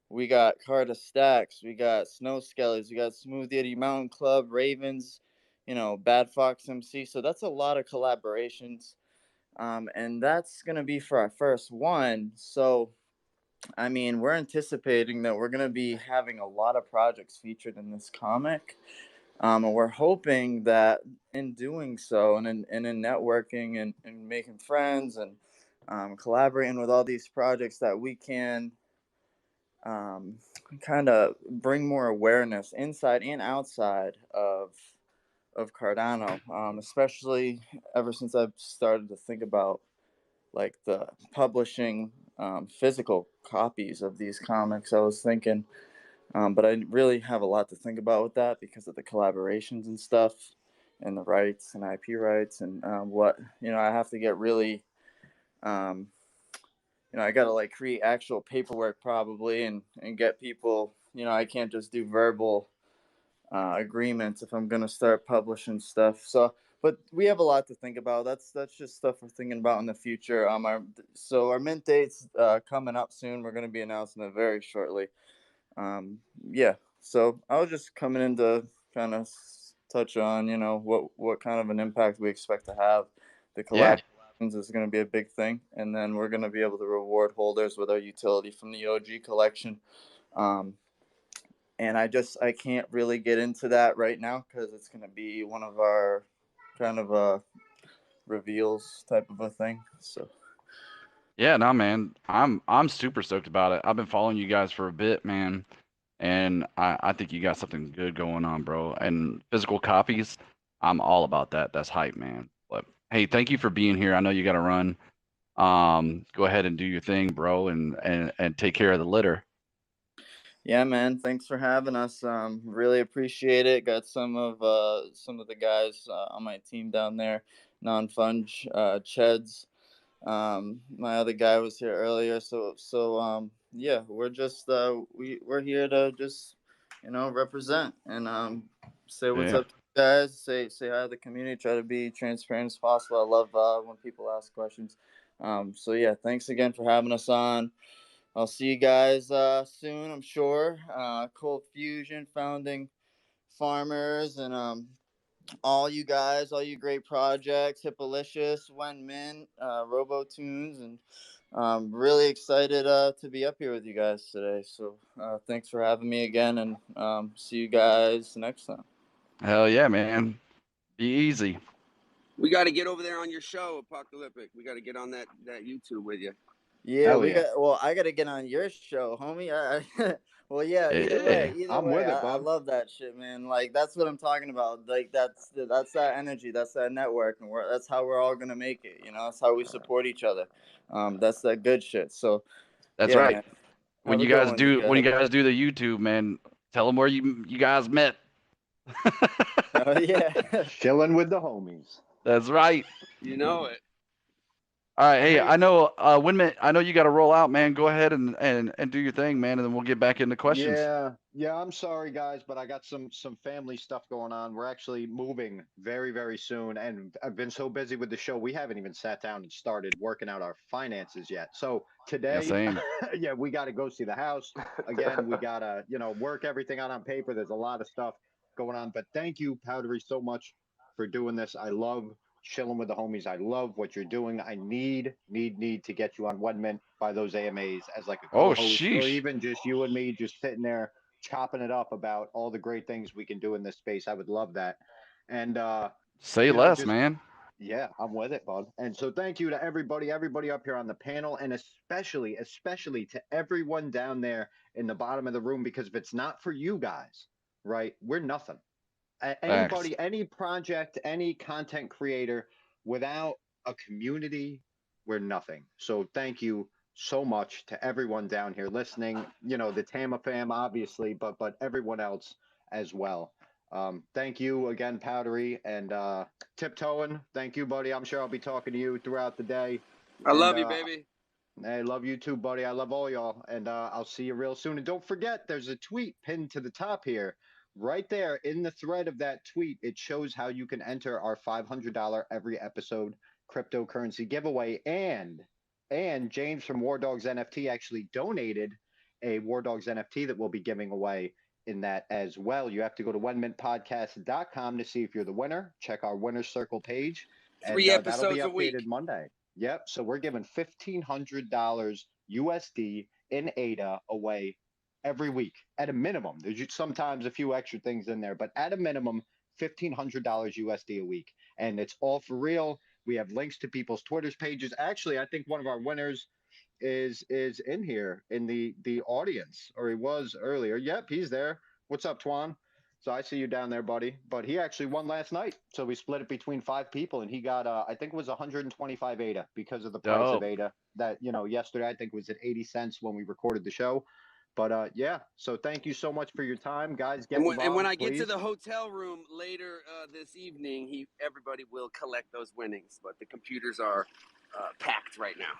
we got Carta Stacks, we got Snow Skellies, we got Smooth Yeti Mountain Club, Ravens, Bad Fox MC. So that's a lot of collaborations. And that's going to be for our first one. So, I mean, we're anticipating that we're going to be having a lot of projects featured in this comic. And we're hoping that in doing so and in networking and making friends and collaborating with all these projects that we can kind of bring more awareness inside and outside of Cardano, especially ever since I've started to think about like the publishing physical copies of these comics. I was thinking, but I really have a lot to think about with that because of the collaborations and stuff and the rights and IP rights and what, I have to get really, I got to like create actual paperwork probably and get people, I can't just do verbal agreements if I'm going to start publishing stuff. So, but we have a lot to think about. That's just stuff we're thinking about in the future. Our mint date's coming up soon. We're going to be announcing it very shortly. Yeah. So I was just coming in to kind of touch on, what kind of an impact we expect to have. The collaborations is going to be a big thing, and then we're going to be able to reward holders with our utility from the OG collection. And I can't really get into that right now because it's going to be one of our kind of reveals type of a thing. So. Yeah, no, man, I'm super stoked about it. I've been following you guys for a bit, man, and I think you got something good going on, bro. And physical copies, I'm all about that. That's hype, man. But hey, thank you for being here. I know you got to run. Go ahead and do your thing, bro, and take care of the litter. Yeah, man. Thanks for having us. Really appreciate it. Got some of the guys on my team down there, non-funge Cheds. My other guy was here earlier, so yeah, we're just we're here to just represent and say what's up to you guys. Say hi to the community. Try to be transparent as possible. I love when people ask questions. So yeah, thanks again for having us on. I'll see you guys soon, I'm sure. Cold Fusion, Founding Farmers, and all you guys, all you great projects, Hippalicious, When Mint, RoboTunes, and really excited to be up here with you guys today. So thanks for having me again, and see you guys next time. Hell yeah, man. Be easy. We got to get over there on your show, Apocalyptic. We got to get on that YouTube with you. Yeah, Hell we yeah. got. Well, I gotta get on your show, homie. Well, yeah. Either way, Hey, either I'm way, with it, I bud. love that shit, man. Like that's what I'm talking about. Like that's that energy, that's that network, and that's how we're all gonna make it. You know, that's how we support each other. That's that good shit. So, that's yeah, right. man. Have a good one, you When guys. you guys do the YouTube, man, tell them where you guys met. Oh yeah. Chilling with the homies. That's right. You know it. All right, hey, Hey, I know, Winman, I know you got to roll out, man. Go ahead and do your thing, man, and then we'll get back into questions. yeah, I'm sorry guys, but I got some family stuff going on. We're actually moving very, very soon, and I've been so busy with the show, we haven't even sat down and started working out our finances yet. So Yeah, today, same. yeah, we got to go see the house. Again, we got to, work everything out on paper. There's a lot of stuff going on, but thank you, Powdery, so much for doing this. I love chilling with the homies. I love what you're doing. I need to get you on One Mint by those AMAs as like a Oh, co-host, or sheesh. even just you and me just sitting there chopping it up about all the great things we can do in this space. I would love that. And Say less, just man. yeah, I'm with it, bud. And so thank you to everybody up here on the panel, and especially to everyone down there in the bottom of the room, because if it's not for you guys, right, we're nothing. Facts. Anybody, any project, any content creator, without a community, we're nothing. So thank you so much to everyone down here listening. The Tama fam, obviously, but everyone else as well. Thank you again, Powdery, and Tiptoeing. Thank you, buddy. I'm sure I'll be talking to you throughout the day. I And love you, baby. I love you too, buddy. I love all y'all, and I'll see you real soon. And don't forget, there's a tweet pinned to the top here. Right there in the thread of that tweet, it shows how you can enter our $500 every episode cryptocurrency giveaway. And James from War Dogs NFT actually donated a War Dogs NFT that we'll be giving away in that as well. You have to go to onemintpodcast.com to see if you're the winner. Check our winner's circle page, and 3 that'll be episodes a week. updated Monday. Yep. So we're giving $1,500 USD in ADA away every week at a minimum. There's sometimes a few extra things in there, but at a minimum, $1,500 USD a week. And it's all for real. We have links to people's Twitter's pages. Actually, I think one of our winners is in here in the audience, or he was earlier. Yep, he's there. What's up, Twan? So I see you down there, buddy. But he actually won last night. So we split it between 5 people, and he got I think it was 125 ADA because of the price of Dope. ADA. That yesterday I think was at 80 cents when we recorded the show. But yeah, so thank you so much for your time, guys. Get And when involved, I get to please. the hotel room later this evening, everybody will collect those winnings. But the computers are packed right now.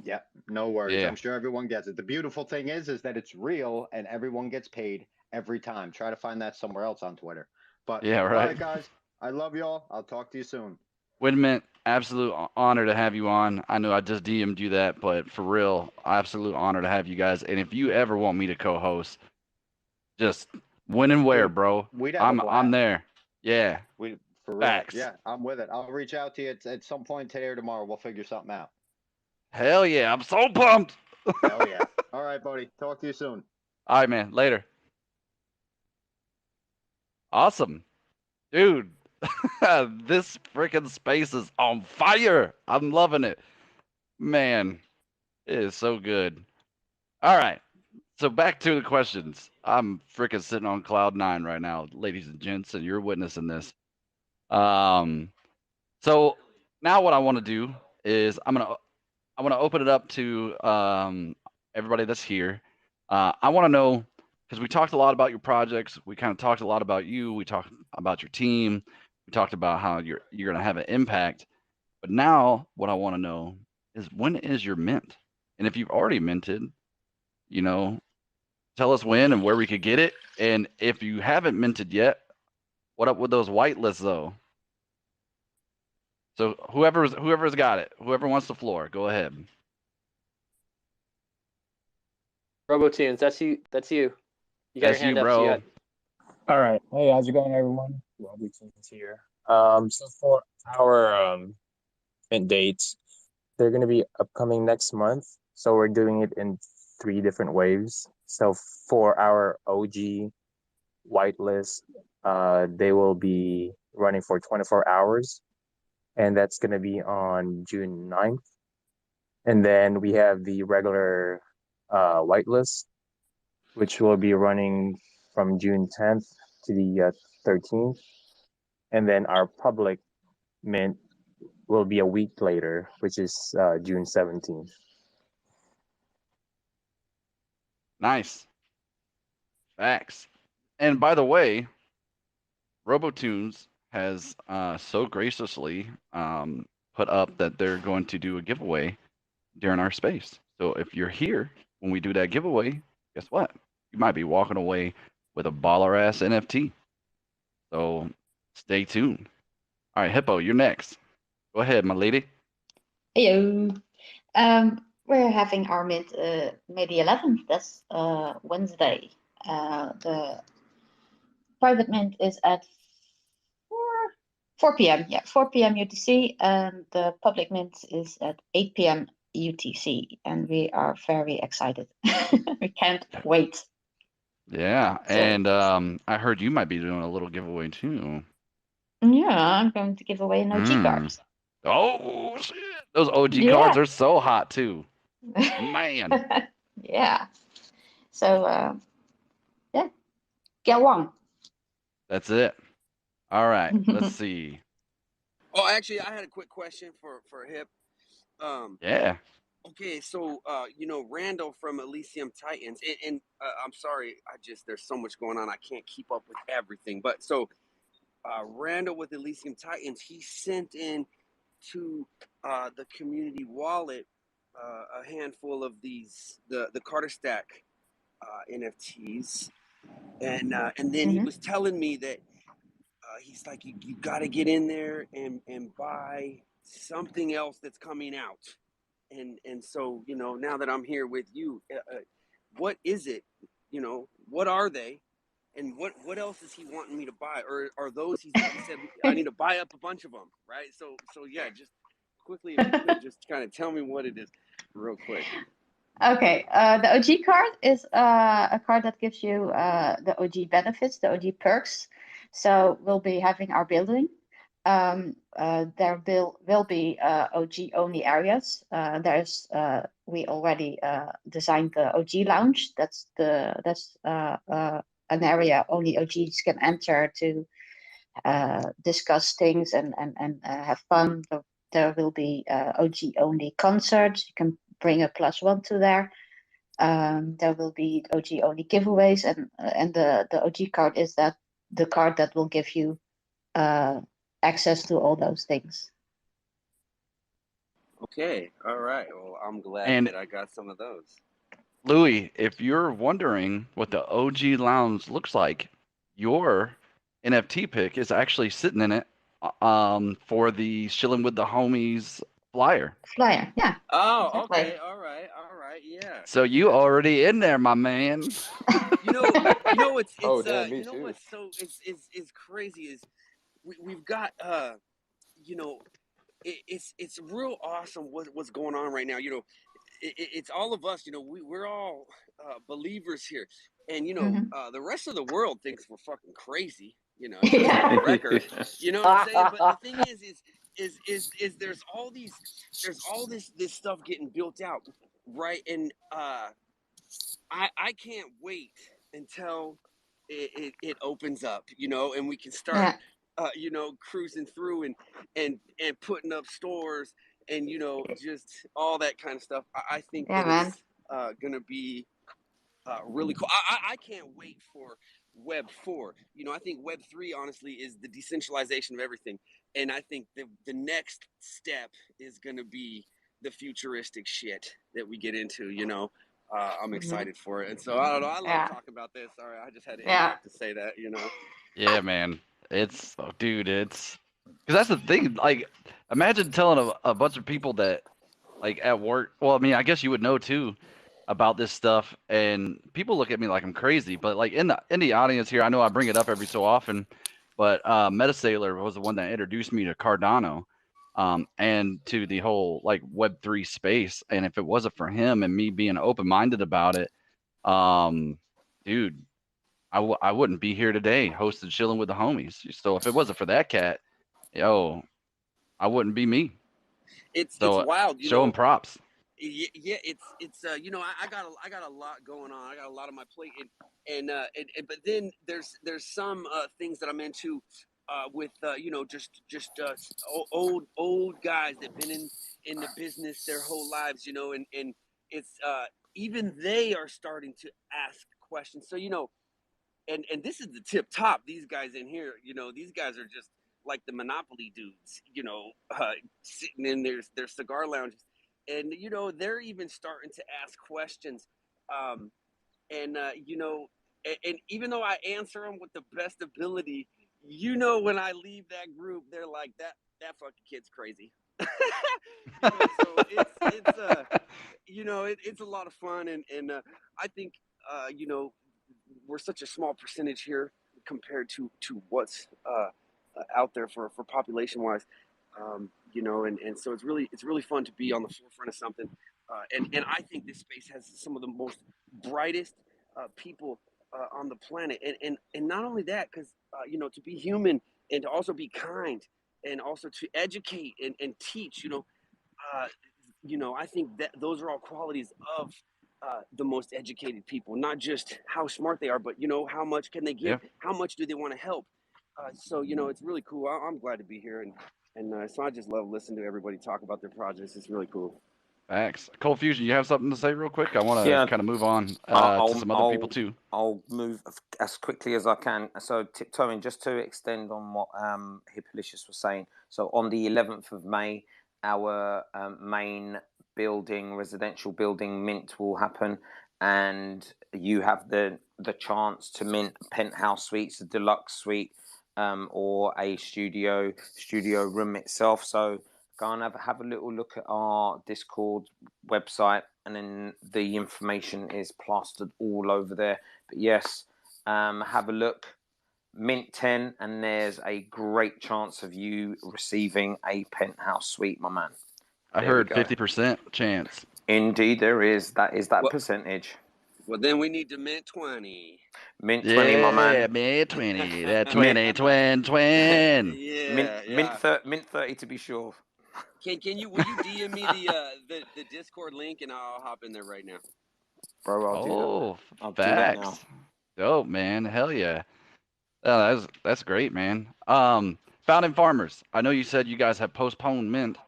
Yeah, no worries. Yeah. I'm sure everyone gets it. The beautiful thing is that it's real and everyone gets paid every time. Try to find that somewhere else on Twitter. But Yeah, all right. right, guys. I love y'all. I'll talk to you soon. Winman, absolute honor to have you on. I know I just DM'd you that, but for real, absolute honor to have you guys. And if you ever want me to co-host, just when and where, Dude, bro. we'd have a blast. I'm there. Yeah. For real. Facts. Yeah, I'm with it. I'll reach out to you at some point today or tomorrow. We'll figure something out. Hell yeah. I'm so pumped. Hell yeah. All right, buddy. Talk to you soon. All right, man. Later. Awesome. Dude, this freaking space is on fire. I'm loving it. Man, it is so good. All right. So back to the questions. I'm freaking sitting on cloud 9 right now, ladies and gents, and you're witnessing this. So now what I want to do is I want to open it up to everybody that's here. I want to know, because we talked a lot about your projects. We kind of talked a lot about you. We talked about your team. We talked about how you're going to have an impact. But now what I want to know is, when is your mint? And if you've already minted, tell us when and where we could get it. And if you haven't minted yet, what up with those whitelists though? So whoever's got it, whoever wants the floor, go ahead. RoboTunes, that's you. You got That's your hand you, up. bro. So you got... All right. Hey, how's it going, everyone? RoboTunes here. So for our mint dates, they're going to be upcoming next month. So we're doing it in 3 different waves. So for our OG whitelist, they will be running for 24 hours. And that's going to be on June 9th. And then we have the regular whitelist, which will be running from June 10th to the 13th. And then our public mint will be a week later, which is June 17th. Nice. Facts. And by the way, RoboTunes has so graciously put up that they're going to do a giveaway during our space. So if you're here when we do that giveaway, guess what? You might be walking away with a baller ass NFT. So stay tuned. All right, Hippo, you're next. Go ahead, my lady. Hello. We're having our mint May the 11th. That's Wednesday. The private mint is at 4 p.m. Yeah, 4 p.m. UTC, and the public mint is at 8 p.m. UTC, and we are very excited. We can't wait. Yeah, So- and I heard you might be doing a little giveaway too. Yeah, I'm going to give away an OG Mm. card. Oh shit! Those OG Yeah. cards are so hot too. Man. Yeah. So yeah, get one. That's it. All right, let's see. Oh, actually, I had a quick question for Hip. Yeah. Okay, so Randall from Elysium Titans, and I'm sorry, there's so much going on, I can't keep up with everything. But so Randall with Elysium Titans, he sent in to the community wallet a handful of the Carter Stack NFTs, and then he was telling me that he's like, you got to get in there and buy something else that's coming out. And so, now that I'm here with you, what is it? What are they? And what else is he wanting me to buy? Or are those, he said, I need to buy up a bunch of them, right? So yeah, just quickly, if you could just kind of tell me what it is real quick. Okay, the OG card is a card that gives you the OG benefits, the OG perks. So we'll be having our building. There will be OG only areas. We already designed the OG lounge. That's an area only OGs can enter to discuss things and have fun. There will be OG only concerts. You can bring a +1 to there. There will be OG only giveaways, and the OG card is that the card that will give you access to all those things. Okay, all right. Well, I'm glad that I got some of those. Louis, if you're wondering what the OG lounge looks like, your NFT pick is actually sitting in it for the Shillin with the Homies flyer. Flyer, yeah. Oh, exactly. okay, all right, yeah. So you already in there, my man. It's Oh, damn, me you know too. what's so is crazy is we've got it's real awesome what's going on right now. It's all of us. We're all believers here, and the rest of the world thinks we're fucking crazy. Just for the record. You know what I'm saying? But the thing is there's all this stuff getting built out, right? And I can't wait until it opens up, and we can start, cruising through and putting up stores and just all that kind of stuff. I think it's gonna be really cool. I can't wait for Web 4. I think Web 3 honestly is the decentralization of everything, and I think the next step is gonna be the futuristic shit that we get into. I'm excited for it, and so I don't know. I love talking about this. Sorry, I just had to interrupt to say that. Yeah, man. It's because that's the thing. Like, imagine telling a bunch of people that, like, at work. Well, I mean, I guess you would know too about this stuff, and people look at me like I'm crazy. But like in the audience here, I know I bring it up every so often, but Metasailor was the one that introduced me to Cardano, and to the whole like Web3 space. And if it wasn't for him and me being open-minded about it, dude, I wouldn't be here today hosting Chilling with the Homies. So if it wasn't for that cat, I wouldn't be me. It's So wild. show him props. Yeah, it's you know, I got a lot going on. I got a lot on my plate, and but then there's some things that I'm into with you know, just old guys that've been in the business their whole lives, you know, and it's even they are starting to ask questions. So, you know, and this is the tip top. These guys in here, you know, these guys are just like the Monopoly dudes, you know, sitting in their cigar lounges, and you know they're even starting to ask questions, and you know, and even though I answer them with the best ability, you know, when I leave that group, they're like that fucking kid's crazy. You know, so it's you know, it's a lot of fun, and I think you know, we're such a small percentage here compared to what's out there for population wise, you know, and so it's really fun to be on the forefront of something, and I think this space has some of the most brightest people on the planet, and not only that, because you know, to be human and to also be kind and also to educate and teach, uh, you know, I think that those are all qualities of the most educated people, not just how smart they are, but you know, how much can they Yeah. give? How much do they want to help? So you know, it's really cool. I'm glad to be here, and so I just love listening to everybody talk about their projects. It's really cool. Thanks. Cold Fusion, you have something to say real quick? I want to Yeah, kind of move on I'll, to some other people I'll, too. I'll move as quickly as I can. So tiptoeing, just to extend on what Hippolytus was saying. So on the 11th of May, our main building, residential building mint will happen, and you have the chance to mint penthouse suites, a deluxe suite, or a studio room itself. So go and have a little look at our Discord website, and then the information is plastered all over there. But yes, have a look. Mint 10, and there's a great chance of you receiving a penthouse suite, my man. I There we heard go. 50% chance. Indeed, there is. That is that Well, percentage. well, then we need to mint 20. Mint 20, my Yeah, man. man, 20. That Mint, 20, twin. Yeah, yeah. mint 30 to be sure. Can you will you DM me the Discord link and I'll hop in there right now. Bro, I'll do that. Oh, I'll do that now. facts. Dope, man. Hell yeah. Oh, that's great, man. Founding Farmers. I know you said you guys have postponed mint,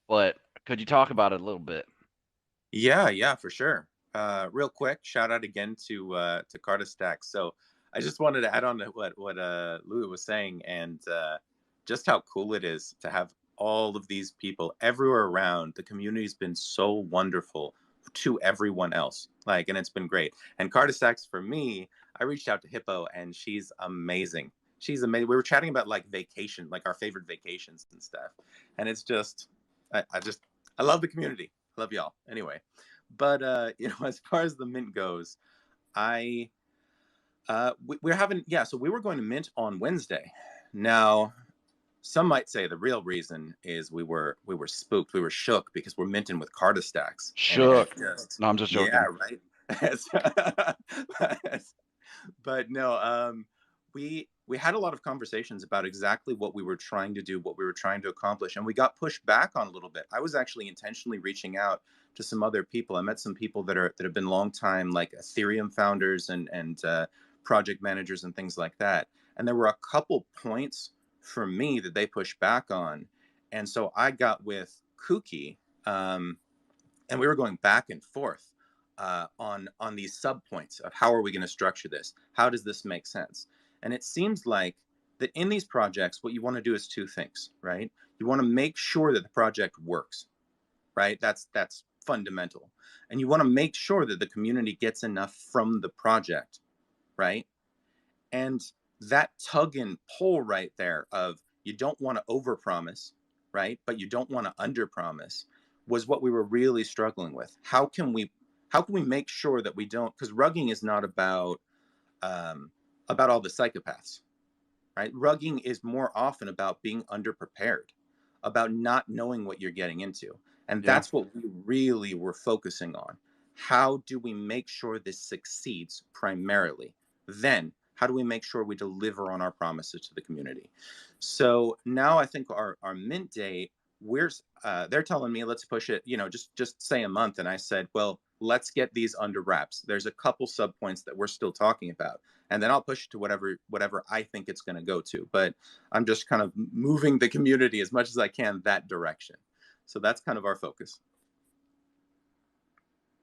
but could you talk about it a little bit? Yeah, for sure. Real quick, shout out again to Carta Stack. So I just wanted to add on to what Louis was saying, and just how cool it is to have all of these people everywhere around. The community's been so wonderful to everyone else, like, and it's been great. And Carta Stacks, for me, I reached out to Hippo, and she's amazing. She's amazing. We were chatting about like vacation, like our favorite vacations and stuff, and it's just, I love the community. Love y'all. Anyway, but you know, as far as the mint goes, we're having, yeah. So we were going to mint on Wednesday. Now, some might say the real reason is we were spooked, we were shook because we're minting with Carta Stacks. Shook. And it just, No, I'm just joking. yeah, right. But no, we had a lot of conversations about exactly what we were trying to do, what we were trying to accomplish, and we got pushed back on a little bit. I was actually intentionally reaching out to some other people. I met some people that have been long time like Ethereum founders and project managers and things like that. And there were a couple points for me that they pushed back on, and so I got with Kuki, and we were going back and forth on these sub points of how are we going to structure this? How does this make sense? And it seems like that in these projects, what you want to do is two things, right? You want to make sure that the project works, right? That's fundamental. And you want to make sure that the community gets enough from the project, right? And that tug and pull right there of you don't want to overpromise, right? But you don't want to underpromise was what we were really struggling with. How can we make sure that we don't, because rugging is not about all the psychopaths, right? Rugging is more often about being underprepared, about not knowing what you're getting into. And Yeah. that's what we really were focusing on. How do we make sure this succeeds primarily? Then, how do we make sure we deliver on our promises to the community? So now I think our mint date they're telling me let's push it, just say a month. And I said, well, let's get these under wraps. There's a couple sub points that we're still talking about, and then I'll push it to whatever I think it's going to go to. But I'm just kind of moving the community as much as I can that direction. So that's kind of our focus.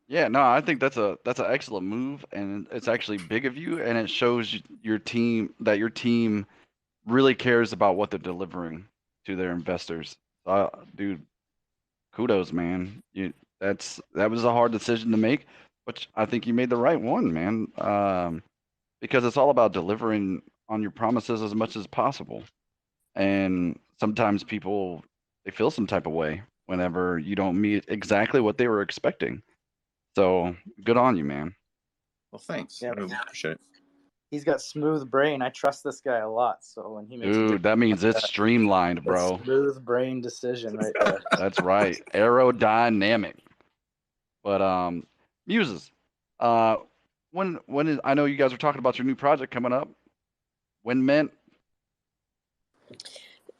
Yeah, no, I think that's an excellent move, and it's actually big of you, and it shows your team that your team really cares about what they're delivering to their investors. Dude, kudos, man. That was a hard decision to make, but I think you made the right one, man. Because it's all about delivering on your promises as much as possible. And sometimes people they feel some type of way whenever you don't meet exactly what they were expecting. So good on you, man. Well, thanks. Yeah. I really appreciate it. He's got smooth brain. I trust this guy a lot. So when he makes Dude, that means it's streamlined, bro. Smooth brain decision right there. That's right. Aerodynamic. But Muses. When is I know you guys are talking about your new project coming up. When meant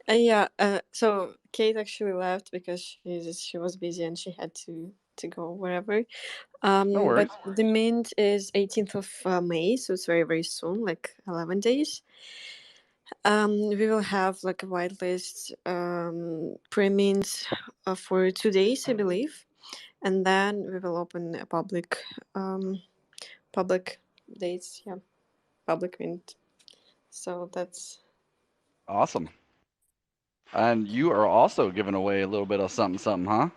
Yeah. So Kate actually left because she was busy and she had to go wherever. No worries. But the mint is 18th of May, so it's very very soon, like 11 days. We will have like a whitelist pre-mint for 2 days, I believe, and then we will open a public dates. Yeah, public mint. So that's awesome. And you are also giving away a little bit of something, huh?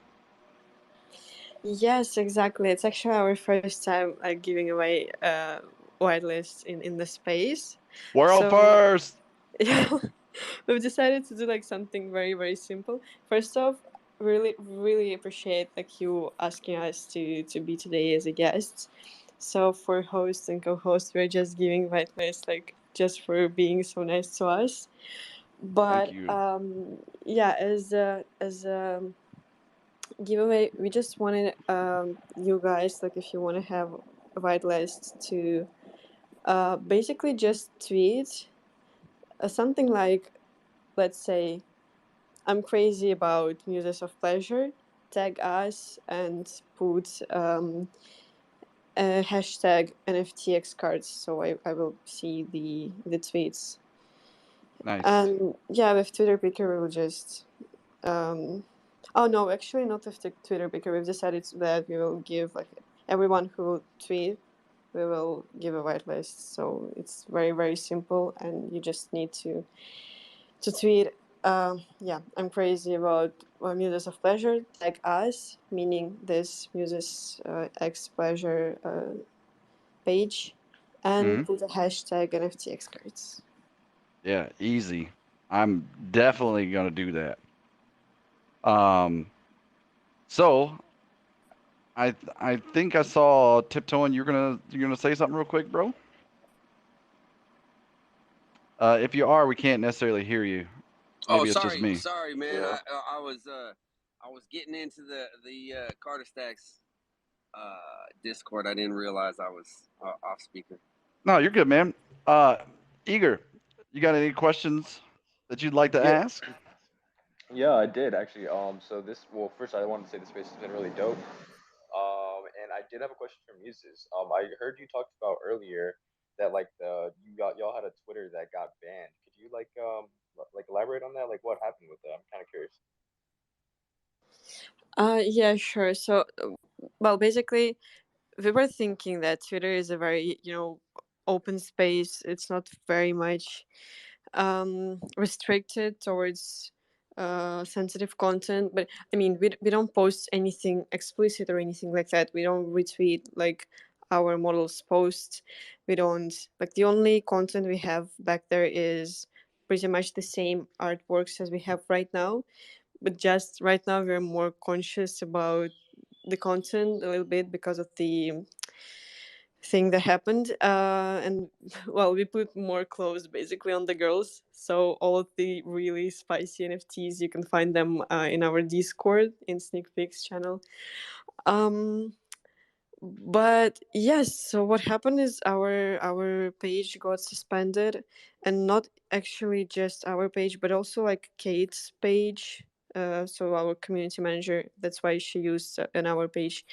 yes, exactly. It's actually our first time giving away whitelist in the space. World So first. yeah, we've decided to do like something very very simple. First off, really really appreciate like you asking us to be today as a guest. So for host and co-host, we're just giving whitelist like just for being so nice to us. But Thank you. yeah, as a giveaway, we just wanted you guys, like if you want to have a whitelist, to basically just tweet something like, let's say, I'm crazy about muses of pleasure, tag us and put a hashtag NFTX cards, so I will see the tweets. Nice. And yeah, with Twitter picker we'll just oh no, actually not with the Twitter picker. We've decided that we will give like everyone who will tweet, we will give a whitelist. So it's very very simple, and you just need to tweet. Yeah, I'm crazy about muses of pleasure. Tag us, meaning this muses X pleasure page, and put a hashtag NFTX cards. Yeah, easy. I'm definitely gonna do that. So I think I saw tiptoeing. You're gonna say something real quick, bro. If you are, we can't necessarily hear you. Maybe it's just me. Sorry, man. Yeah. I was getting into the Carter Stacks Discord. I didn't realize I was off speaker. No, you're good, man. Eager, you got any questions that you'd like to ask? Yeah, I did actually. First I wanted to say the space has been really dope. And I did have a question for Muses. I heard you talked about earlier that like y'all had a Twitter that got banned. Could you like elaborate on that? Like what happened with that? I'm kind of curious. Yeah, sure. So, well, basically, we were thinking that Twitter is a very, open space. It's not very much restricted towards sensitive content. But I mean, we don't post anything explicit or anything like that. We don't retweet like our models post. We don't, like, the only content we have back there is pretty much the same artworks as we have right now. But just right now, we're more conscious about the content a little bit because of the thing that happened. And well, we put more clothes basically on the girls. So all of the really spicy NFTs, you can find them in our Discord in Sneak Peeks channel. But yes, so what happened is our page got suspended, and not actually just our page, but also like Kate's page so our community manager, that's why she used in our page.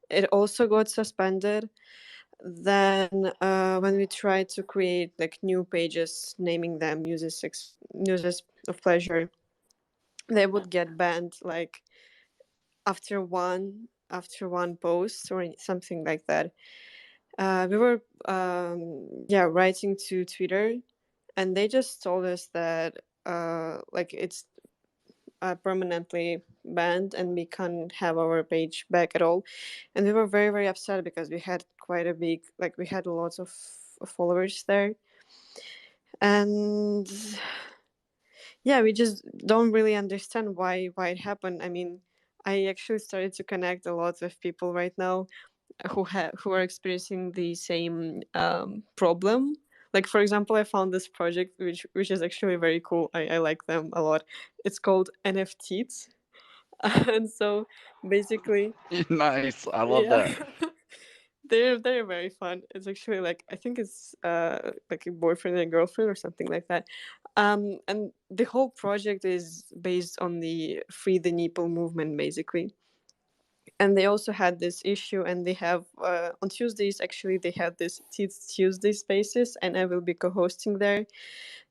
It also got suspended. Then when we tried to create like new pages, naming them uses of pleasure, they would get banned like after one post or something like that. We were writing to Twitter, and they just told us that like it's permanently banned and we can't have our page back at all. And we were very, very upset because we had quite a big, like we had lots of followers there. And yeah, we just don't really understand why it happened. I mean, I actually started to connect a lot with people right now who are experiencing the same problem. Like for example, I found this project which is actually very cool. I like them a lot. It's called NFTs. And so basically, Nice. I love yeah. that. They're very fun. It's actually like, I think it's like a boyfriend and girlfriend or something like that. And the whole project is based on the Free the Nipple movement, basically. And they also had this issue, and they have on Tuesdays, actually they had this Tuesday spaces, and I will be co-hosting there.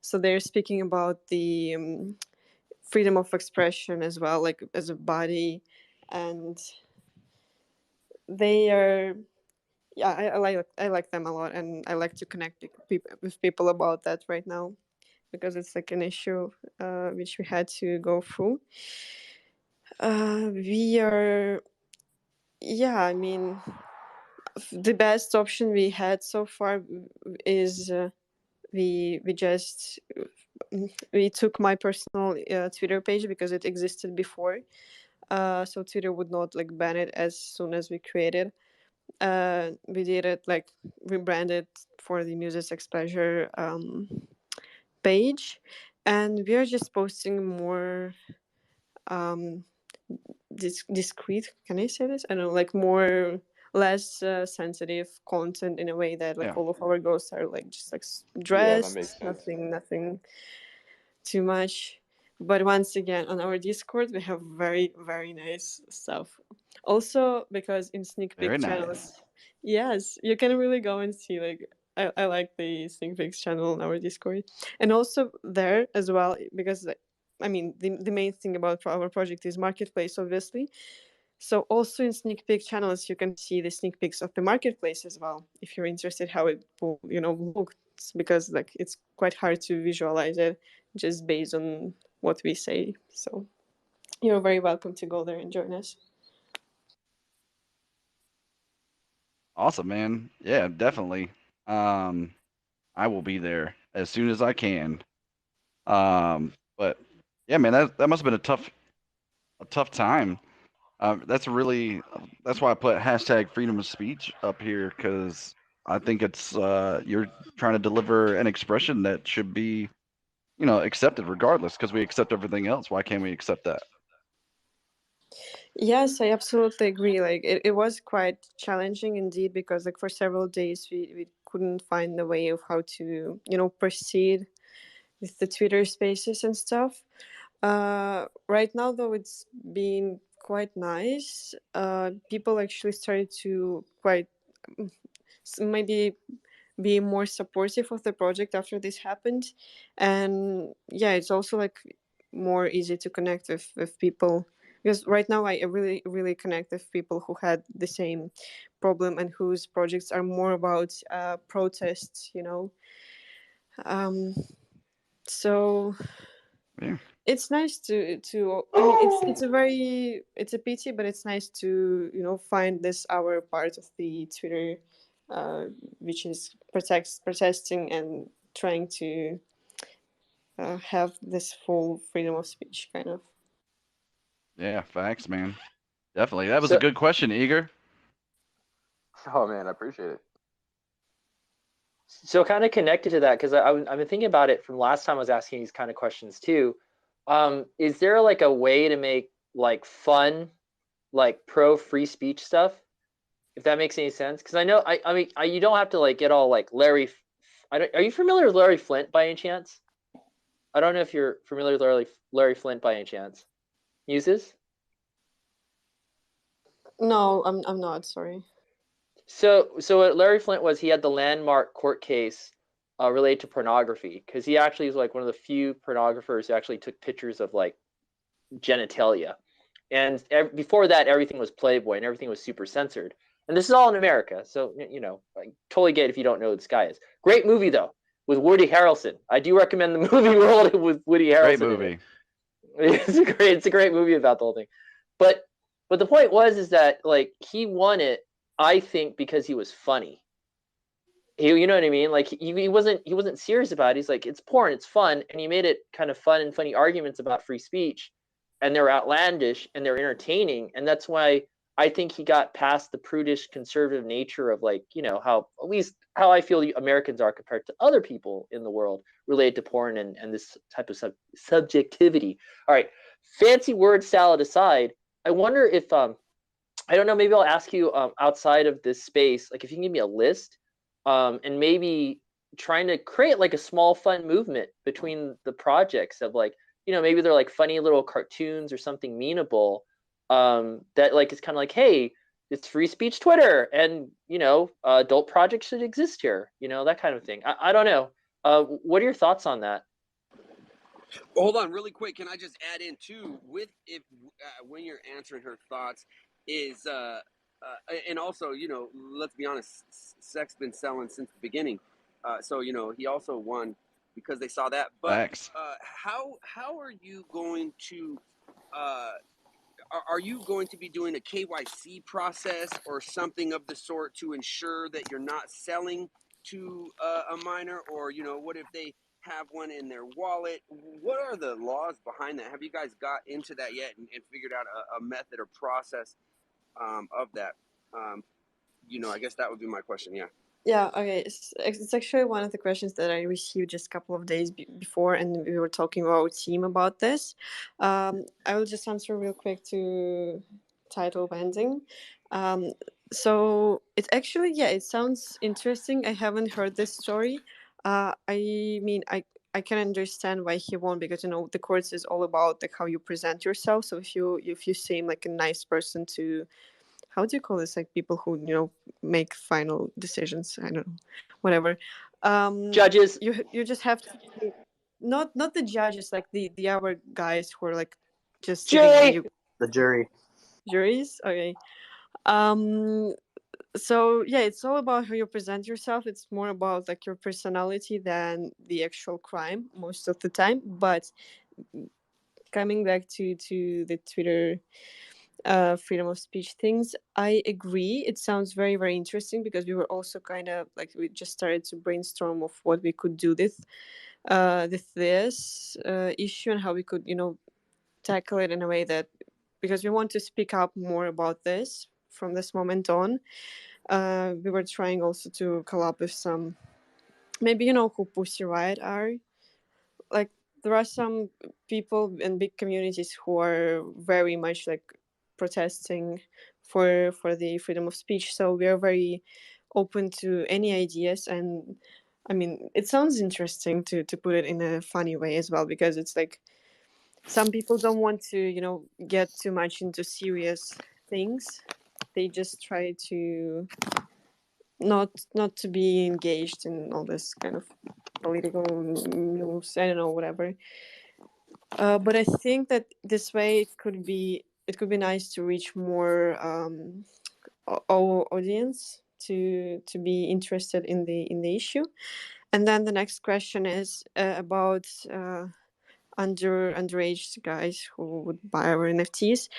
So they're speaking about the freedom of expression as well, like as a body. And they are, yeah, I like them a lot, and I like to connect with people about that right now, because it's like an issue which we had to go through. We are, yeah, I mean, the best option we had so far is we just we took my personal Twitter page because it existed before, so Twitter would not like ban it as soon as we created. We did it like rebranded for the Muses X Pleasure page, and we are just posting more um, discreet. Can I say this? I don't know, like more less sensitive content in a way that like Yeah. all of our ghosts are like just like Yeah, that makes dressed, sense. nothing too much. But once again, on our Discord, we have very, very nice stuff. Also, because in sneak Very peek channels, nice. yes, you can really go and see like I like the sneak peeks channel on our Discord, and also there as well because like, I mean the main thing about our project is marketplace, obviously. So also in sneak peek channels, you can see the sneak peeks of the marketplace as well, if you're interested how it will, look, because like it's quite hard to visualize it just based on what we say. So you're very welcome to go there and join us. Awesome, man. Yeah, definitely. Um, I will be there as soon as I can. But yeah, man, that must have been a tough time. That's why I put hashtag freedom of speech up here, because I think it's you're trying to deliver an expression that should be, accepted regardless, because we accept everything else. Why can't we accept that? Yes, I absolutely agree. Like it was quite challenging indeed, because like for several days we couldn't find a way of how to, proceed with the Twitter spaces and stuff. Right now, though, it's been quite nice. People actually started to quite maybe be more supportive of the project after this happened, and yeah, it's also like more easy to connect with people, because right now I really really connect with people who had the same problem and whose projects are more about protests. Um, so Yeah. it's nice to I mean it's a pity, but it's nice to find this our part of the Twitter, uh, which is protesting and trying to have this full freedom of speech kind of. Yeah, facts, man. Definitely. That was a So good question, Eager. Oh man, I appreciate it. so kind of connected to that, because I've been thinking about it from last time I was asking these kind of questions too. Is there like a way to make like fun, like pro free speech stuff, if that makes any sense? Because I know I mean you don't have to like get all like Larry. Are you familiar with Larry Flint by any chance? I don't know if you're familiar with Larry Flint by any chance. Muses? No, I'm not. Sorry. So what Larry Flint was, he had the landmark court case related to pornography, because he actually was like one of the few pornographers who actually took pictures of like genitalia. And before that, everything was Playboy and everything was super censored. And this is all in America, so you know, I totally get if you don't know who this guy is. Great movie though, with Woody Harrelson. I do recommend the movie World with Woody Harrelson. Great movie. It's a great movie about the whole thing. But the point is that like he won it, I think, because he was funny. You know what I mean? Like he wasn't serious about it. He's like, it's porn, it's fun, and he made it kind of fun and funny arguments about free speech, and they're outlandish and they're entertaining, and that's why I think he got past the prudish conservative nature of like, you know, how at least how I feel Americans are compared to other people in the world related to porn and this type of subjectivity. All right, fancy word salad aside, I wonder if I don't know, maybe I'll ask you outside of this space, like if you can give me a list, and maybe trying to create like a small fun movement between the projects of like, you know, maybe they're like funny little cartoons or something meanable, that like is kind of like, hey, it's free speech Twitter, and you know, adult projects should exist here, you know, that kind of thing. I don't know. What are your thoughts on that? Hold on, really quick. Can I just add in too, with if when you're answering her thoughts, is and also, you know, let's be honest, Sex been selling since the beginning, so you know he also won because they saw that. But Facts. how are you going to are you going to be doing a KYC process or something of the sort to ensure that you're not selling to a minor? Or, you know, what if they have one in their wallet? What are the laws behind that? Have you guys got into that yet and figured out a method or process of that? You know, I guess that would be my question. Yeah. Yeah, okay. It's actually one of the questions that I received just a couple of days before, and we were talking with our team about this. I will just answer real quick to title banding. So it's actually, yeah, it sounds interesting. I haven't heard this story. I mean, I can understand why he won, because you know the courts is all about like how you present yourself. So if you seem like a nice person to, how do you call this, like people who, you know, make final decisions, I don't know, whatever, Judges. You just have to, not the judges, like the other guys who are like just sitting Jury. and you, The jury. juries, okay. So yeah, it's all about how you present yourself. It's more about like your personality than the actual crime most of the time. But coming back to the Twitter freedom of speech things, I agree, it sounds very very interesting, because we were also kind of like, we just started to brainstorm of what we could do with this issue, and how we could, you know, tackle it in a way that, because we want to speak up more about this from this moment on. We were trying also to collab with some, maybe you know who Pussy Riot are, like there are some people in big communities who are very much like protesting for the freedom of speech, so we are very open to any ideas. And I mean, it sounds interesting to put it in a funny way as well, because it's like some people don't want to, you know, get too much into serious things. They just try to not to be engaged in all this kind of political news, I don't know, whatever. But I think that this way it could be nice to reach more audience to be interested in the issue. And then the next question is about underage guys who would buy our NFTs.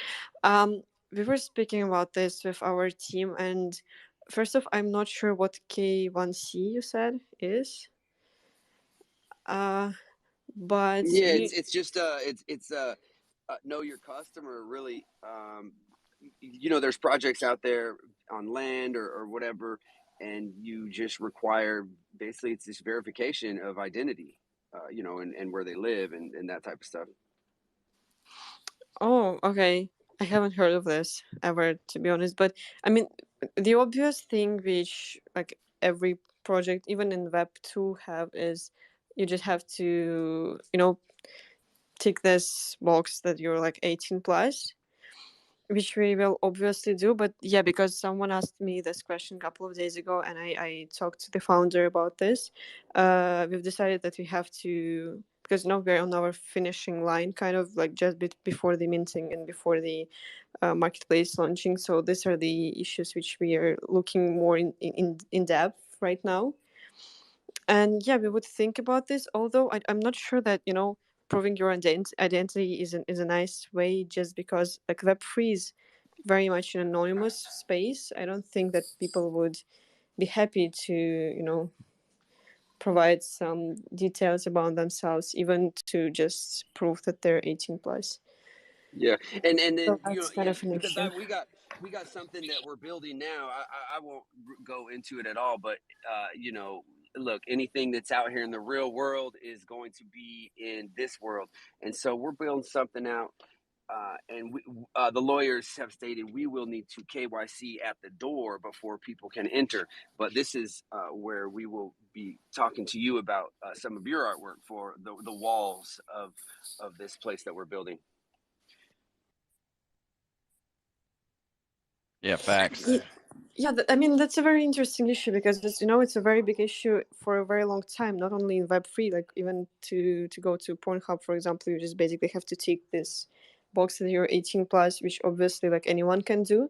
We were speaking about this with our team, and first off, I'm not sure what K1C you said is. But Yeah, we, it's just it's know your customer, really. You know, there's projects out there on land or whatever, and you just require, basically it's this verification of identity, you know, and where they live and that type of stuff. oh, okay. I haven't heard of this ever, to be honest. But I mean, the obvious thing which like every project, even in Web 2, have is you just have to, you know, tick this box that you're like 18 plus, which we will obviously do. But yeah, because someone asked me this question a couple of days ago, and I talked to the founder about this, we've decided that we have to, because now we're on our finishing line, kind of like just before the minting and before the marketplace launching. So these are the issues which we are looking more in depth right now. And yeah, we would think about this, although I'm not sure that, proving your identity is a nice way, just because like Web3 is very much an anonymous space. I don't think that people would be happy to, provide some details about themselves, even to just prove that they're 18 plus. Yeah, and So then that's kind of an because issue. we got something that we're building now. I won't go into it at all, but look, anything that's out here in the real world is going to be in this world, and so we're building something out. And the lawyers have stated we will need to KYC at the door before people can enter. But this is where we will be talking to you about some of your artwork for the walls of this place that we're building. Yeah, facts. Yeah, I mean, that's a very interesting issue, because it's a very big issue for a very long time, not only in Web3, like even to go to Pornhub, for example, you just basically have to tick this box that you're 18 plus, which obviously like anyone can do.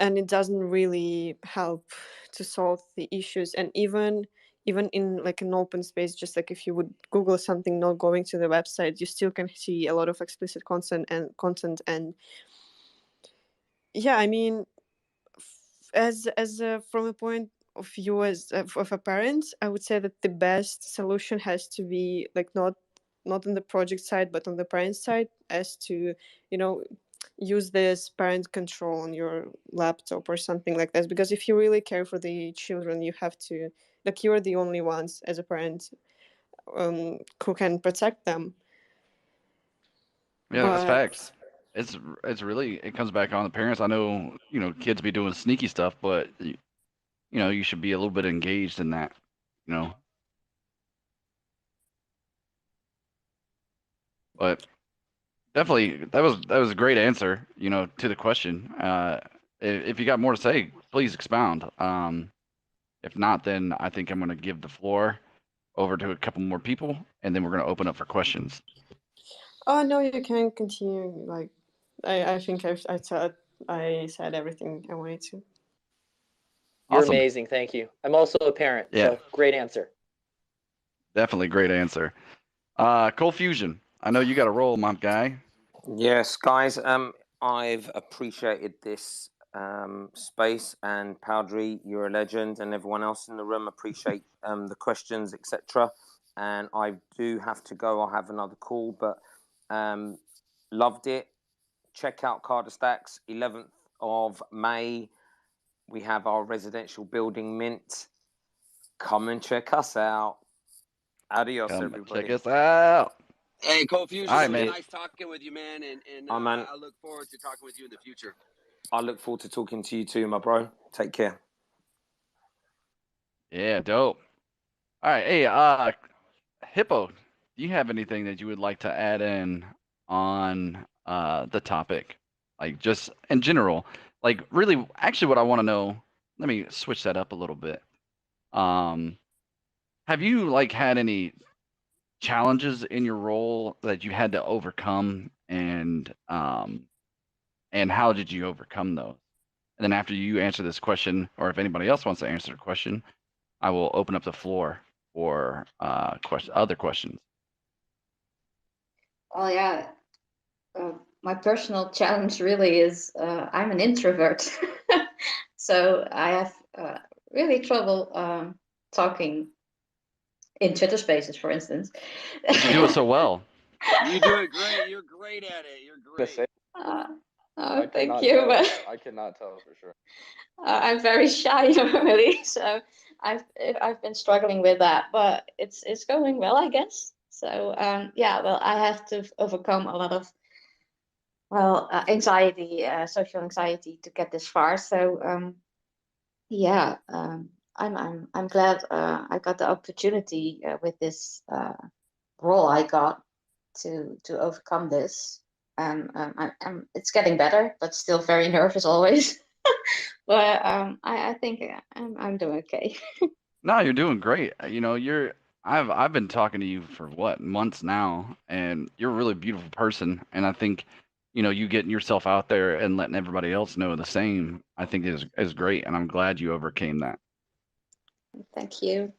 And it doesn't really help to solve the issues. And even in like an open space, just like if you would Google something not going to the website, you still can see a lot of explicit content. And yeah, I mean, as from a point of view as of a parent, I would say that the best solution has to be like not on the project side, but on the parent side, as to use this parent control on your laptop or something like that. Because if you really care for the children, you have to, like, you're the only ones as a parent who can protect them. Yeah, that's But facts. It's really, it comes back on the parents. I know, kids be doing sneaky stuff, but you should be a little bit engaged in that, you know. But definitely, that was a great answer, to the question. If you got more to say, please expound. If not, then I think I'm going to give the floor over to a couple more people, and then we're going to open up for questions. oh no, you can continue. Like, I think I said everything I wanted to. You're Awesome. amazing. Thank you. I'm also a parent, so great answer. Definitely great answer. Cold Fusion, I know you got a role, my guy. Yes, guys. I've appreciated this space, and Powdery, you're a legend, and everyone else in the room appreciate the questions, etc. And I do have to go. I'll have another call, but loved it. Check out Carter Stacks, 11th of May. We have our residential building mint. Come and check us out. Adios, everybody. Check us out. Hey, Cold Fusion, All right, it was man. nice talking with you, man. And man. I look forward to talking with you in the future. I look forward to talking to you too, my bro. Take care. Yeah, dope. All right, hey, Hippo, do you have anything that you would like to add in on the topic? Like, just in general, like, really, actually what I want to know, let me switch that up a little bit. Have you like had any challenges in your role that you had to overcome, and how did you overcome those? And then after you answer this question, or if anybody else wants to answer the question, I will open up the floor for other questions. Well, yeah. My personal challenge really is I'm an introvert. So I have really trouble talking in Twitter Spaces, for instance. You do it so well. You do it great. You're great at it. You're great. Oh, thank you. I cannot tell for sure. I'm very shy normally, so I've been struggling with that, but it's going well, I guess. So yeah, well, I have to overcome a lot of anxiety, social anxiety, to get this far. So yeah, I'm glad I got the opportunity with this role I got. to overcome this. It's getting better, but still very nervous always. But I think I'm doing okay. No, you're doing great. You know, I've been talking to you for what, months now, and you're a really beautiful person. And I think, you know, you getting yourself out there and letting everybody else know the same, I think is great. And I'm glad you overcame that. Thank you.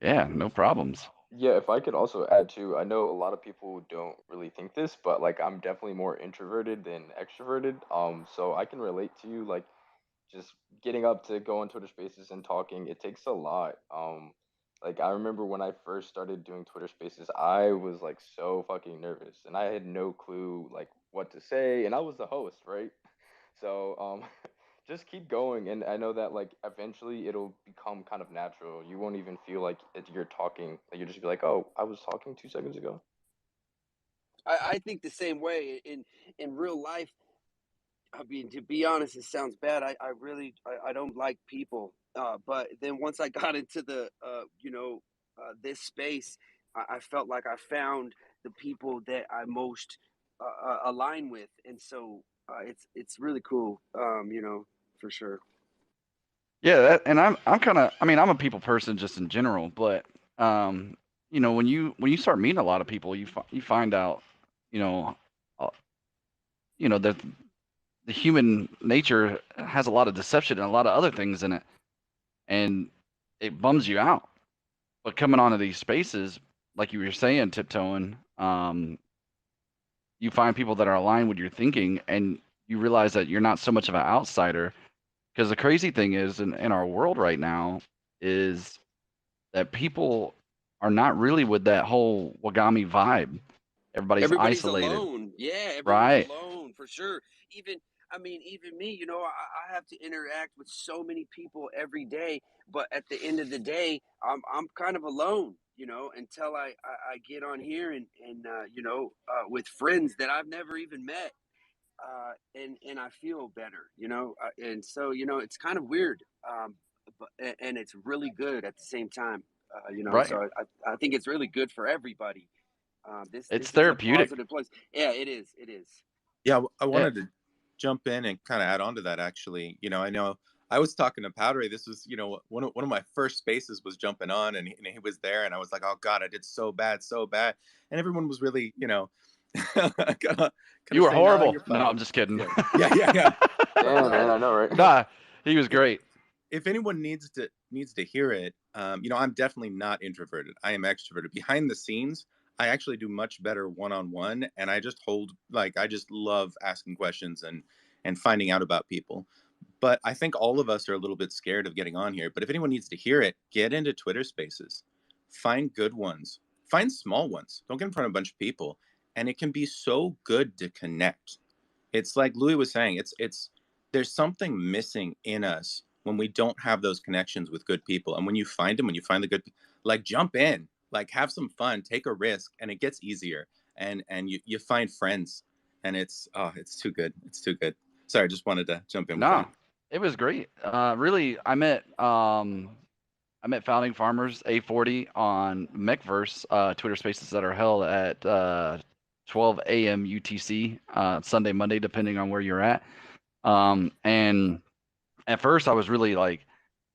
Yeah, no problems. Yeah, if I could also add too, I know a lot of people don't really think this, but like I'm definitely more introverted than extroverted. So I can relate to you, like just getting up to go on Twitter Spaces and talking, it takes a lot. Like I remember when I first started doing Twitter Spaces, I was like so fucking nervous and I had no clue like what to say, and I was the host, right? So just keep going, and I know that like eventually it'll become kind of natural. You won't even feel like you're talking. Like, you'll just be like, "Oh, I was talking 2 seconds ago." I think the same way in real life. I mean, to be honest, it sounds bad. I really I don't like people. But then once I got into the this space, I felt like I found the people that I most align with, and so it's really cool. For sure. Yeah, and I'm kind of, I mean, I'm a people person just in general, but um, you know, when you start meeting a lot of people, you find out, you know, uh, that the human nature has a lot of deception and a lot of other things in it, and it bums you out. But coming onto these spaces, like you were saying, tiptoeing, you find people that are aligned with your thinking, and you realize that you're not so much of an outsider. Because the crazy thing is, in our world right now, is that people are not really with that whole Wagami vibe. Everybody's Everybody's isolated, alone. Yeah, everyone's right? alone for sure. Even I mean, even me, I have to interact with so many people every day, but at the end of the day, I'm kind of alone, until I get on here and with friends that I've never even met. And I feel better, and so it's kind of weird, and it's really good at the same time, Right. so I think it's really good for everybody. This It's this is a therapeutic. positive place. Yeah, it is. It is. Yeah, I Yeah. wanted to jump in and kind of add on to that actually. I know I was talking to Powdery. This was, one of my first spaces was jumping on, and he was there, and I was like, oh God, I did so bad, so bad. And everyone was really, kind of You were saying, nah, horrible. you're No, fine. I'm just kidding. Yeah. Damn, man, I know, right? Nah, he was great. If anyone needs to hear it, I'm definitely not introverted. I am extroverted. Behind the scenes, I actually do much better one-on-one, and I just I just love asking questions and finding out about people. But I think all of us are a little bit scared of getting on here. But if anyone needs to hear it, get into Twitter Spaces. Find good ones. Find small ones. Don't get in front of a bunch of people. And it can be so good to connect. It's like Louis was saying, it's there's something missing in us when we don't have those connections with good people. And when you find them, when you find the good, like jump in, like have some fun, take a risk, and it gets easier. And you find friends, and it's too good. It's too good. Sorry, I just wanted to jump in with No, that. it was great. Really, I met Founding Farmers A40 on Mechverse Twitter Spaces that are held at 12 a.m. UTC Sunday, Monday, depending on where you're at. And at first, I was really like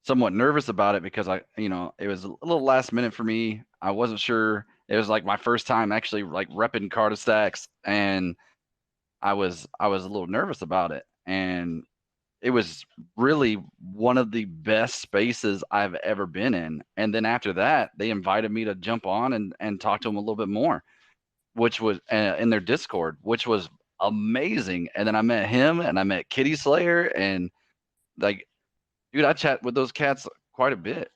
somewhat nervous about it because it was a little last minute for me. I wasn't sure. It was like my first time actually like repping Cardistacks, and I was a little nervous about it. And it was really one of the best spaces I've ever been in. And then after that, they invited me to jump on and talk to them a little bit more, which was in their Discord, which was amazing. And then I met him and I met Kitty Slayer, and like, dude, I chat with those cats quite a bit.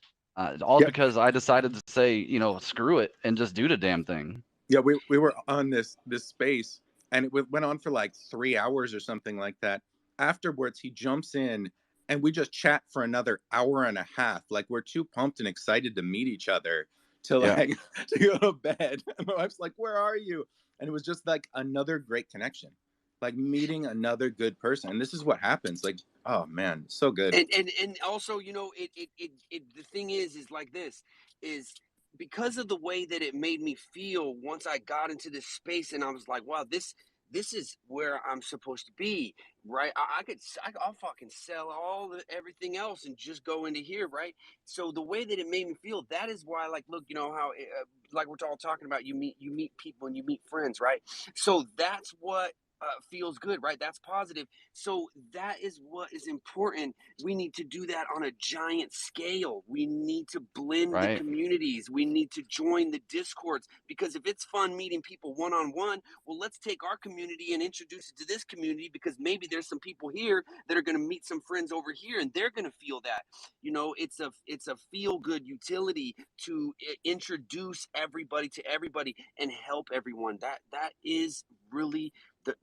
All Yeah, because I decided to say, screw it and just do the damn thing. yeah. We were on this space, and went on for like 3 hours or something like that. Afterwards, he jumps in, and we just chat for another hour and a half. Like we're too pumped and excited to meet each other to Yeah. like to go to bed. And my wife's like, "Where are you?" And it was just like another great connection, like meeting another good person. And this is what happens. Like, oh man, so good. And also, the thing is like this is because of the way that it made me feel once I got into this space, and I was like, wow, this is where I'm supposed to be, right? I'll fucking sell everything else and just go into here, right? So the way that it made me feel, that is why, like, look, you know how, like we're all talking about, you meet people and you meet friends, right? So that's what feels good, right? That's positive. So that is what is important. We need to do that on a giant scale. We need to blend the Right. communities. We need to join the discords, because if it's fun meeting people one-on-one, well, let's take our community and introduce it to this community, because maybe there's some people here that are going to meet some friends over here and they're going to feel that. You know, it's a feel good utility to introduce everybody to everybody and help everyone. That is really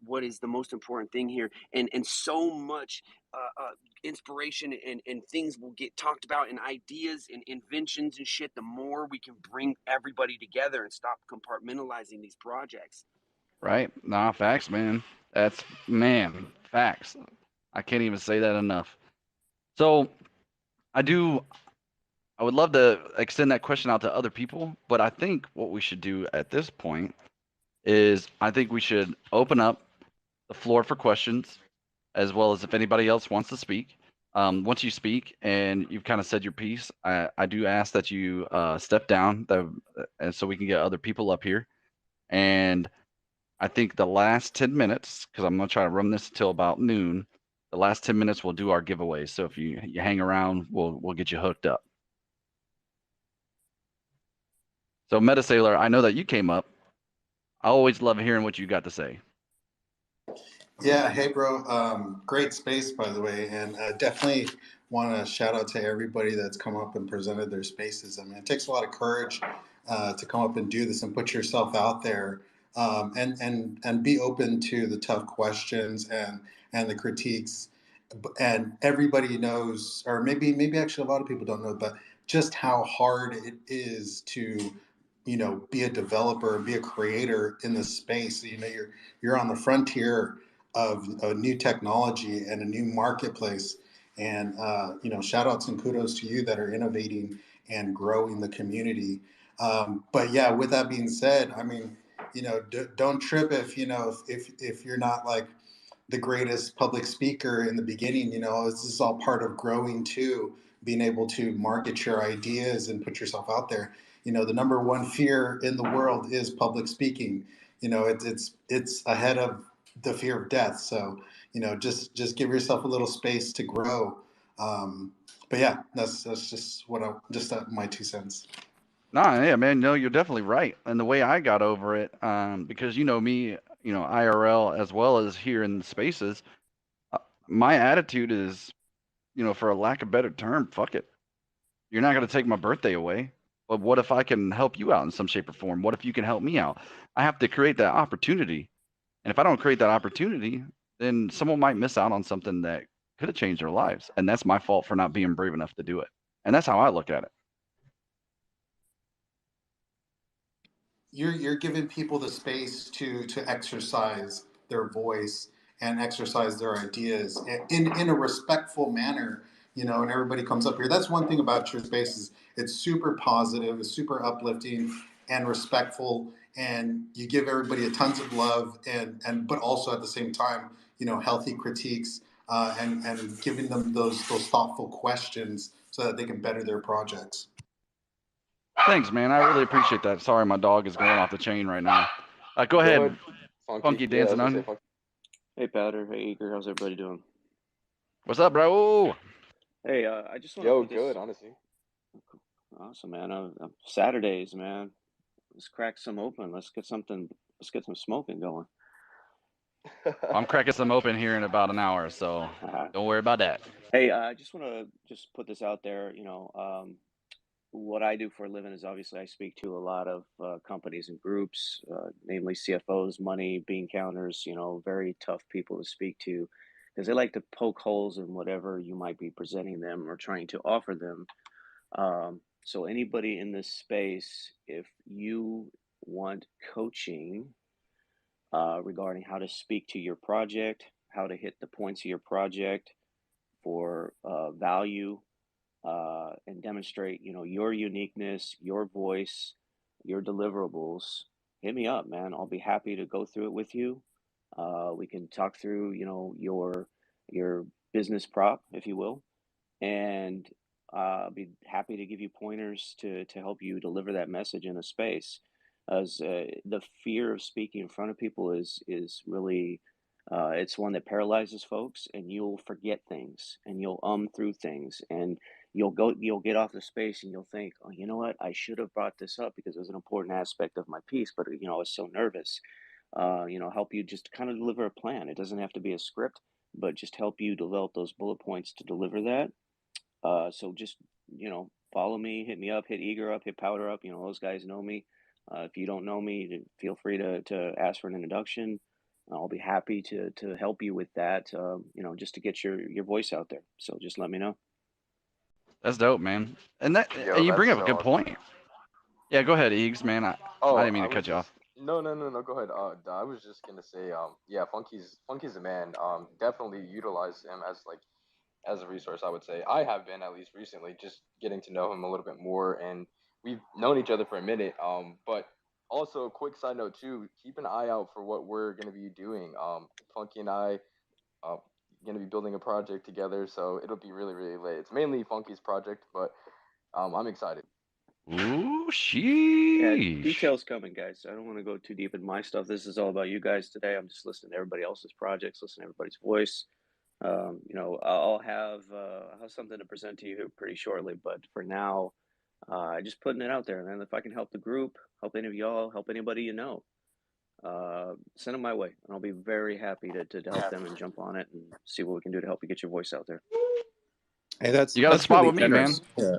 what is the most important thing here. And so much inspiration and things will get talked about, and ideas and inventions and shit, the more we can bring everybody together and stop compartmentalizing these projects. Right. Nah, facts, man. Facts. I can't even say that enough. So I would love to extend that question out to other people, but I think what we should do at this point is I think we should open up the floor for questions, as well as if anybody else wants to speak. Once you speak and you've kind of said your piece, I do ask that you step down, and so we can get other people up here. And I think the last 10 minutes, because I'm going to try to run this until about noon, the last 10 minutes we'll do our giveaways. So if you hang around, we'll get you hooked up. So Metasailor, I know that you came up. I always love hearing what you got to say. Yeah, hey bro, great space by the way, and definitely want to shout out to everybody that's come up and presented their spaces. I mean, it takes a lot of courage to come up and do this and put yourself out there, and be open to the tough questions and the critiques. And everybody knows, or maybe actually a lot of people don't know, but just how hard it is to be a developer and be a creator in this space. You're on the frontier of a new technology and a new marketplace. And shout outs and kudos to you that are innovating and growing the community. But yeah, with that being said, I mean, don't trip if you're not like the greatest public speaker in the beginning. This is all part of growing too, being able to market your ideas and put yourself out there. The number one fear in the world is public speaking. It's ahead of the fear of death. So, just give yourself a little space to grow. But yeah, that's just my 2 cents. Nah, yeah, man, no, you're definitely right. And the way I got over it, because you know me, IRL as well as here in the spaces, my attitude is, for a lack of better term, fuck it. You're not going to take my birthday away. But what if I can help you out in some shape or form? What if you can help me out? I have to create that opportunity. And if I don't create that opportunity, then someone might miss out on something that could have changed their lives. And that's my fault for not being brave enough to do it. And that's how I look at it. You're giving people the space to exercise their voice and exercise their ideas in a respectful manner. And everybody comes up here. That's one thing about your space is it's super positive, it's super uplifting and respectful, and you give everybody a tons of love, and but also at the same time, healthy critiques, and giving them those thoughtful questions so that they can better their projects. Thanks, man. I really appreciate that. Sorry, my dog is going off the chain right now. Go ahead, Funky Dancing Onion. Hey, Powder. Hey, Eager. How's everybody doing? What's up, bro? Hey, I just want to good, honestly. Awesome, man. Saturdays, man. Let's crack some open. Let's get some smoking going. I'm cracking some open here in about an hour, so don't worry about that. Hey, I just want to put this out there. What I do for a living is obviously I speak to a lot of companies and groups, namely CFOs, money, bean counters, very tough people to speak to, because they like to poke holes in whatever you might be presenting them or trying to offer them. So anybody in this space, if you want coaching regarding how to speak to your project, how to hit the points of your project for value, and demonstrate, your uniqueness, your voice, your deliverables, hit me up, man. I'll be happy to go through it with you. We can talk through, your business prop, if you will, and be happy to give you pointers to help you deliver that message in a space. As the fear of speaking in front of people is really it's one that paralyzes folks, and you'll forget things, and you'll through things, and you'll get off the space, and you'll think, oh, you know what, I should have brought this up because it was an important aspect of my piece, but I was so nervous. Help you just kind of deliver a plan. It doesn't have to be a script, but just help you develop those bullet points to deliver that. So just, follow me, hit me up, hit Eager up, hit Powder up. Those guys know me. If you don't know me, feel free to ask for an introduction. I'll be happy to help you with that, just to get your voice out there. So just let me know. That's dope, man. And Yo, and you bring that's up a so good awesome. point. Yeah, go ahead, Eags, man. I Oh, didn't mean I to was cut you just off. no, go ahead. I was just gonna say, yeah, Funky's a man. Definitely utilize him as a resource. I would say I have been, at least recently, just getting to know him a little bit more, and we've known each other for a minute. But also, quick side note too, keep an eye out for what we're gonna be doing. Funky and I, uh, gonna be building a project together, so it'll be really really lit. It's mainly Funky's project, but I'm excited. Ooh, Yeah, sheesh. details coming, guys. I don't want to go too deep in my stuff. This is all about you guys today. I'm just listening to everybody else's projects, listening to everybody's voice. I'll have something to present to you here pretty shortly, but for now, just putting it out there. And if I can help the group, help any of y'all, help anybody send them my way, and I'll be very happy to help them and jump on it and see what we can do to help you get your voice out there. Hey, that's You got a that's spot really with me, man. generous. Yeah.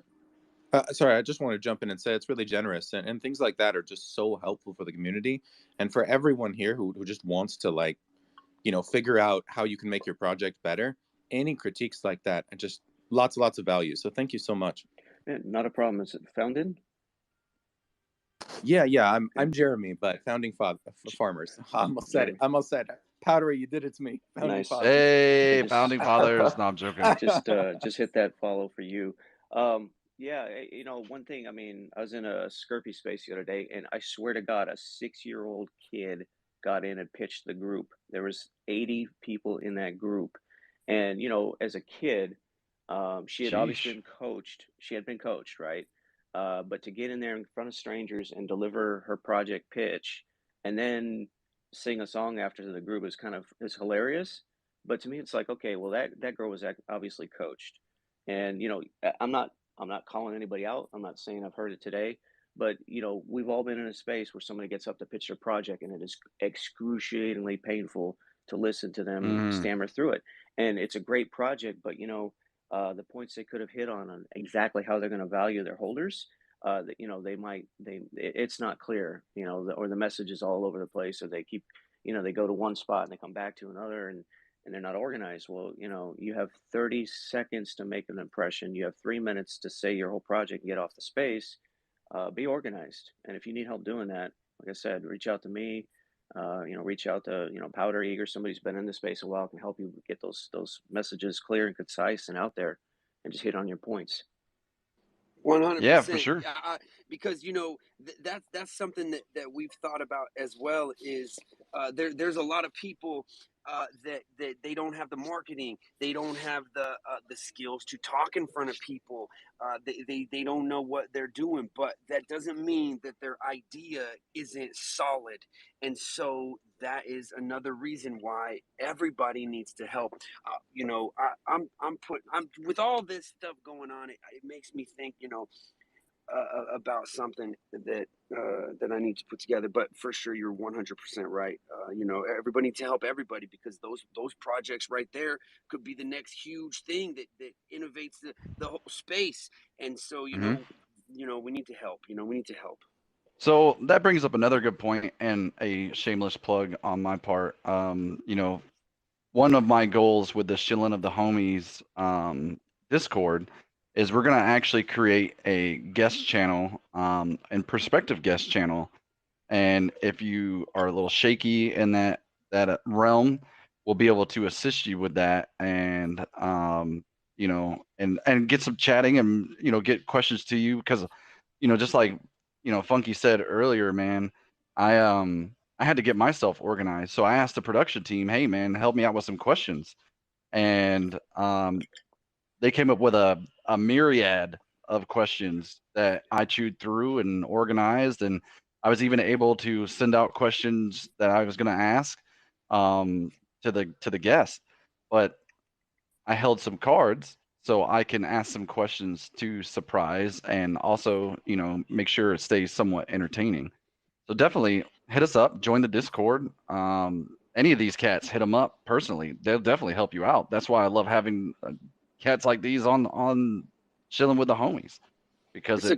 Sorry, I just want to jump in and say it's really generous, and things like that are just so helpful for the community and for everyone here who just wants to figure out how you can make your project better. Any critiques like that are just lots of value. So thank you so much. Yeah, not a problem. Is it founded? Yeah. I'm Jeremy, but founding father farmers. I almost said it. Jeremy. I almost said it. Powdery, you did it to me. Founding Nice. fathers. Hey, Just founding fathers. No, I'm joking. just hit that follow for you. Yeah, one thing, I was in a Skirpy space the other day, and I swear to God, a 6-year-old kid got in and pitched the group. There was 80 people in that group. And, as a kid, she had obviously Sheesh. been coached. She had been coached, right? But to get in there in front of strangers and deliver her project pitch and then sing a song after the group is hilarious. But to me, it's like, okay, well, that girl was obviously coached, and I'm not calling anybody out. I'm not saying I've heard it today, but we've all been in a space where somebody gets up to pitch their project, and it is excruciatingly painful to listen to them Mm. stammer through it. And it's a great project, but the points they could have hit on exactly how they're going to value their holders. That it's not clear, or the message is all over the place, or they keep, they go to one spot and they come back to another, and they're not organized. Well, you have 30 seconds to make an impression. You have 3 minutes to say your whole project and get off the space. Be organized. And if you need help doing that, like I said, reach out to me. Reach out to, Powder Eager, somebody who's been in the space a while, can help you get those messages clear and concise and out there, and just hit on your points. Yeah, for 100%. sure. Because that's something that we've thought about as well. Is there's a lot of people that they don't have the marketing, they don't have the skills to talk in front of people. They don't know what they're doing, but that doesn't mean that their idea isn't solid. And so that is another reason why everybody needs to help. I'm with all this stuff going on. It makes me think, about something that I need to put together. But for sure, you're 100% right. Everybody needs to help everybody, because those projects right there could be the next huge thing that innovates the whole space. And so, Hmm. we need to help. We need to help. So that brings up another good point and a shameless plug on my part. One of my goals with the Shillin of the Homies Discord is we're gonna actually create a guest channel, and prospective guest channel. And if you are a little shaky in that realm, we'll be able to assist you with that. And and get some chatting and get questions to you because just like Funky said earlier, man, I had to get myself organized, so I asked the production team, hey man, help me out with some questions, and they came up with a myriad of questions that I chewed through and organized, and I was even able to send out questions that I was going to ask um, to the guest, but I held some cards so I can ask some questions to surprise and also make sure it stays somewhat entertaining. So definitely hit us up, join the Discord. Any of these cats, hit them up personally. They'll definitely help you out. That's why I love having cats like these on chilling with the homies because It's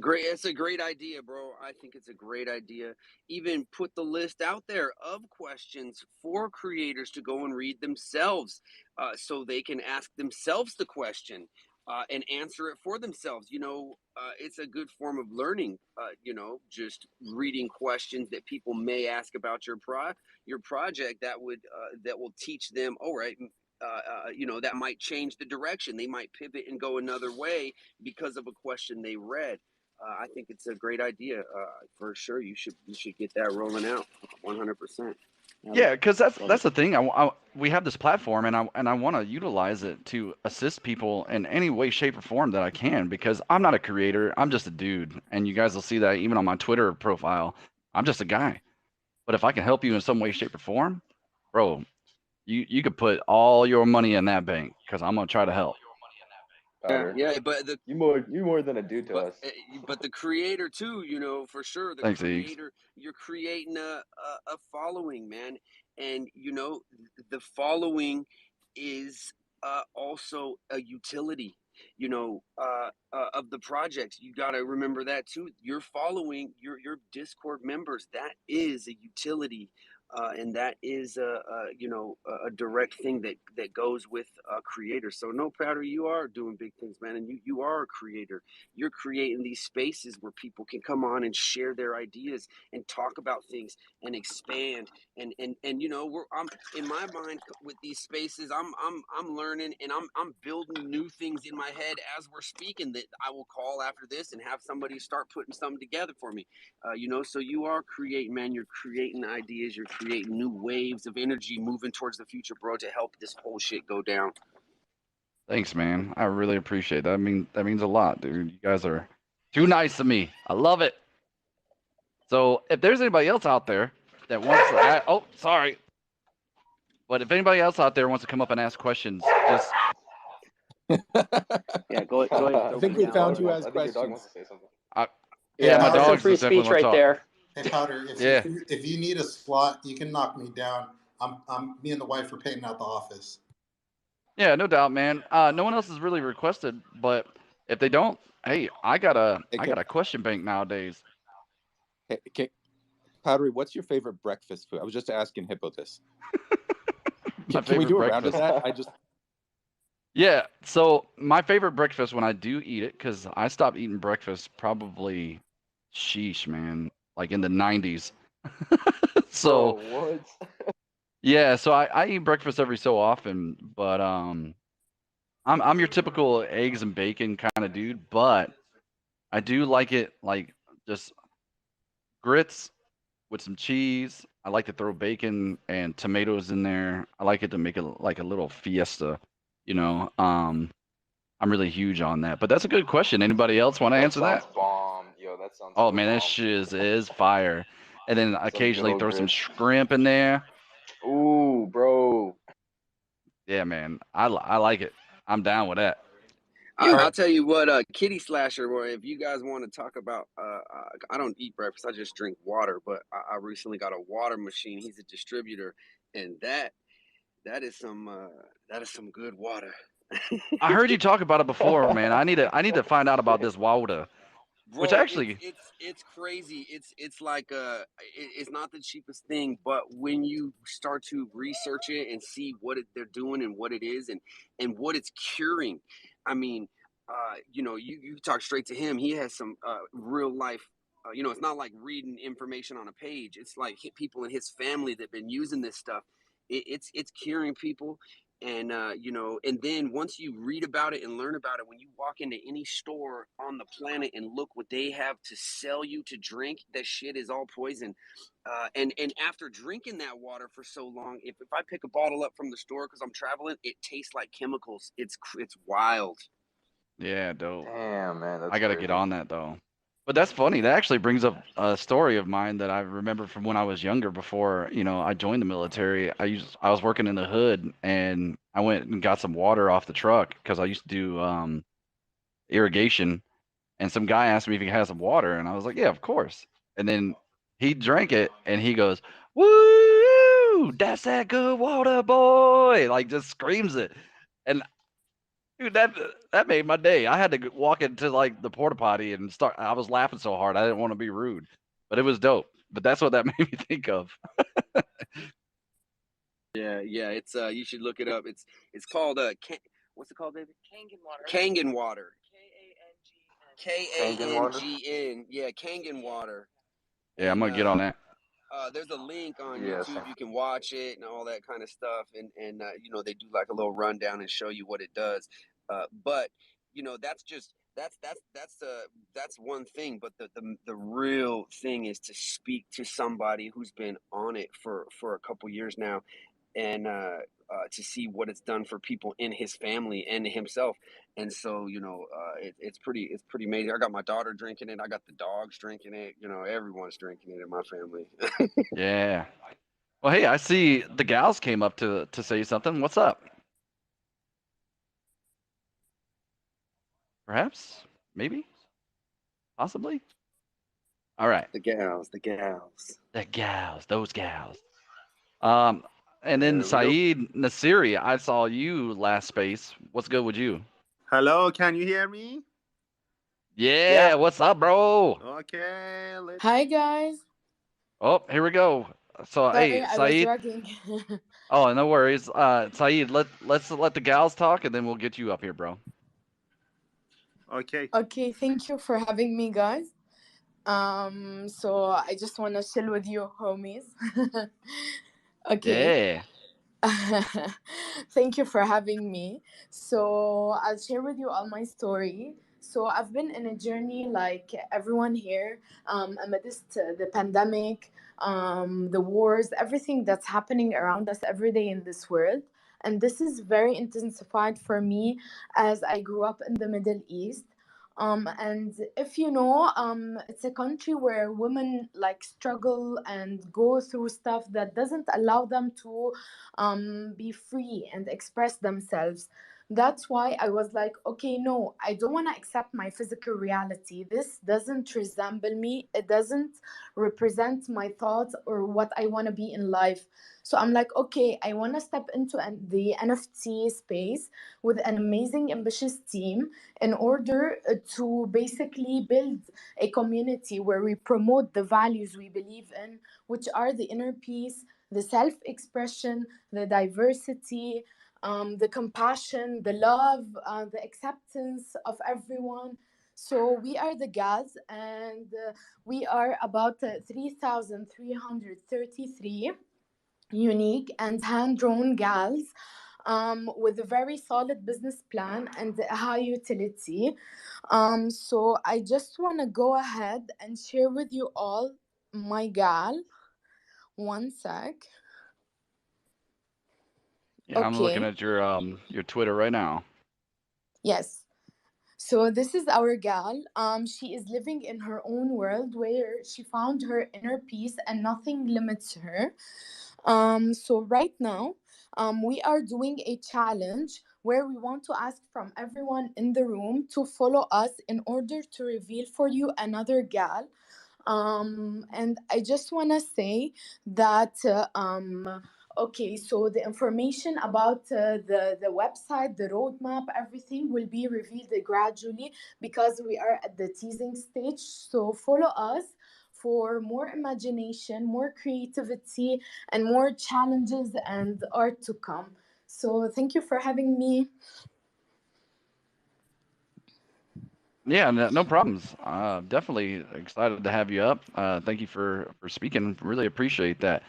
a great idea, bro. I think it's a great idea. Even put the list out there of questions for creators to go and read themselves, so they can ask themselves the question and answer it for themselves. It's a good form of learning. Just reading questions that people may ask about your project that will teach them. All right. That might change the direction. They might pivot and go another way because of a question they read. I think it's a great idea. For sure, you should get that rolling out 100%. yeah, because that's the thing. We have this platform, and I want to utilize it to assist people in any way, shape, or form that I can. Because I'm not a creator. I'm just a dude, and you guys will see that even on my Twitter profile. I'm just a guy. But if I can help you in some way, shape, or form, bro, you could put all your money in that bank because I'm gonna try to help. Yeah, but you more than a dude to us. But the creator too, for sure. The Thanks, creator, you're creating a following, man, and the following is also a utility. Of the projects, you got to remember that too. You're following your Discord members. That is a utility. And that is a direct thing that goes with a creator. So no, Powder, you are doing big things, man, and you are a creator. You're creating these spaces where people can come on and share their ideas and talk about things and expand. And I'm in my mind with these spaces. I'm learning and I'm building new things in my head as we're speaking that I will call after this and have somebody start putting something together for me. So you are creating, man. You're creating ideas. You're creating new waves of energy moving towards the future, bro, to help this whole shit go down. Thanks, man. I really appreciate that. That means a lot, dude. You guys are too nice to me. I love it. So if there's anybody else out there that wants to, oh, sorry. But if anybody else out there wants to come up and ask questions, just yeah, go ahead. I think we found you as questions. Your dog wants to say something. Yeah, my that's dog's some free speech right there. Hey Powder, if you need a slot, you can knock me down. Me and the wife are painting out the office. Yeah, no doubt, man. No one else has really requested, but if they don't, hey, I got a question bank nowadays. Hey, Powdery, what's your favorite breakfast food? I was just asking Hippo this. Can we do a round of that? Yeah, so my favorite breakfast when I do eat it, because I stopped eating breakfast probably, sheesh, man, like in the 90s. So, what? Yeah, so I eat breakfast every so often, but I'm your typical eggs and bacon kind of dude, but I do like it like just grits with some cheese. I like to throw bacon and tomatoes in there. I like it to make it like a little fiesta, you know. I'm really huge on that. But that's a good question. Anybody else want to answer that? Sounds bomb. Yo, that sounds Oh so man, bomb. that shit is fire. And then occasionally throw some shrimp in there. Ooh, bro. Yeah, man. I like it. I'm down with that. I'll tell you what, Kitty Slasher, boy, if you guys want to talk about, I don't eat breakfast, I just drink water, but I recently got a water machine. He's a distributor, and that is some good water. I heard you talk about it before, man. I need to find out about this water. Bro, Which actually, it's crazy. It's like it's not the cheapest thing, but when you start to research it and see what they're doing and what it is and what it's curing, I mean, you talk straight to him. He has some real life. It's not like reading information on a page. It's like people in his family that've been using this stuff. It's curing people, And and then once you read about it and learn about it, when you walk into any store on the planet and look what they have to sell you to drink, that shit is all poison. And after drinking that water for so long, if I pick a bottle up from the store because I'm traveling, it tastes like chemicals. It's wild. Yeah, dope. Damn, man, I that's gotta get crazy. on that though. But that's funny. That actually brings up a story of mine that I remember from when I was younger. Before I joined the military, I was working in the hood, and I went and got some water off the truck because I used to do irrigation. And some guy asked me if he has some water, and I was like, yeah, of course. And then he drank it, and he goes, "Woo! That's that good water, boy!" Like just screams it. And dude, that made my day. I had to walk into like the porta potty and start. I was laughing so hard I didn't want to be rude, but it was dope. But that's what that made me think of. Yeah. It's you should look it up. It's called what's it called, baby? Kangen water. Kangen water. Kangn. Yeah, Kangen water. Yeah, I'm And gonna get on that. there's a link on Yeah, same. YouTube. You can watch it and all that kind of stuff. And they do like a little rundown and show you what it does. But that's just that's one thing. But the real thing is to speak to somebody who's been on it for a couple years now, and to see what it's done for people in his family and himself. And so it's pretty amazing. I got my daughter drinking it. I got the dogs drinking it. Everyone's drinking it in my family. Yeah. Well, hey, I see the gals came up to say something. What's up? Perhaps, maybe, possibly. All right. The gals. The gals, those gals. Um, and then Real. Saeed Nasiri, I saw you last space. What's good with you? Hello, can you hear me? Yeah, what's up, bro? Okay, let's. Hi guys. Oh, here we go. So, Sorry, hey, I was Saeed. dragging. Oh, no worries. Saeed, let's let the gals talk, and then we'll get you up here, bro. Okay. Okay, thank you for having me, guys. So I just want to chill with you, homies. Okay. Yeah. Thank you for having me. So I'll share with you all my story. So I've been in a journey like everyone here, amidst the pandemic, the wars, everything that's happening around us every day in this world. And this is very intensified for me as I grew up in the Middle East. And if you know, it's a country where women like struggle and go through stuff that doesn't allow them to be free and express themselves. That's why I was like, okay, no, I don't want to accept my physical reality. This doesn't resemble me. It doesn't represent my thoughts or what I want to be in life. So I'm like, okay, I want to step into the NFT space with an amazing, ambitious team in order to basically build a community where we promote the values we believe in, which are the inner peace, the self expression, the diversity, the compassion, the love, the acceptance of everyone. So we are the gals, and we are about 3,333 unique and hand drawn gals with a very solid business plan and a high utility. So I just want to go ahead and share with you all my gal. One sec. Yeah, I'm looking Okay. at your Twitter right now. Yes. So this is our gal. She is living in her own world where she found her inner peace and nothing limits her. So right now, we are doing a challenge where we want to ask from everyone in the room to follow us in order to reveal for you another gal. And I just want to say that okay, so the information about the website, the roadmap, everything will be revealed gradually because we are at the teasing stage. So follow us for more imagination, more creativity, and more challenges and art to come. So thank you for having me. Yeah, no problems. Definitely excited to have you up. Thank you for speaking. Really appreciate that.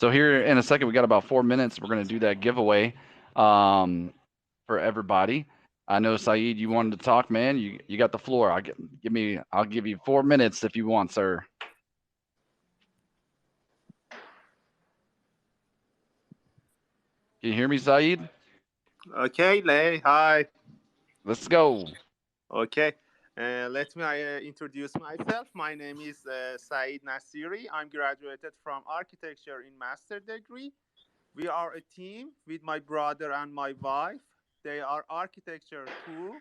So here in a second, we got about 4 minutes. We're gonna do that giveaway. for everybody. I know Saeed, you wanted to talk, man. You got the floor. I'll give you 4 minutes if you want, sir. Can you hear me, Saeed? Okay, Lay. Hi. Let's go. Okay. Let me introduce myself. My name is Saeed Nasiri. I'm graduated from architecture in master degree. We are a team with my brother and my wife. They are architecture too.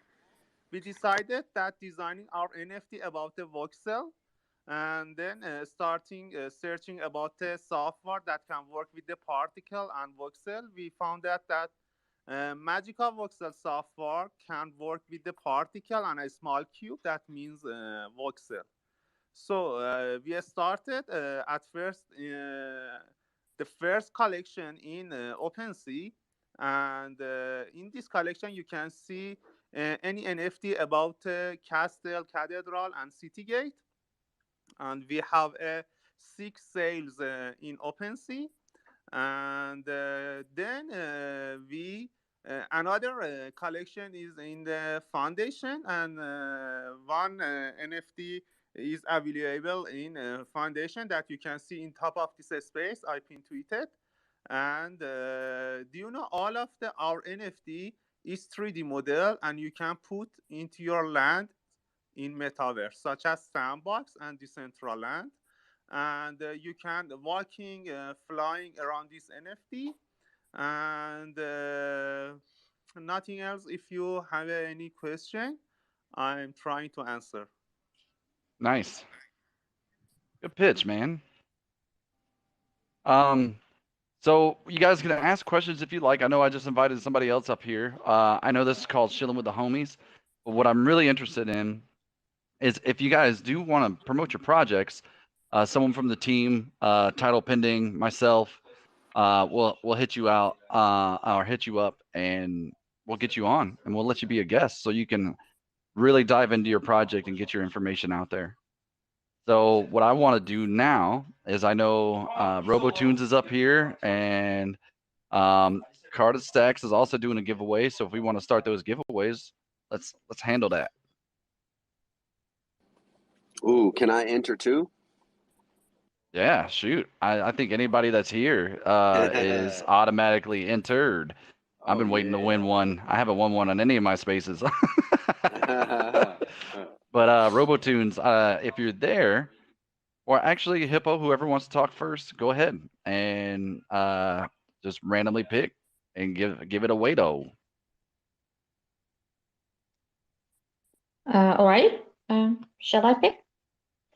We decided that designing our NFT about the voxel and then starting searching about the software that can work with the particle and voxel, we found that magical voxel software can work with the particle and a small cube. That means voxel. So we started at first the first collection in OpenSea, and in this collection you can see any NFT about Castle, Cathedral, and Citygate, and we have 6 sales in OpenSea, and then we another collection is in the foundation, and one NFT is available in foundation that you can see in top of this space. I pin tweeted, and do you know all of our NFT is 3D model, and you can put into your land in metaverse such as Sandbox and Decentraland, and you can walking, flying around this NFT, and nothing else. If you have any question, I'm trying to answer. Nice. Good pitch, man. So you guys can ask questions if you like. I know I just invited somebody else up here. I know this is called Shillin' with the Homies, but what I'm really interested in is if you guys do want to promote your projects, someone from the team, title pending, myself, we'll hit you out or hit you up, and we'll get you on, and we'll let you be a guest so you can really dive into your project and get your information out there. So what I want to do now is I know RoboTunes is up here, and Carta Stacks is also doing a giveaway. So if we want to start those giveaways, let's handle that. Ooh, can I enter too? Yeah, shoot. I think anybody that's here is automatically entered. I've been waiting to win one. I haven't won one on any of my spaces. But RoboTunes, if you're there, or actually Hippo, whoever wants to talk first, go ahead and just randomly pick and give it away though. All right. Shall I pick?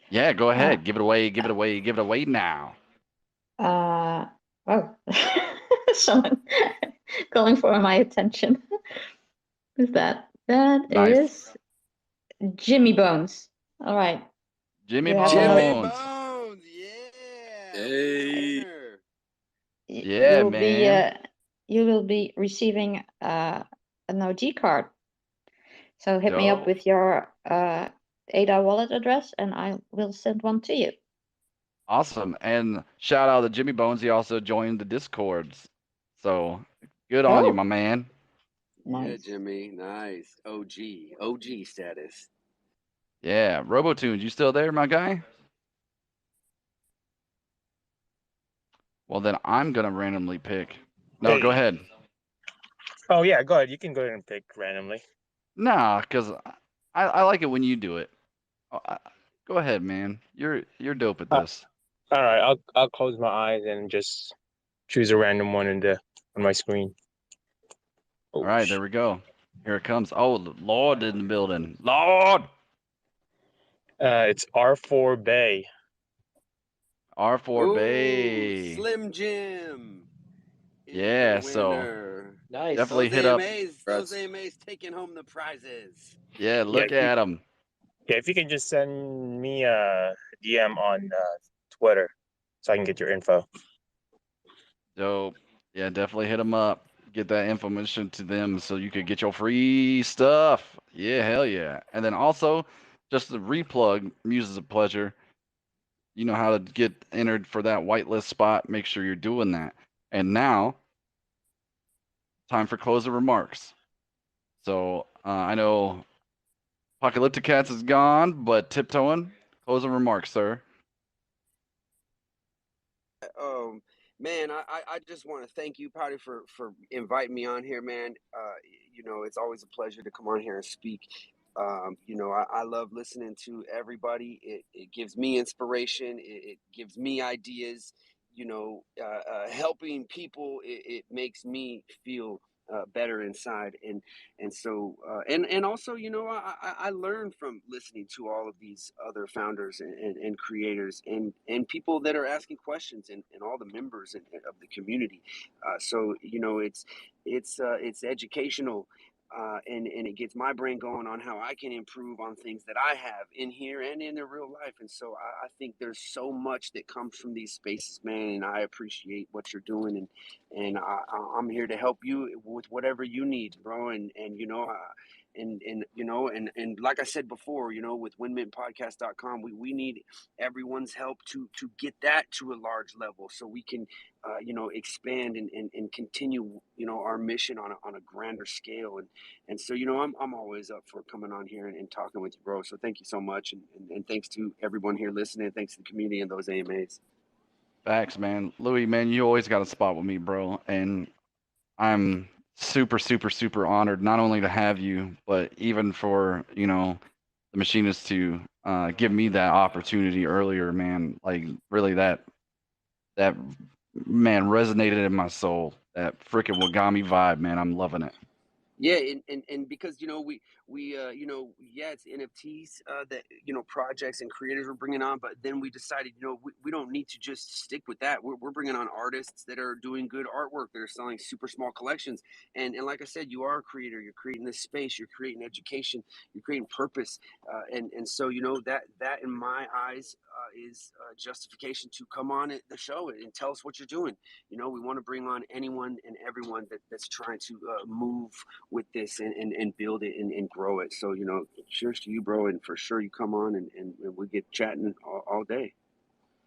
Yeah, go ahead. Give it away. Give it away. Give it away now. Oh, someone calling for my attention. Who's that? That Nice. is Jimmy Bones. All right. Jimmy You have Bones. Bones, yeah. Hey. You Yeah, will man. you will be receiving an OG card. So hit me up Dope. with your ADA wallet address, and I will send one to you. Awesome. And shout out to Jimmy Bones. He also joined the Discords. So good on you, my man. Yeah, Jimmy. Nice. OG status. Yeah. RoboTunes, you still there, my guy? Well, then I'm going to randomly pick. No, Hey. go ahead. Oh, yeah, go ahead. You can go ahead and pick randomly. Nah, because I like it when you do it. Go ahead, man. You're dope at this. All right, I'll close my eyes and just choose a random one on my screen. All right, there we go. Here it comes. Oh, the Lord in the building. Lord! It's R4 Bay. R4 Ooh, Bay. Slim Jim. Yeah, The so winner. Nice. definitely Those hit up. those AMAs taking home the prizes. Yeah, look at them. Yeah, if you can just send me a DM on Twitter so I can get your info. Dope. Yeah, definitely hit them up. Get that information to them so you could get your free stuff. Yeah, hell yeah. And then also, just the replug, Muse is a pleasure. You know how to get entered for that whitelist spot. Make sure you're doing that. And now, time for closing remarks. So I know Apocalyptic Cats is gone, but Tiptoeing, closing remarks, sir. Man, I just want to thank you, Patty, for inviting me on here, man. It's always a pleasure to come on here and speak. I love listening to everybody. It gives me inspiration. It gives me ideas. Helping people, it makes me feel better inside, and also, I learn from listening to all of these other founders and creators and people that are asking questions and all the members of the community. It's educational. And it gets my brain going on how I can improve on things that I have in here and in the real life. And so I think there's so much that comes from these spaces, man. And I appreciate what you're doing, I'm here to help you with whatever you need, bro. And like I said before, with winmintpodcast.com, we need everyone's help to get that to a large level so we can expand and continue our mission on a grander scale. And so I'm always up for coming on here and talking with you, bro. So thank you so much, and thanks to everyone here listening. Thanks to the community and those AMAs. Facts, man. Louis, man, you always got a spot with me, bro. And I'm super, super, super honored not only to have you, but even for, the machinists to give me that opportunity earlier, man. Like, really, that man resonated in my soul. That freaking Wagami vibe, man. I'm loving it. Yeah, and because it's NFTs that projects and creators we're bringing on, but then we decided we don't need to just stick with that. We're bringing on artists that are doing good artwork, that are selling super small collections, and like I said, you are a creator. You're creating this space. You're creating education. You're creating purpose, and so that in my eyes is justification to come on the show and tell us what you're doing. We want to bring on anyone and everyone that's trying to move with this and build it and grow it. So, cheers to you, bro. And for sure you come on and we get chatting all day.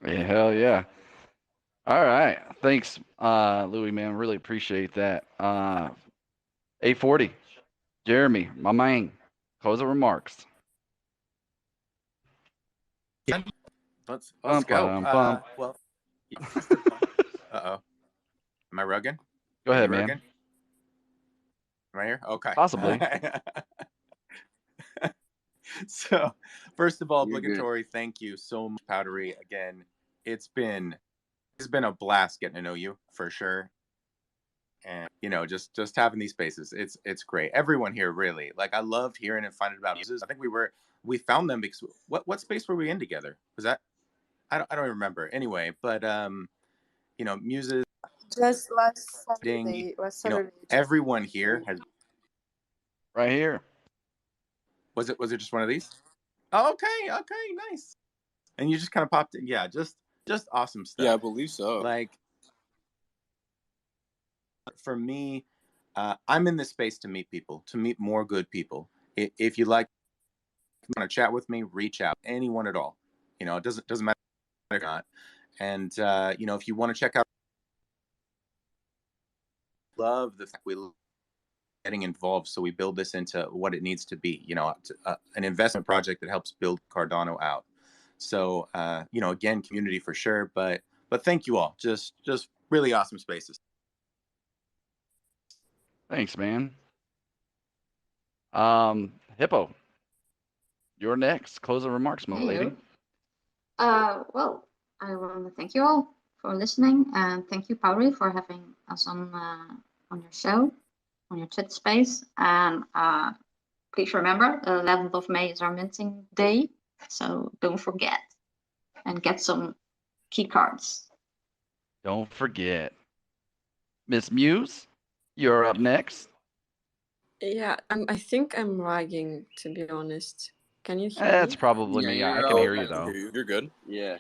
Yeah, hell yeah. All right. Thanks, Louis, man. Really appreciate that. 840. Jeremy, my man. Closing remarks. Let's go. Bum. Well, uh-oh. Am I rugging? Go ahead, man. Right here? Okay. Possibly. So, first of all, obligatory thank you so much, Powdery. Again, it's been a blast getting to know you for sure. And just having these spaces, it's great. Everyone here really, like, I loved hearing and finding about muses. I think we found them because what space were we in together? Was that I don't even remember. Anyway, but muses. Just last Saturday. Everyone here has right here. Was it just one of these? Oh, okay, nice. And you just kind of popped in. Yeah, just awesome stuff. Yeah, I believe so. Like, for me, I'm in this space to meet people, to meet more good people. If you want to chat with me, reach out. Anyone at all. It doesn't matter or not. And if you want to check out, love the fact we getting involved, so we build this into what it needs to be. An investment project that helps build Cardano out. So again, community for sure. But thank you all. Just really awesome spaces. Thanks, man. Hippo, you're next. Closing remarks, my lady. Well, I want to thank you all for listening, and thank you, Powdery, for having us on your show, on your chat space. And please remember, the 11th of May is our minting day, so don't forget and get some key cards. Don't forget. Miss Muse, you're up next. Yeah, I think I'm lagging, to be honest. Can you hear me? That's probably me. I can hear you, though. You're good. Yeah.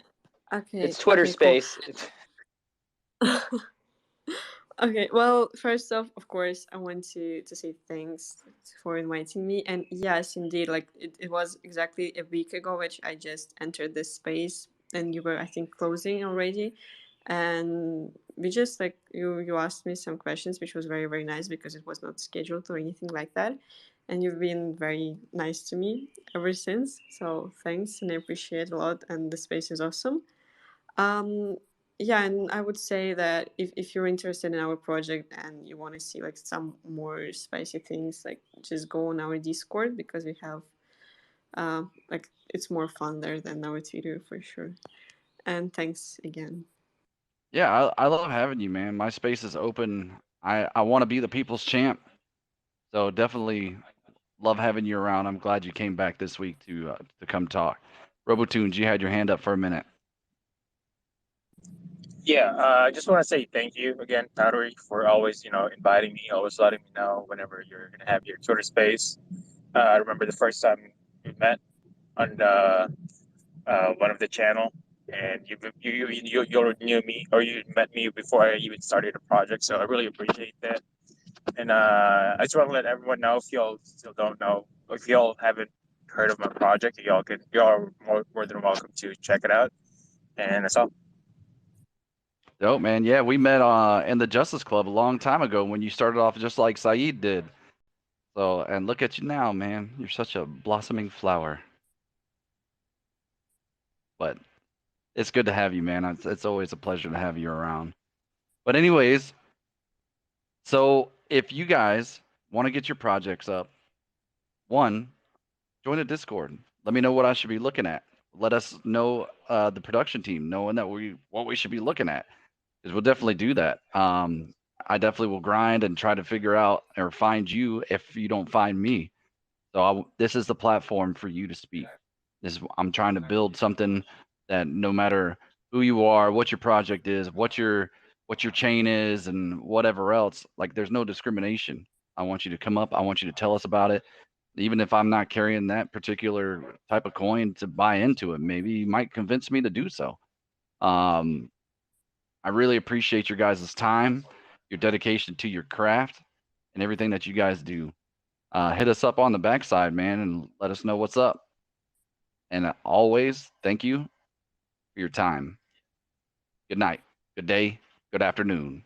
Okay. It's Twitter space. Cool. Okay, well, first off, of course, I want to say thanks for inviting me. And yes, indeed, like it was exactly a week ago which I just entered this space, and you were, I think, closing already. And we just like you asked me some questions, which was very, very nice because it was not scheduled or anything like that. And you've been very nice to me ever since. So thanks, and I appreciate it a lot. And the space is awesome. Yeah, and I would say that if you're interested in our project and you want to see like some more spicy things, like just go on our Discord because we have like it's more fun there than our Twitter for sure. And thanks again. Yeah, I love having you, man. My space is open. I want to be the people's champ. So definitely love having you around. I'm glad you came back this week to come talk. Robotunes, you had your hand up for a minute. Yeah, I just want to say thank you again, Powdery, for always, inviting me, always letting me know whenever you're gonna have your Twitter space. I remember the first time we met on one of the channel, and you knew me or you met me before I even started the project. So I really appreciate that. And I just want to let everyone know, if y'all still don't know, if y'all haven't heard of my project, y'all are more than welcome to check it out. And that's all. Dope, man. Yeah, we met in the Justice Club a long time ago when you started off just like Saeed did. So, and look at you now, man. You're such a blossoming flower. But it's good to have you, man. It's always a pleasure to have you around. But anyways, so if you guys want to get your projects up, one, join a Discord. Let me know what I should be looking at. Let us know the production team, knowing that what we should be looking at, because we'll definitely do that. I definitely will grind and try to figure out or find you if you don't find me. So this is the platform for you to speak. I'm trying to build something that no matter who you are, what your project is, what your chain is, and whatever else, like there's no discrimination. I want you to come up. I want you to tell us about it. Even if I'm not carrying that particular type of coin to buy into it, maybe you might convince me to do so. I really appreciate your guys' time, your dedication to your craft, and everything that you guys do. Hit us up on the backside, man, and let us know what's up. And always, thank you for your time. Good night, good day, good afternoon.